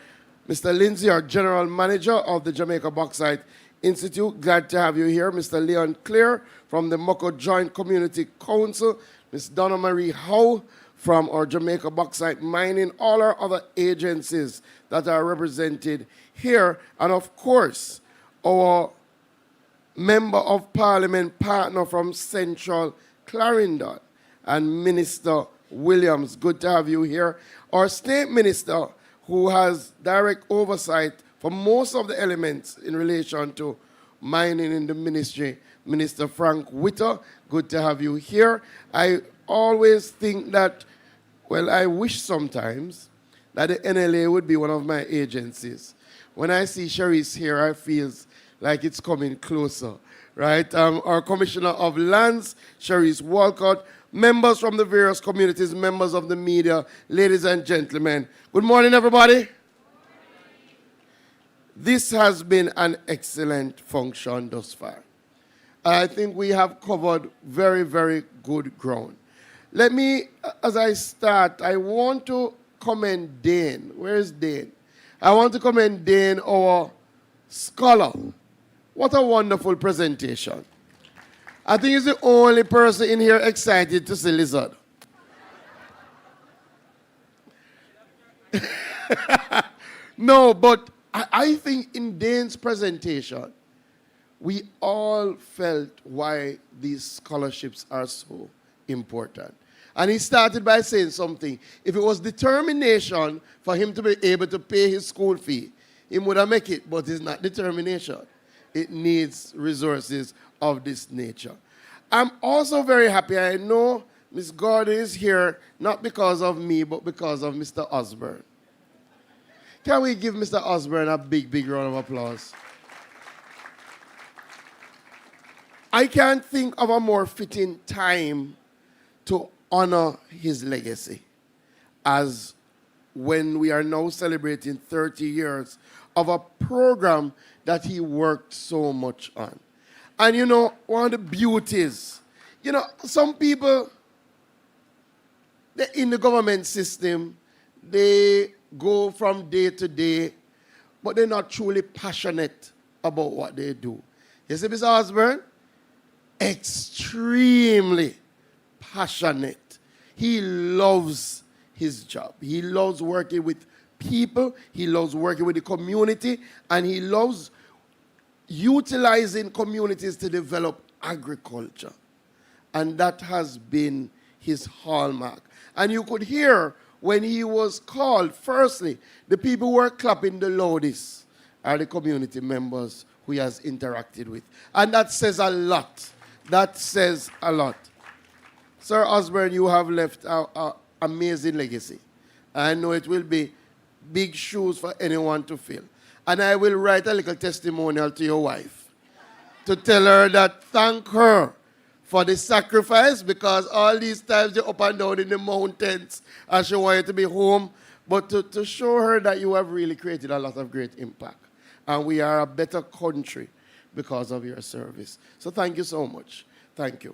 Mr. Lindsay, our general manager of the Jamaica Bauxite Institute, glad to have you here. Mr. Leon Clear from the Moko Joint Community Council, Ms. Donna Marie Howe from our Jamaica Bauxite Mining, all our other agencies that are represented here, and of course, our Member of Parliament partner from Central Clarendon, and Minister Williams, good to have you here. Our State Minister, who has direct oversight for most of the elements in relation to mining in the ministry, Minister Frank Witter, good to have you here. I always think that, well, I wish sometimes that the NLA would be one of my agencies. When I see Cherise here, I feel like it's coming closer, right? Our Commissioner of Lands, Cherise Walcott, members from the various communities, members of the media, ladies and gentlemen. Good morning, everybody. This has been an excellent function thus far. I think we have covered very, very good ground. Let me, as I start, I want to commend Dane. Where is Dane? I want to commend Dane, our scholar. What a wonderful presentation. I think he's the only person in here excited to see lizard. No, but I think in Dane's presentation, we all felt why these scholarships are so important. And he started by saying something. If it was determination for him to be able to pay his school fee, he would have made it, but it's not determination. It needs resources of this nature. I'm also very happy. I know Ms. Gordon is here, not because of me, but because of Mr. Osborne. Can we give Mr. Osborne a big, big round of applause? I can't think of a more fitting time to honor his legacy as when we are now celebrating 30 years of a program that he worked so much on. And you know, one of the beauties, you know, some people in the government system, they go from day to day, but they're not truly passionate about what they do. You see, Mr. Osborne? Extremely passionate. He loves his job. He loves working with people. He loves working with the community. And he loves utilizing communities to develop agriculture. And that has been his hallmark. And you could hear when he was called, firstly, the people who were clapping the loudest are the community members who he has interacted with. And that says a lot. That says a lot. Sir Osborne, you have left an amazing legacy. I know it will be big shoes for anyone to fill. And I will write a little testimonial to your wife to tell her that thank her for the sacrifice, because all these times you're up and down in the mountains and she wanted to be home, but to show her that you have really created a lot of great impact. And we are a better country because of your service. So thank you so much. Thank you.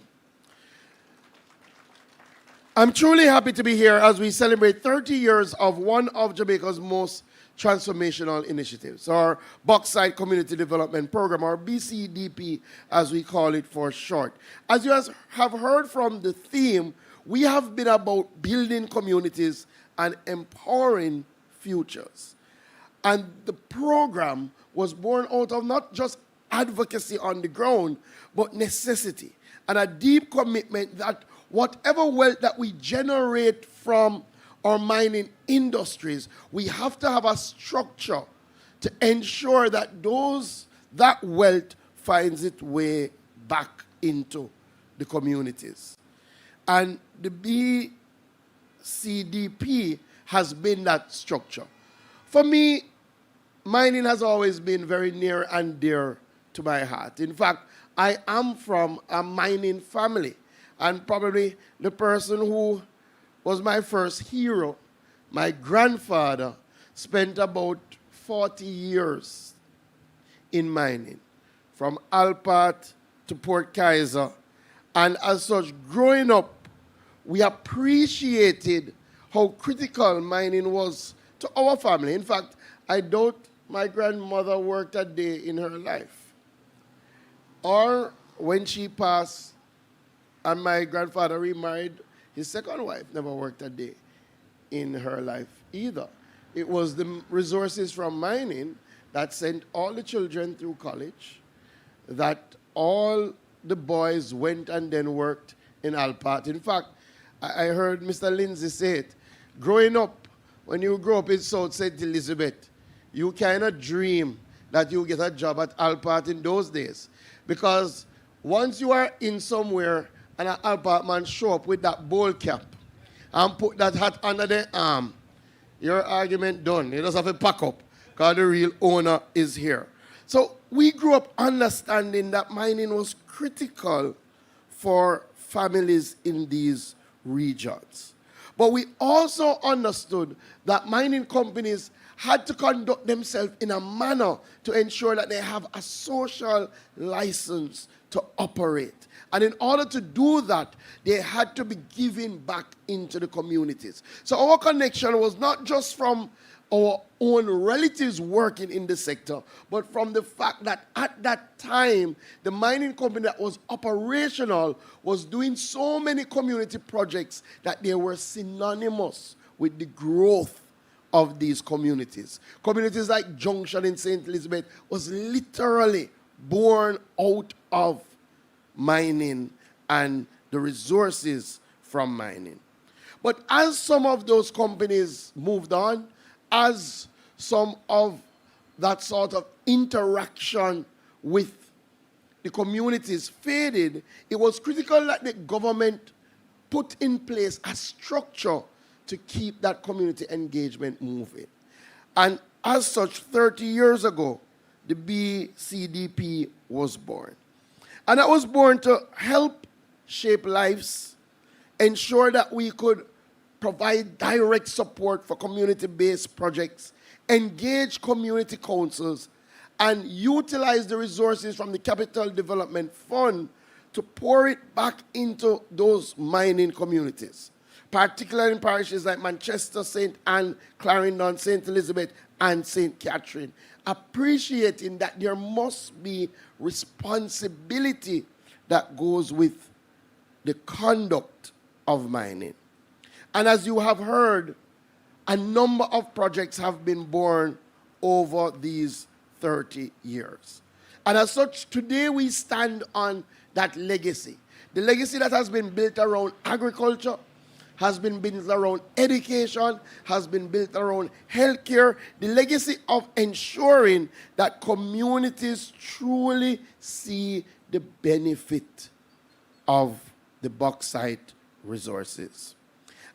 I'm truly happy to be here as we celebrate 30 years of one of Jamaica's most transformational initiatives, our Bauxite Community Development Program, or BCDP as we call it for short. As you have heard from the theme, we have been about building communities and empowering futures. And the program was born out of not just advocacy on the ground, but necessity and a deep commitment that whatever wealth that we generate from our mining industries, we have to have a structure to ensure that that wealth finds its way back into the communities. And the BCDP has been that structure. For me, mining has always been very near and dear to my heart. In fact, I am from a mining family, and probably the person who was my first hero, my grandfather, spent about 40 years in mining, from Alpart to Port Kaiser. And as such, growing up, we appreciated how critical mining was to our family. In fact, I doubt my grandmother worked a day in her life. Or when she passed and my grandfather remarried, his second wife never worked a day in her life either. It was the resources from mining that sent all the children through college, that all the boys went and then worked in Alpart. In fact, I heard Mr. Lindsay say it. Growing up, when you grow up in South St. Elizabeth, you cannot dream that you get a job at Alpart in those days. Because once you are in somewhere and an Alpart man show up with that bowl cap and put that hat under their arm, your argument done. You just have to pack up because the real owner is here. So we grew up understanding that mining was critical for families in these regions. But we also understood that mining companies had to conduct themselves in a manner to ensure that they have a social license to operate. And in order to do that, they had to be giving back into the communities. So our connection was not just from our own relatives working in the sector, but from the fact that at that time, the mining company that was operational was doing so many community projects that they were synonymous with the growth of these communities. Communities like Junction in St. Elizabeth was literally born out of mining and the resources from mining. But as some of those companies moved on, as some of that sort of interaction with the communities faded, it was critical that the government put in place a structure to keep that community engagement moving. And as such, 30 years ago, the BCDP was born. And that was born to help shape lives, ensure that we could provide direct support for community-based projects, engage community councils, and utilize the resources from the Capital Development Fund to pour it back into those mining communities, particularly in parishes like Manchester, St. Anne, Clarendon, St. Elizabeth, and St. Catherine, appreciating that there must be responsibility that goes with the conduct of mining. And as you have heard, a number of projects have been born over these 30 years. And as such, today we stand on that legacy. The legacy that has been built around agriculture, has been built around education, has been built around healthcare, the legacy of ensuring that communities truly see the benefit of the bauxite resources.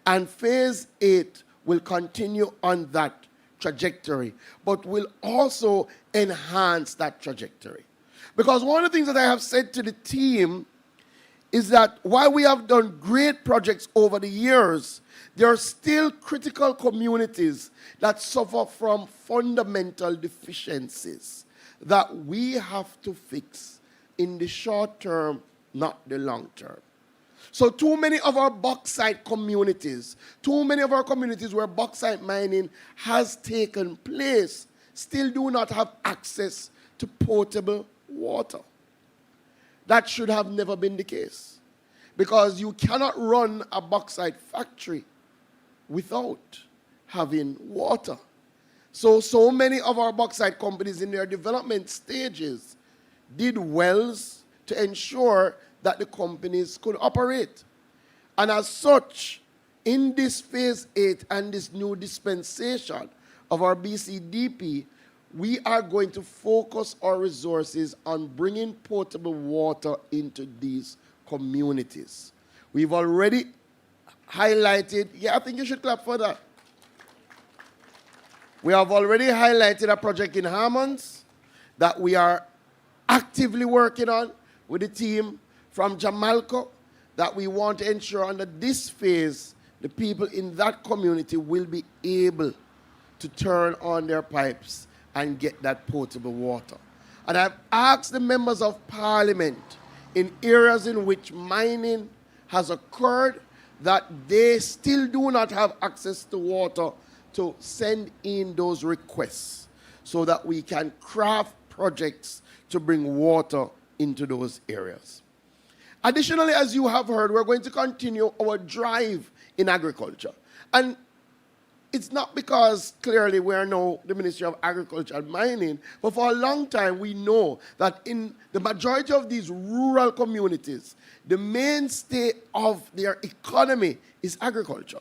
And phase 8 will continue on that trajectory, but will also enhance that trajectory. Because one of the things that I have said to the team is that while we have done great projects over the years, there are still critical communities that suffer from fundamental deficiencies that we have to fix in the short term, not the long term. So too many of our bauxite communities, too many of our communities where bauxite mining has taken place, still do not have access to potable water. That should have never been the case, because you cannot run a bauxite factory without having water. So many of our bauxite companies in their development stages did wells to ensure that the companies could operate. And as such, in this phase 8 and this new dispensation of our BCDP, we are going to focus our resources on bringing potable water into these communities. We've already highlighted, I think you should clap for that. We have already highlighted a project in Hammonds that we are actively working on with the team from Jamaica, that we want to ensure under this phase, the people in that community will be able to turn on their pipes and get that potable water. And I've asked the members of parliament in areas in which mining has occurred that they still do not have access to water to send in those requests so that we can craft projects to bring water into those areas. Additionally, as you have heard, we're going to continue our drive in agriculture. And it's not because clearly we are now the Ministry of Agriculture and Mining, but for a long time we know that in the majority of these rural communities, the mainstay of their economy is agriculture.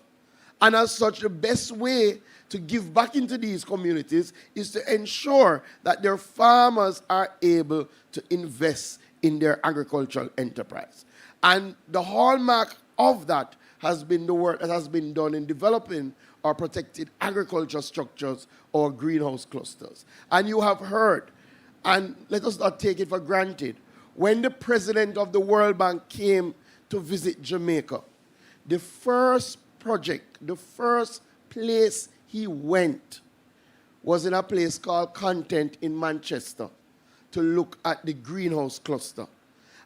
And as such, the best way to give back into these communities is to ensure that their farmers are able to invest in their agricultural enterprise. And the hallmark of that has been the work that has been done in developing our protected agriculture structures or greenhouse clusters. And you have heard, and let us not take it for granted, when the president of the World Bank came to visit Jamaica, the first project, the first place he went was in a place called Content in Manchester to look at the greenhouse cluster.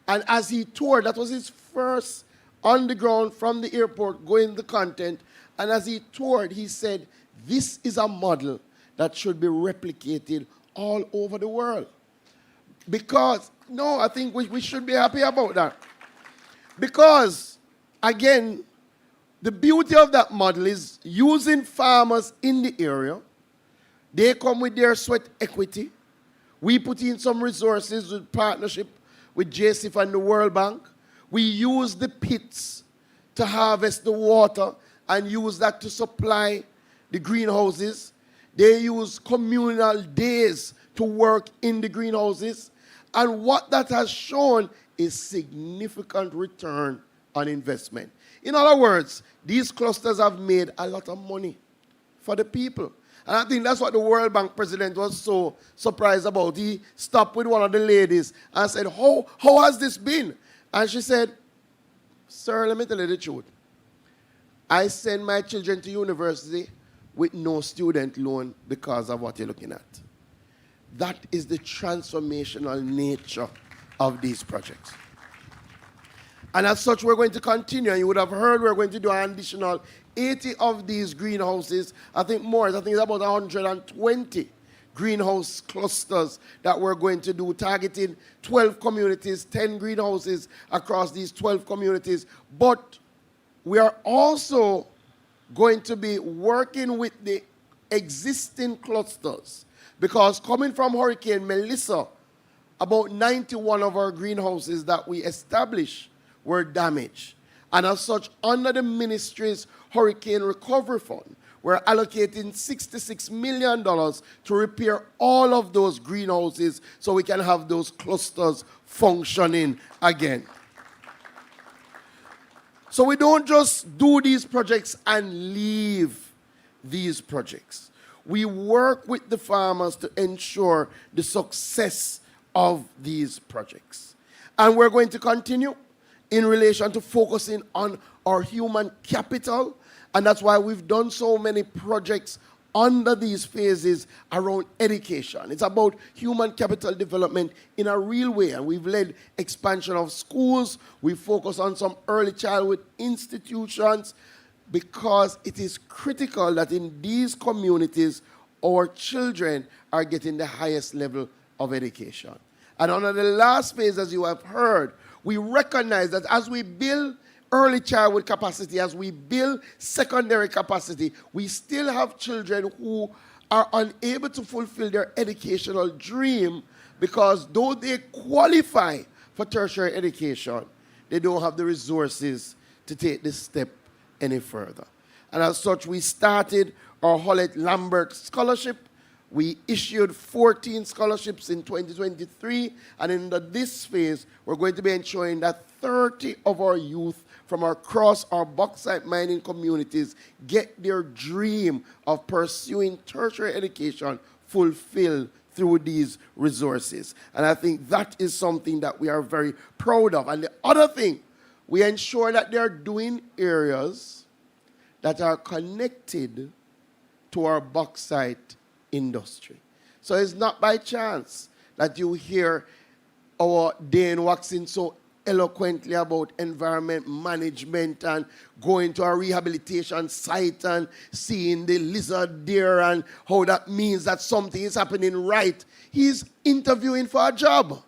And as he toured, that was his first on the ground from the airport going to Content, and as he toured, he said, this is a model that should be replicated all over the world. Because, no, I think we should be happy about that. Because, again, the beauty of that model is using farmers in the area. They come with their sweat equity. We put in some resources with partnership with JCF and the World Bank. We use the pits to harvest the water and use that to supply the greenhouses. They use communal days to work in the greenhouses. And what that has shown is significant return on investment. In other words, these clusters have made a lot of money for the people. And I think that's what the World Bank president was so surprised about. He stopped with one of the ladies and said, how has this been? And she said, sir, let me tell you the truth. I send my children to university with no student loan because of what you're looking at. That is the transformational nature of these projects. And as such, we're going to continue. And you would have heard we're going to do an additional 80 of these greenhouses. I think more. I think it's about 120 greenhouse clusters that we're going to do, targeting 12 communities, 10 greenhouses across these 12 communities. But we are also going to be working with the existing clusters, because coming from Hurricane Melissa, about 91 of our greenhouses that we established were damaged. And as such, under the ministry's Hurricane Recovery Fund, we're allocating $66 million to repair all of those greenhouses so we can have those clusters functioning again. So we don't just do these projects and leave these projects. We work with the farmers to ensure the success of these projects. And we're going to continue in relation to focusing on our human capital. And that's why we've done so many projects under these phases around education. It's about human capital development in a real way. And we've led expansion of schools. We focus on some early childhood institutions, because it is critical that in these communities, our children are getting the highest level of education. And under the last phase, as you have heard, we recognize that as we build early childhood capacity, as we build secondary capacity, we still have children who are unable to fulfill their educational dream, because though they qualify for tertiary education, they don't have the resources to take this step any further. And as such, we started our Hollett Lambert Scholarship. We issued 14 scholarships in 2023, and in this phase, we're going to be ensuring that 30 of our youth from across our bauxite mining communities get their dream of pursuing tertiary education fulfilled through these resources. And I think that is something that we are very proud of. And the other thing, we ensure that they're doing areas that are connected to our bauxite industry. So it's not by chance that you hear our Dane waxing so eloquently about environment management and going to a rehabilitation site and seeing the lizard there and how that means that something is happening right. He's interviewing for a job,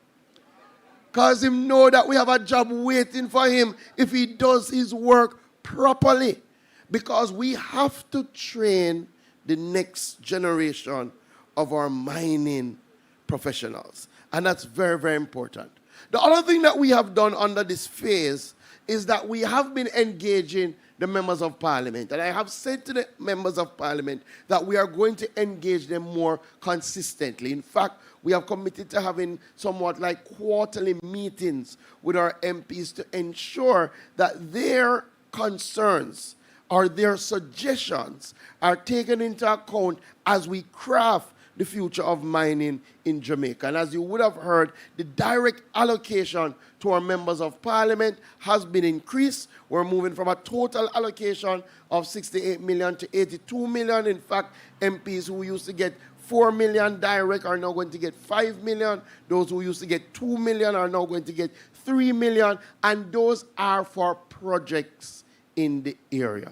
because he knows that we have a job waiting for him if he does his work properly. Because we have to train the next generation of our mining professionals. And that's very, very important. The other thing that we have done under this phase is that we have been engaging the members of parliament. And I have said to the members of parliament that we are going to engage them more consistently. In fact, we have committed to having somewhat like quarterly meetings with our MPs to ensure that their concerns or their suggestions are taken into account as we craft the future of mining in Jamaica. And as you would have heard, the direct allocation to our members of parliament has been increased. We're moving from a total allocation of 68 million to 82 million. In fact, MPs who used to get 4 million direct are now going to get 5 million. Those who used to get 2 million are now going to get 3 million. And those are for projects in the area.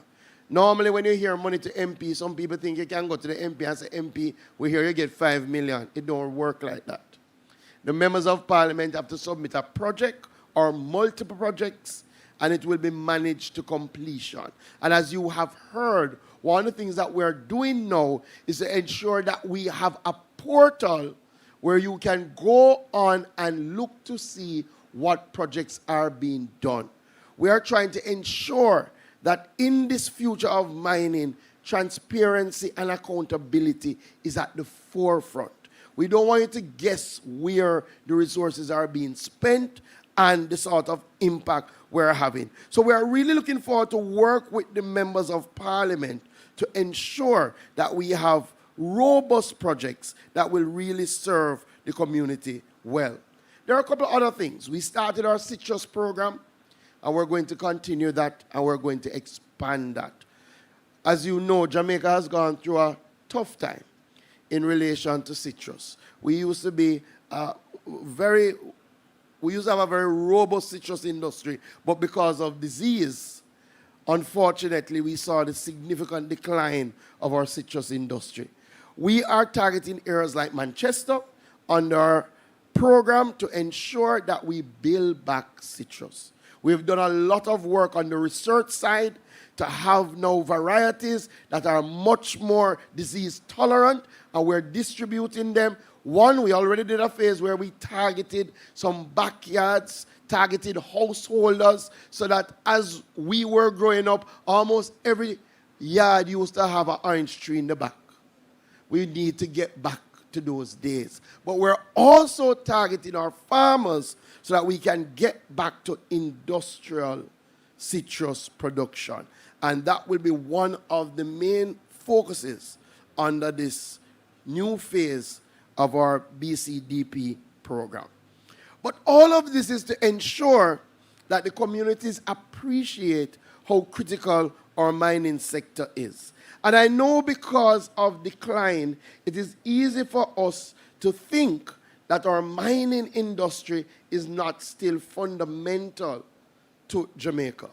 Normally, when you hear money to MP, some people think you can go to the MP and say, MP, we hear you get 5 million. It don't work like that. The members of parliament have to submit a project or multiple projects, and it will be managed to completion. And as you have heard, one of the things that we're doing now is to ensure that we have a portal where you can go on and look to see what projects are being done. We are trying to ensure that in this future of mining, transparency and accountability is at the forefront. We don't want you to guess where the resources are being spent and the sort of impact we're having. So we are really looking forward to work with the members of parliament to ensure that we have robust projects that will really serve the community well. There are a couple of other things. We started our citrus program, and we're going to continue that, and we're going to expand that. As you know, Jamaica has gone through a tough time in relation to citrus. We used to have a very robust citrus industry, but because of disease, unfortunately, we saw the significant decline of our citrus industry. We are targeting areas like Manchester under our program to ensure that we build back citrus. We've done a lot of work on the research side to have now varieties that are much more disease tolerant, and we're distributing them. One, we already did a phase where we targeted some backyards, targeted householders, so that as we were growing up, almost every yard used to have an orange tree in the back. We need to get back to those days. But we're also targeting our farmers so that we can get back to industrial citrus production. And that will be one of the main focuses under this new phase of our BCDP program. But all of this is to ensure that the communities appreciate how critical our mining sector is. And I know because of decline, it is easy for us to think that our mining industry is not still fundamental to Jamaica,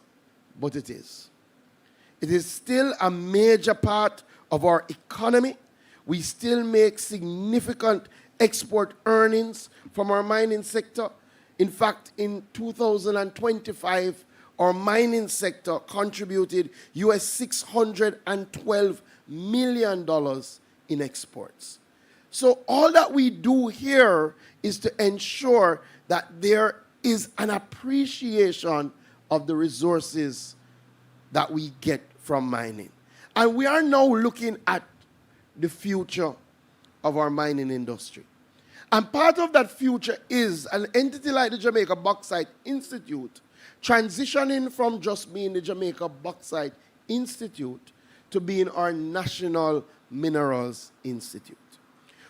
but it is. It is still a major part of our economy. We still make significant export earnings from our mining sector. In fact, in 2025, our mining sector contributed US $612 million in exports. So all that we do here is to ensure that there is an appreciation of the resources that we get from mining. And we are now looking at the future of our mining industry. And part of that future is an entity like the Jamaica Bauxite Institute transitioning from just being the Jamaica Bauxite Institute to being our National Minerals Institute.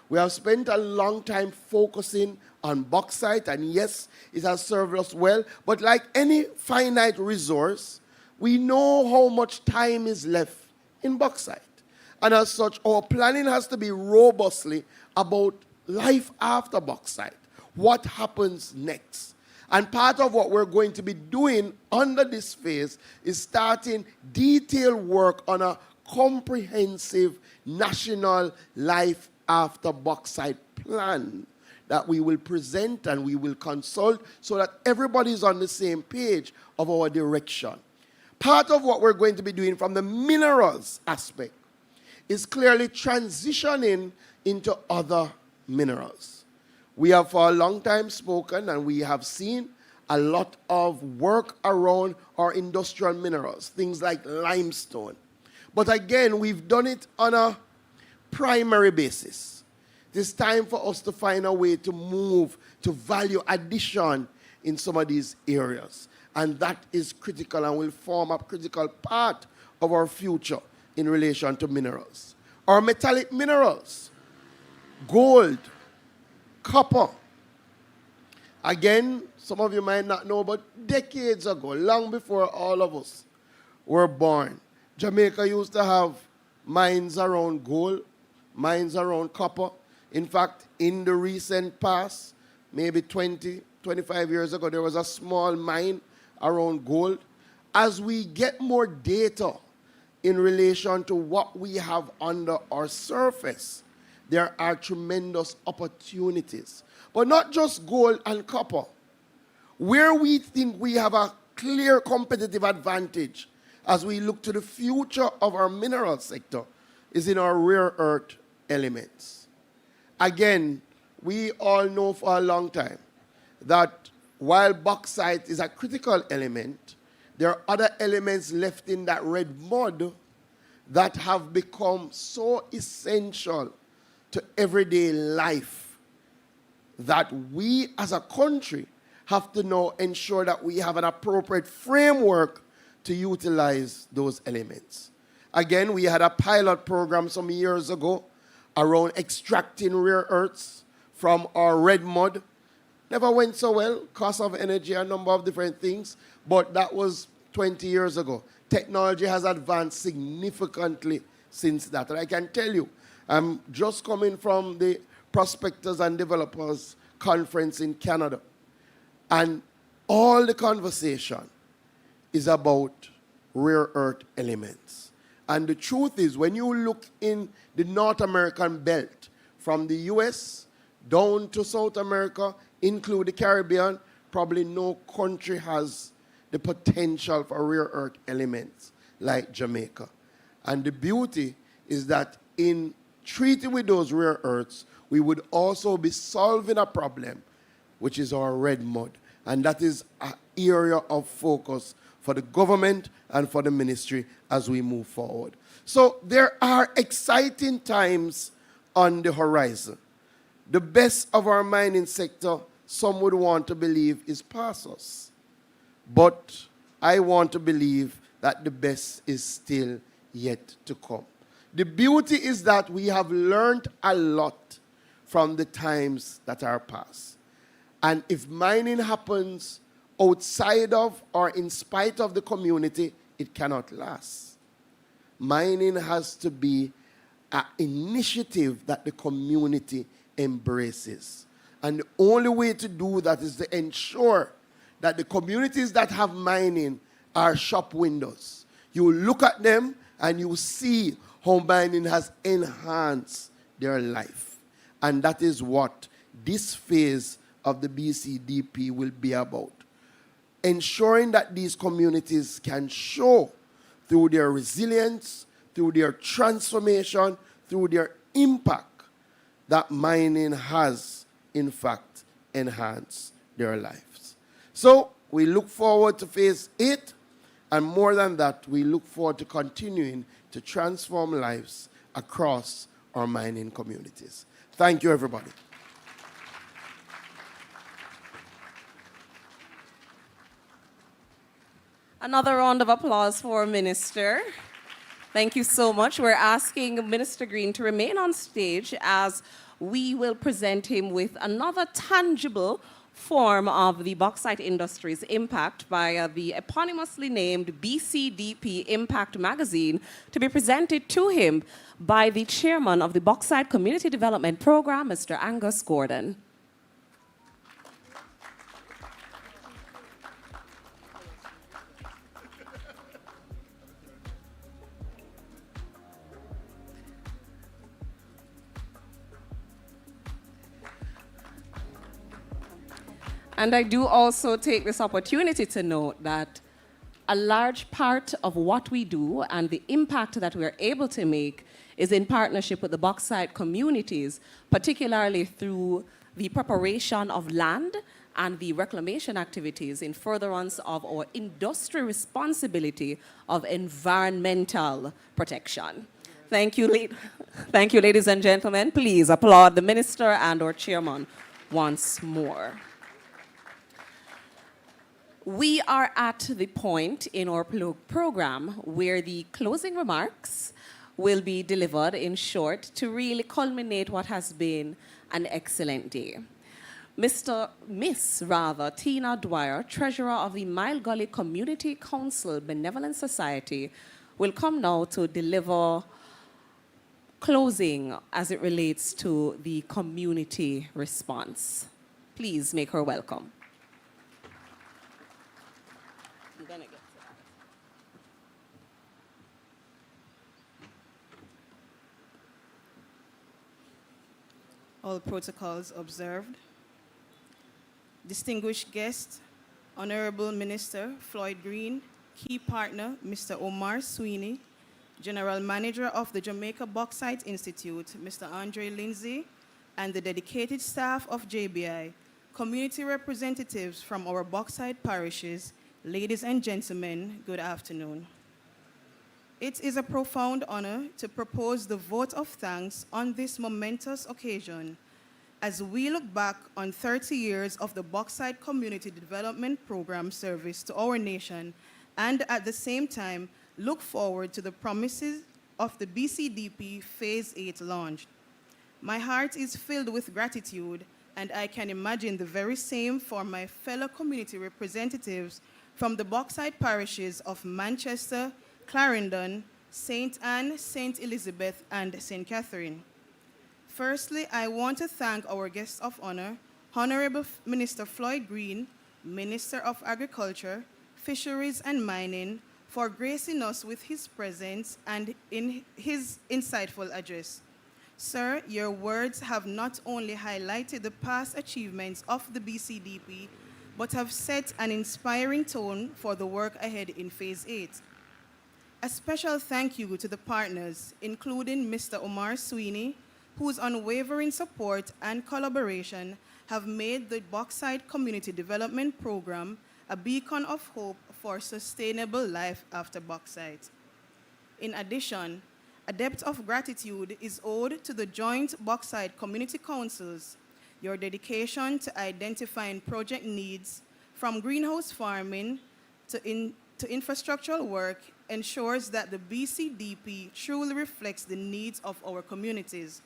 We have spent a long time focusing on bauxite, and yes, it has served us well, but like any finite resource, we know how much time is left in bauxite. And as such, our planning has to be robustly about life after bauxite. What happens next? And part of what we're going to be doing under this phase is starting detailed work on a comprehensive national life after bauxite plan that we will present and we will consult so that everybody is on the same page of our direction. Part of what we're going to be doing from the minerals aspect is clearly transitioning into other minerals. We have for a long time spoken and we have seen a lot of work around our industrial minerals, things like limestone. But again, we've done it on a primary basis. It is time for us to find a way to move to value addition in some of these areas. And that is critical and will form a critical part of our future in relation to minerals. Our metallic minerals, gold, copper. Again, some of you might not know, but decades ago, long before all of us were born, Jamaica used to have mines around gold, mines around copper. In fact, in the recent past, maybe 20, 25 years ago, there was a small mine around gold. As we get more data in relation to what we have under our surface, there are tremendous opportunities. But not just gold and copper. Where we think we have a clear competitive advantage as we look to the future of our mineral sector is in our rare earth elements. Again, we all know for a long time that while bauxite is a critical element, there are other elements left in that red mud that have become so essential to everyday life that we as a country have to now ensure that we have an appropriate framework to utilize those elements. Again, we had a pilot program some years ago around extracting rare earths from our red mud. Never went so well, cost of energy, a number of different things, but that was 20 years ago. Technology has advanced significantly since that. And I can tell you, I'm just coming from the Prospectors and Developers Conference in Canada, and all the conversation is about rare earth elements. And the truth is, when you look in the North American belt, from the US down to South America, include the Caribbean, probably no country has the potential for rare earth elements like Jamaica. And the beauty is that in treating with those rare earths, we would also be solving a problem, which is our red mud. And that is an area of focus for the government and for the ministry as we move forward. So there are exciting times on the horizon. The best of our mining sector, some would want to believe, is past us. But I want to believe that the best is still yet to come. The beauty is that we have learned a lot from the times that are past. And if mining happens outside of or in spite of the community, it cannot last. Mining has to be an initiative that the community embraces. And the only way to do that is to ensure that the communities that have mining are shop windows. You look at them and you see how mining has enhanced their life. And that is what this phase of the BCDP will be about. Ensuring that these communities can show through their resilience, through their transformation, through their impact, that mining has, in fact, enhanced their lives. So we look forward to phase 8, and more than that, we look forward to continuing to transform lives across our mining communities. Thank you, everybody. Another round of applause for Minister. Thank you so much. We're asking Minister Green to remain on stage as we will present him with another tangible form of the bauxite industry's impact via the eponymously named BCDP Impact Magazine, to be presented to him by the chairman of the Bauxite Community Development Program, Mr. Angus Gordon. And I do also take this opportunity to note that a large part of what we do and the impact that we're able to make is in partnership with the bauxite communities, particularly through the preparation of land and the reclamation activities in furtherance of our industrial responsibility of environmental protection. Thank you, thank you, ladies and gentlemen. Please applaud the minister and our chairman once more. We are at the point in our program where the closing remarks will be delivered in short to really culminate what has been an excellent day. Miss Tina Dwyer, Treasurer of the Mile Gully Community Council Benevolent Society, will come now to deliver closing as it relates to the community response. Please make her welcome. all protocols observed. Distinguished guest, Honorable Minister Floyd Green, key partner Mr. Omar Sweeney, General Manager of the Jamaica Bauxite Institute, Mr. Andre Lindsay, and the dedicated staff of JBI, community representatives from our bauxite parishes, ladies and gentlemen, good afternoon. It is a profound honor to propose the vote of thanks on this momentous occasion as we look back on 30 years of the Bauxite Community Development Program service to our nation and at the same time look forward to the promises of the BCDP Phase 8 launch. My heart is filled with gratitude, and I can imagine the very same for my fellow community representatives from the bauxite parishes of Manchester, Clarendon, St. Anne, St. Elizabeth, and St. Catherine. Firstly, I want to thank our guest of honor, Honorable Minister Floyd Green, Minister of Agriculture, Fisheries and Mining, for gracing us with his presence and in his insightful address. Sir, your words have not only highlighted the past achievements of the BCDP, but have set an inspiring tone for the work ahead in Phase 8. A special thank you to the partners, including Mr. Omar Sweeney, whose unwavering support and collaboration have made the Bauxite Community Development Program a beacon of hope for sustainable life after bauxite. In addition, a debt of gratitude is owed to the joint Bauxite Community Councils. Your dedication to identifying project needs, from greenhouse farming to infrastructural work, ensures that the BCDP truly reflects the needs of our communities.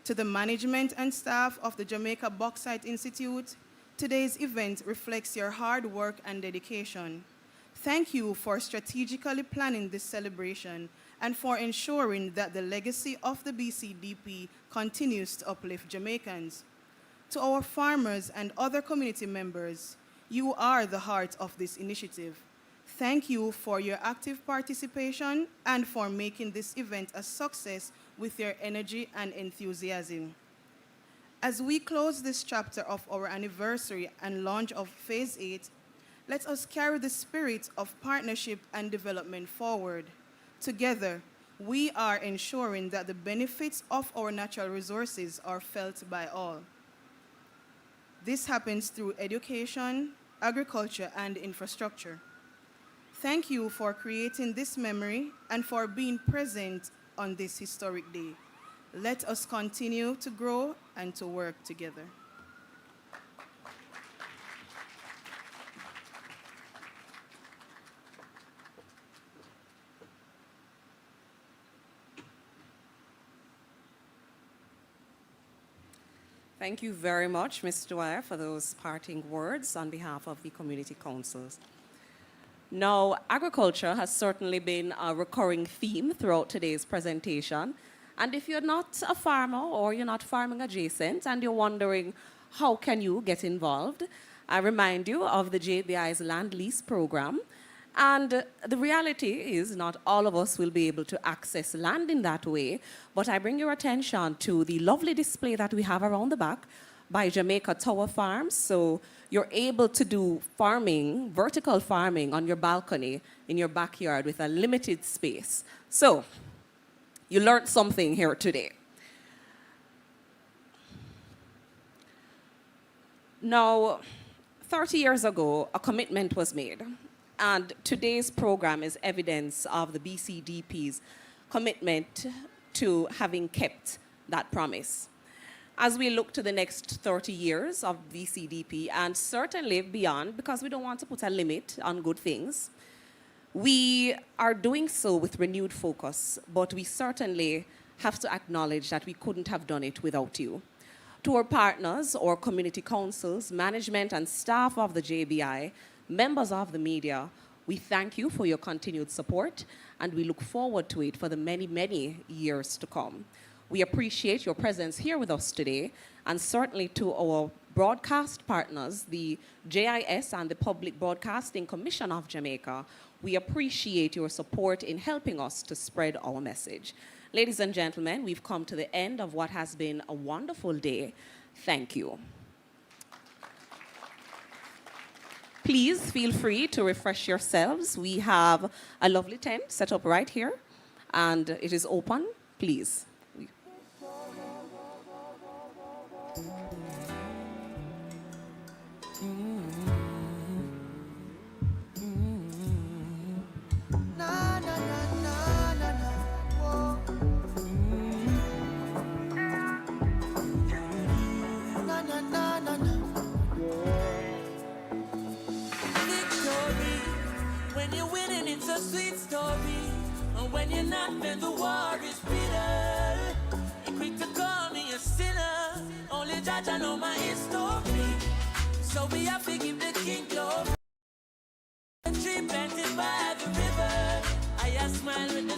To the management and staff of the Jamaica Bauxite Institute, today's event reflects your hard work and dedication. Thank you for strategically planning this celebration and for ensuring that the legacy of the BCDP continues to uplift Jamaicans. To our farmers and other community members, you are the heart of this initiative. Thank you for your active participation and for making this event a success with your energy and enthusiasm. As we close this chapter of our anniversary and launch of Phase 8, let us carry the spirit of partnership and development forward. Together, we are ensuring that the benefits of our natural resources are felt by all. This happens through education, agriculture, and infrastructure. Thank you for creating this memory and for being present on this historic day. Let us continue to grow and to work together. Thank you very much, Ms. Dwyer, for those parting words on behalf of the community councils. Now, agriculture has certainly been a recurring theme throughout today's presentation. And if you're not a farmer or you're not farming adjacent and you're wondering how can you get involved, I remind you of the JBI's land lease program. And the reality is not all of us will be able to access land in that way, but I bring your attention to the lovely display that we have around the back by Jamaica Tower Farms. So you're able to do farming, vertical farming on your balcony in your backyard with a limited space. So you learned something here today. Now, 30 years ago, a commitment was made. And today's program is evidence of the BCDP's commitment to having kept that promise. As we look to the next 30 years of BCDP, and certainly beyond, because we don't want to put a limit on good things, we are doing so with renewed focus, but we certainly have to acknowledge that we couldn't have done it without you. To our partners, our community councils, management and staff of the JBI, members of the media, we thank you for your continued support, and we look forward to it for the many, many years to come. We appreciate your presence here with us today, and certainly to our broadcast partners, the JIS and the Public Broadcasting Commission of Jamaica, we appreciate your support in helping us to spread our message. Ladies and gentlemen, we've come to the end of what has been a wonderful day. Thank you. Please feel free to refresh yourselves. We have a lovely tent set up right here, and it is open. Please. It's a sweet story, and when you're not, then the war is bitter. You're quick to call me a sinner, only judge I know my history. So we have to give the king glory. A tree planted by the river, I smile with the